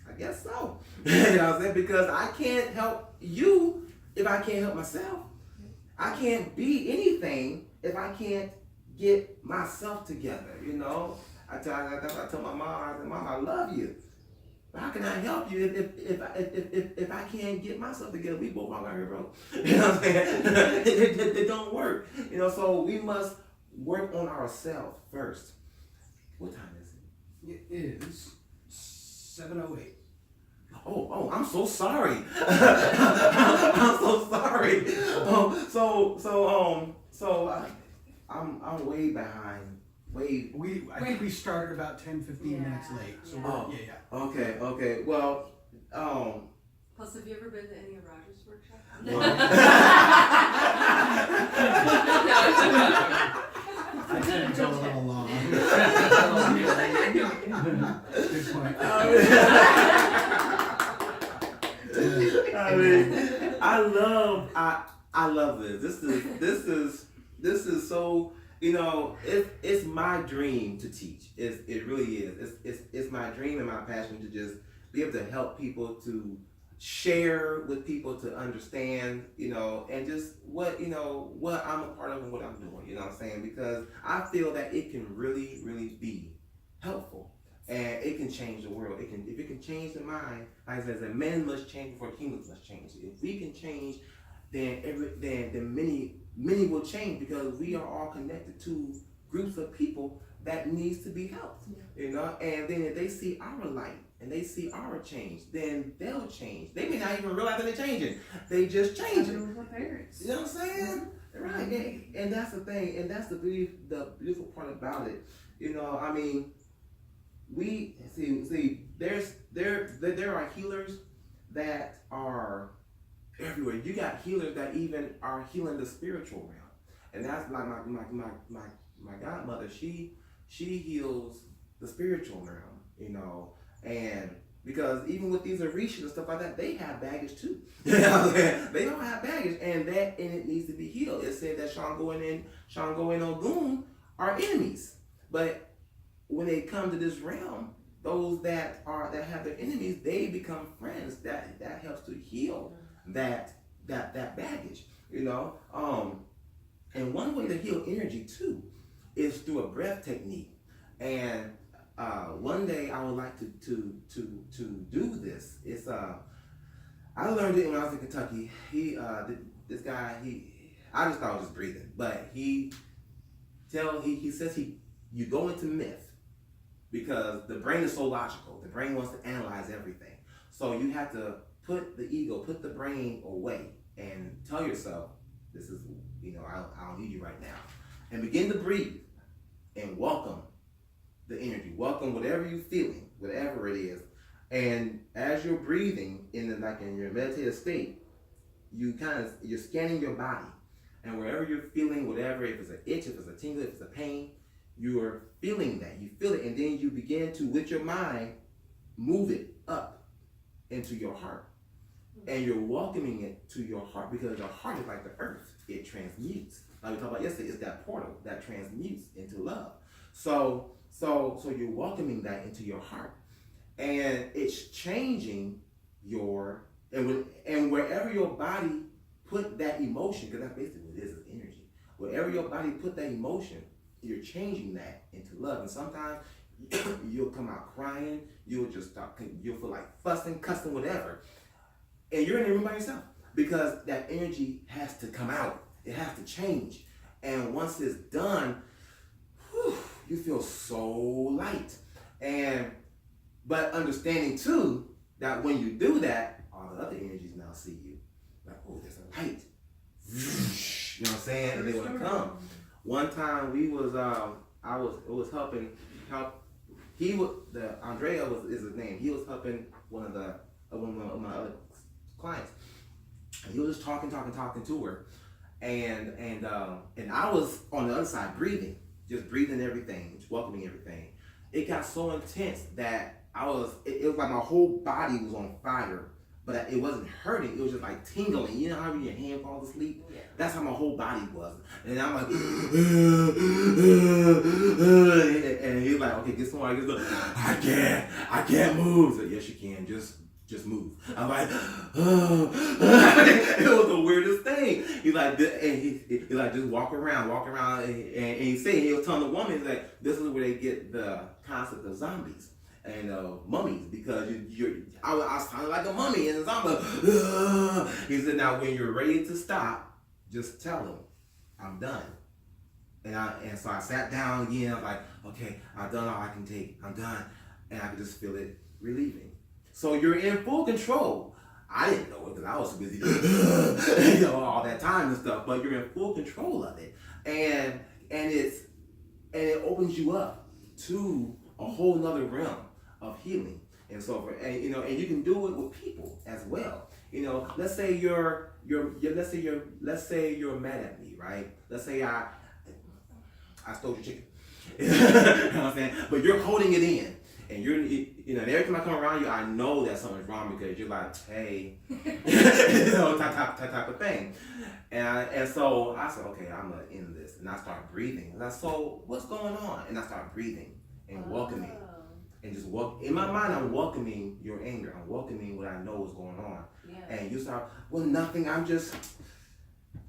I guess so. You know what I'm saying? Because I can't help you if I can't help myself. I can't be anything if I can't get myself together, you know. I tell my mom, I said, Mom, I love you. But how can I help you if I can't get myself together? We both wrong out here, bro. You know what I'm saying? It don't work. You know, so we must work on ourselves first. What time is it? It is 7:08. Oh, I'm so sorry. I'm so sorry. I'm way behind. I think we started about 10-15 minutes late. So Okay. Well, Plus, have you ever been to any of Roger's workshops? I didn't go a little long. Good point. I love this. This is so, you know, it's my dream to teach. It really is. It's my dream and my passion to just be able to help people, to share with people, to understand, you know, and just what I'm a part of and what I'm doing, you know what I'm saying? Because I feel that it can really, really be helpful. And it can change the world. If it can change the mind, like I said, men must change before kingdoms must change. If we can change, then many will change, because we are all connected to groups of people that needs to be helped. You know, and then if they see our light and they see our change, then they'll change. They may not even realize that they're changing. They just change it. With my parents. You know what I'm saying? Right. And that's the thing, and that's the beautiful part about it. You know, I mean, we see there are healers that are everywhere. You got healers that even are healing the spiritual realm, and that's like my godmother. She heals the spiritual realm, you know, and because even with these Orisha and stuff like that, they have baggage too. They don't have baggage, and it needs to be healed. It said that Shango and Ogun are enemies, but when they come to this realm, those that have their enemies, they become friends. That helps to heal that baggage, you know. And one way to heal energy too is through a breath technique. And one day I would like to do this. It's I learned it when I was in Kentucky. This guy, I just thought it was just breathing, but he says you go into myth. Because the brain is so logical. The brain wants to analyze everything. So you have to put the ego, put the brain away, and tell yourself, this is, you know, I don't need you right now. And begin to breathe and welcome the energy. Welcome whatever you're feeling, whatever it is. And as you're breathing in your meditative state, you're scanning your body. And wherever you're feeling whatever, if it's an itch, if it's a tingle, if it's a pain, you're feeling that. You feel it, and then you begin to, with your mind, move it up into your heart. And you're welcoming it to your heart, because your heart is like the earth. It transmutes. Like we talked about yesterday, it's that portal that transmutes into love. So you're welcoming that into your heart. And it's changing and wherever your body put that emotion, because that's basically what it is energy. Wherever your body put that emotion, you're changing that into love. And sometimes you'll come out crying, you'll feel like fussing, cussing, whatever. And you're in the room by yourself, because that energy has to come out. It has to change. And once it's done, you feel so light. But understanding too, that when you do that, all the other energies now see you. Like, oh, there's a light. You know what I'm saying? And they want to come. One time we was Andrea is his name. He was helping one of my other clients. And he was just talking to her, and I was on the other side breathing everything, just welcoming everything. It got so intense that it was like my whole body was on fire. But it wasn't hurting, it was just like tingling. You know how when your hand falls asleep? Yeah. That's how my whole body was. And I'm like, and he's like, okay, get some water, I can't move. So yes, you can. Just just move. I'm like, oh. It was the weirdest thing. He's like, and he like just walk around, and he said he was telling the woman, he's like, this is where they get the concept of zombies and mummies, because I was kind of like a mummy and a zombie. He said, now when you're ready to stop, just tell him, I'm done. And so I sat down again. I was like, okay, I've done all I can take. I'm done. And I could just feel it relieving. So you're in full control. I didn't know it because I was so busy, you know, all that time and stuff. But you're in full control of it, and it opens you up to a whole nother realm of healing. And so and you can do it with people as well. You know, let's say you're mad at me, right? Let's say I stole your chicken. You know what I'm saying? But you're holding it in. And and every time I come around you, I know that something's wrong because you're like, hey, type of thing. And so I said, okay, I'm gonna end this. And I start breathing. And I said, so what's going on? And I start breathing and welcoming. And just in my mind, I'm welcoming your anger. I'm welcoming what I know is going on. Yeah. And you start, well, nothing, I'm just,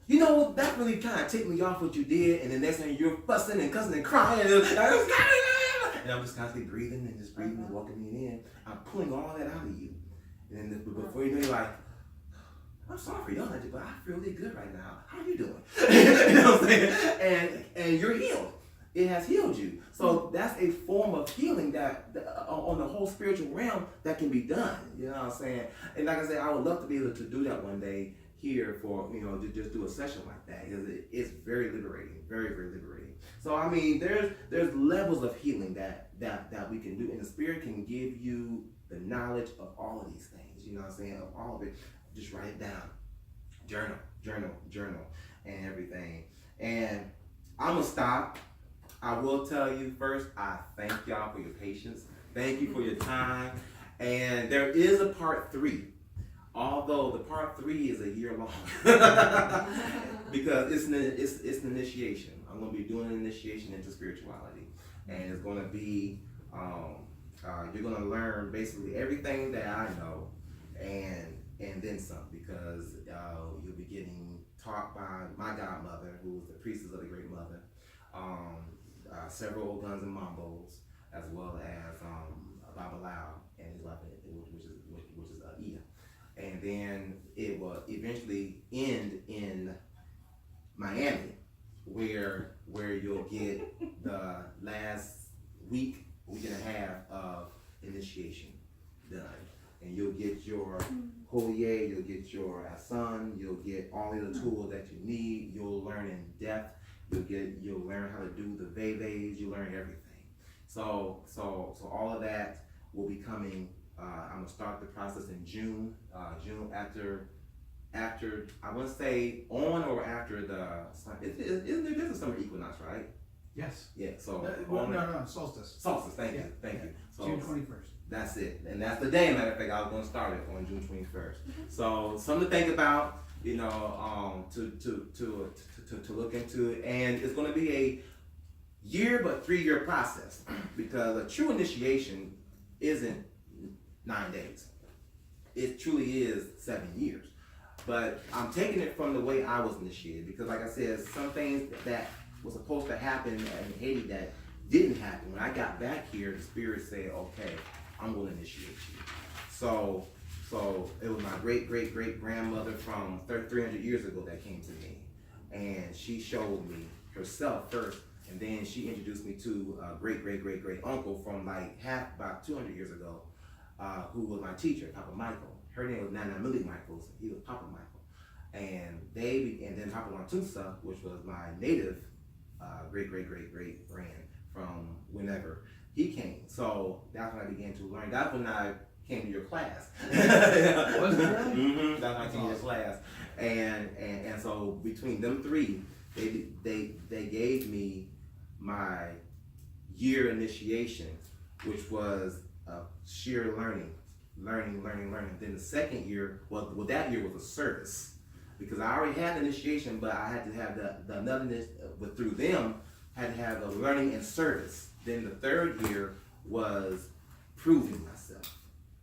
that really kind of ticked me off what you did. And the next thing you're fussing and cussing and crying. And I'm just constantly breathing and just breathing and welcoming it in. I'm pulling all that out of you. And then before you know, you're like, I'm sorry for yelling at you, but I feel really good right now. How are you doing? You know what I'm saying? And you're healed. It has healed you. So that's a form of healing that on the whole spiritual realm that can be done. You know what I'm saying? And like I said, I would love to be able to do that one day here for, to just do a session like that. Because it's very liberating, very, very liberating. So I mean, there's levels of healing that we can do, and the Spirit can give you the knowledge of all of these things. You know what I'm saying? Of all of it, just write it down, journal, and everything. And I'm gonna stop. I will tell you first, I thank y'all for your patience. Thank you for your time. And there is a part 3. Although the part 3 is a year long, because it's an initiation. I'm going to be doing an initiation into spirituality, and it's going to be you're going to learn basically everything that I know, and then some, because you'll be getting taught by my godmother, who is the priestess of the Great Mother, several old guns and mambos, as well as Babalao and his wife, which is Iya. And then it will eventually end in Miami, where you'll get the last week and a half of initiation done. And you'll get your Holier, you'll get your Asan, you'll get all of the tools that you need. You'll learn in depth. You'll learn how to do the Veves. You'll learn everything. So all of that will be coming. I'm gonna start the process in June. June after I want to say on or after isn't there just a summer equinox, right? Yes. Yeah. So no, solstice. Solstice. Thank you. So June 21st. That's it, and that's the day. Matter of fact, I was going to start it on June 21st. So something to think about, to look into it, and it's going to be a year but 3-year process, because a true initiation isn't 9 days. It truly is 7 years. But I'm taking it from the way I was initiated, because like I said, some things that was supposed to happen in Haiti that didn't happen. When I got back here, the Spirit said, okay, I'm going to initiate you. So it was my great grandmother from 300 years ago that came to me, and she showed me herself first, and then she introduced me to a great uncle from about 200 years ago, who was my teacher, Papa Michael. Her name was Nana Millie Michaels. He was Papa Michael, and then Papa Lantusa, which was my native great grand from whenever he came. So that's when I began to learn. That's when I came to your class. Was it really? That's when I came to your class. And so between them three, they gave me my year initiation, which was sheer learning. Then the second year, that year was a service, because I already had the initiation, but I had to have the another, but through them, had to have the learning and service. Then the third year was proving myself.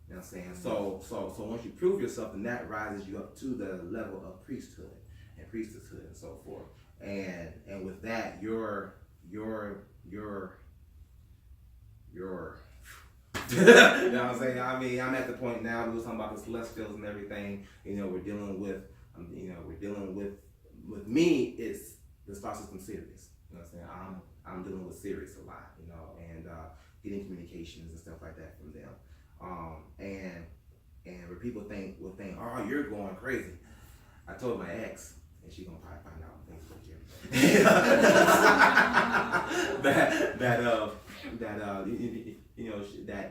You know what I'm saying? So once you prove yourself, then that rises you up to the level of priesthood and so forth. And with that, your you know what I'm saying? I mean, I'm at the point now, we were talking about the celestials and everything, we're dealing with, with me, it's the star system serious. You know what I'm saying? I'm dealing with Sirius a lot, and getting communications and stuff like that from them. And where people will think, oh, you're going crazy. I told my ex, and she's gonna probably find out on Facebook here,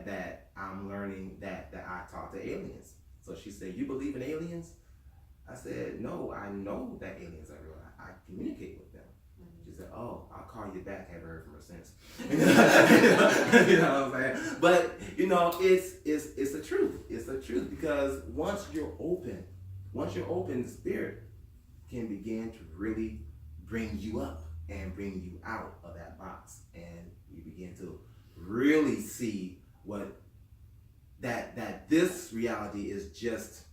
that I'm learning that I talk to aliens. So she said, "You believe in aliens?" I said, "No, I know that aliens are real. I communicate with them." She said, "Oh, I'll call you back." Haven't heard from her since. You know what I'm saying? But it's the truth. It's the truth, because once you're open, the spirit can begin to really bring you up and bring you out of that box, and you begin to really see what that this reality is just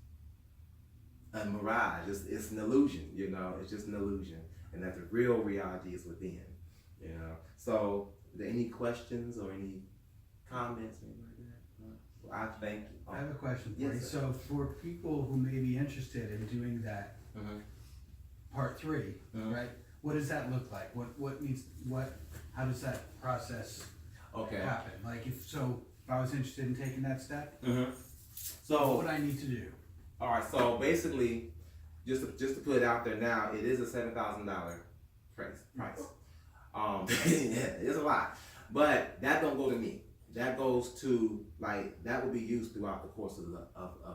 a mirage. It's an illusion. It's just an illusion, and that the real reality is within. So, are there any questions or any comments, anything like that? Well, I thank you. I have a question for Yes, you. sir. So for people who may be interested in doing that part 3, right? What does that look like? How does that process happen? Like if I was interested in taking that step, So what would I need to do? all right. So basically, just to put it out there now, it is a $7,000 price. It's a lot, but that don't go to me. That goes to that will be used throughout the course of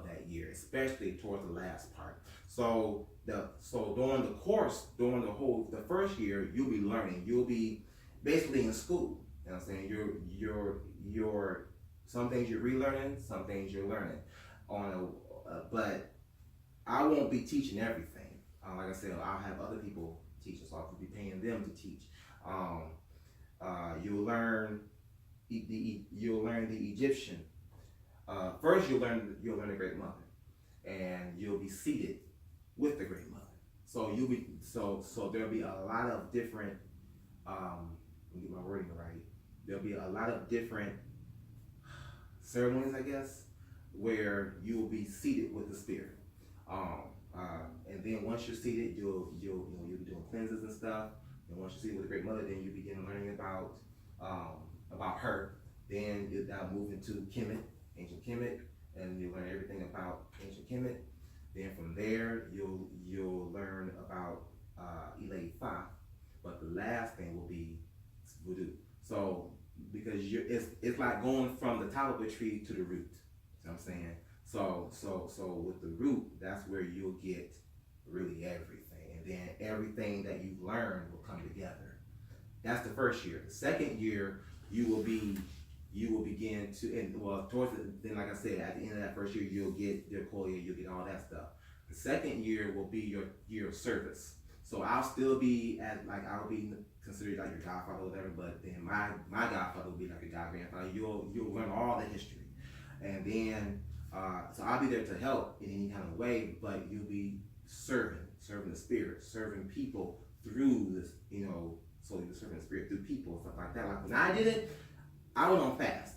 that year, especially towards the last part. So during the course, the first year, you'll be learning. You'll be basically in school. You know what I'm saying? You're some things you're relearning, some things you're learning but I won't be teaching everything. Like I said, I'll have other people teach us. So I'll be paying them to teach. You'll learn the Egyptian. First, you'll learn the Great Mother, and you'll be seated with the Great Mother. So there'll be a lot of different. Let me get my wording right. There'll be a lot of different ceremonies, I guess, where you will be seated with the spirit. And then once you're seated, you'll be doing cleanses and stuff. And once you're seated with the Great Mother, then you begin learning about her. Then you'll now move into Kemet, ancient Kemet, and you learn everything about ancient Kemet. Then from there, you'll learn about Elay Fa. But the last thing will be voodoo. So because it's like going from the top of a tree to the root. You know what I'm saying? So with the root, that's where you'll get really everything, and then everything that you've learned will come together. That's the first year. The second year, you will begin to, then like I said, at the end of that first year, you'll get your koya, you'll get all that stuff. The second year will be your year of service. So I'll still be I'll be considered like your godfather or whatever, but then my godfather will be like your god grandfather. You'll learn all the history, and then so I'll be there to help in any kind of way, but you'll be serving the spirit, serving people through this, so you're serving the spirit through people and stuff like that. Like when I did it, I went on fast,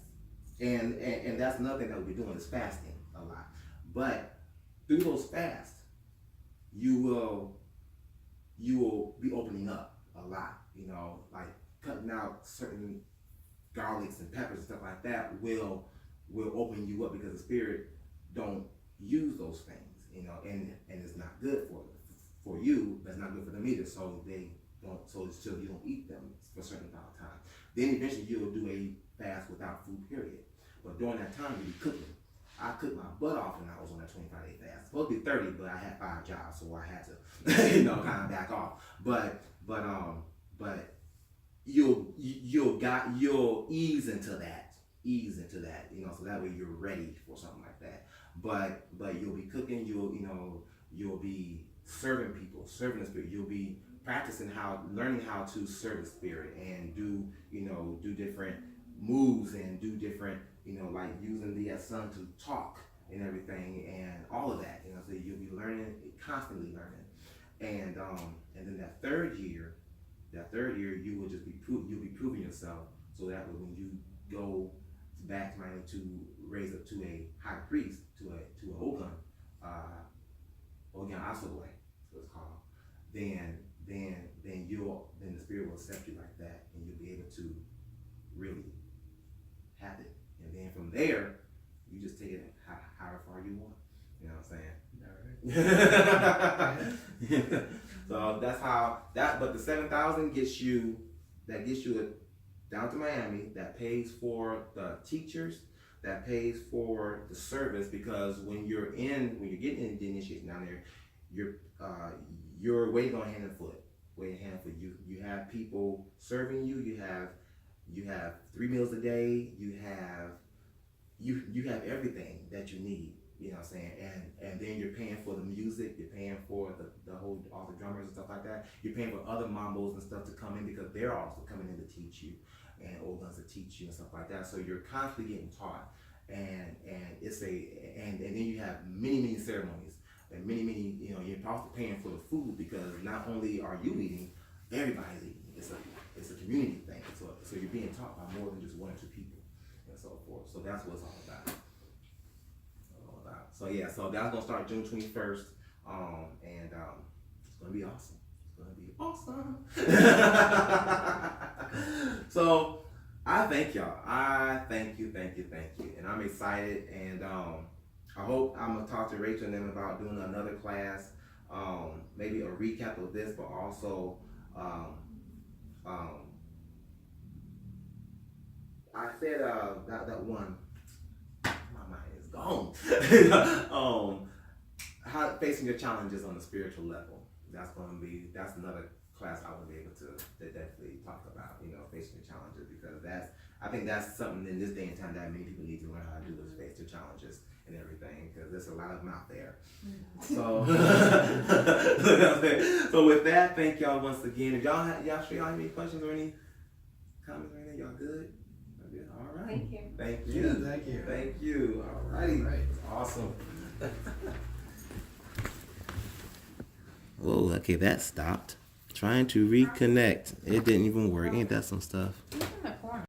and that's another thing that we'll be doing is fasting a lot. But through those fasts, you will be opening up a lot, like cutting out certain garlics and peppers and stuff like that will open you up, because the spirit don't use those things, and it's not good for you, but it's not good for them either. So they don't. So it's still, you don't eat them for a certain amount of time. Then eventually you'll do a fast without food, period. But during that time you'll be cooking. I cooked my butt off when I was on that 25-day fast. It's supposed to be 30, but I had 5 jobs, so I had to, kind of back off. But you'll ease into that, so that way you're ready for something like that. But you'll be cooking, you'll be serving people, serving the spirit. You'll be practicing learning how to serve the spirit and do different moves and do different, like using the sun to talk and everything and all of that. So you'll be learning, constantly learning, and then that third year you will just you'll be proving yourself, so that when you go back to raise up to a high priest, to a Ogun, Ogun Asaway, so it's called, then the spirit will accept you like that, and you'll be able to really have it. And then from there, you just take it however far you want. You know what I'm saying? So that's how that. But the 7,000 gets you down to Miami. That pays for the teachers. That pays for the service, because when you're getting in the initiation down there, you're waiting on hand and foot. You have people serving you. You have 3 meals a day. You have everything that you need. You know what I'm saying? And then you're paying for the music. You're paying for all the drummers and stuff like that. You're paying for other mambos and stuff to come in, because they're also coming in to teach you, and old guns to teach you and stuff like that. So you're constantly getting taught, and then you have many ceremonies, and many you're also paying for the food, because not only are you eating, everybody's eating. It's a community thing. So you're being taught by more than just 1 or 2 people, and so forth. So that's what it's all about. So yeah, so that's gonna start June 21st, and it's gonna be awesome. So I thank y'all. I thank you, and I'm excited, and I hope I'm gonna talk to Rachel and them about doing another class, maybe a recap of this, but also I said that one. My mind is gone. How facing your challenges on a spiritual level. That's another class I would be able to definitely talk about. Facing your challenges, because I think that's something in this day and time that many people need to learn how to do, is face their challenges and everything, because there's a lot of them out there. So, so with that, thank y'all once again. If y'all have any questions or any comments or anything, y'all good? All right. Thank you. Thank you. Yeah, thank you. Thank you. All righty. All right. Awesome. Whoa, okay, that stopped. Trying to reconnect. It didn't even work. Ain't that some stuff?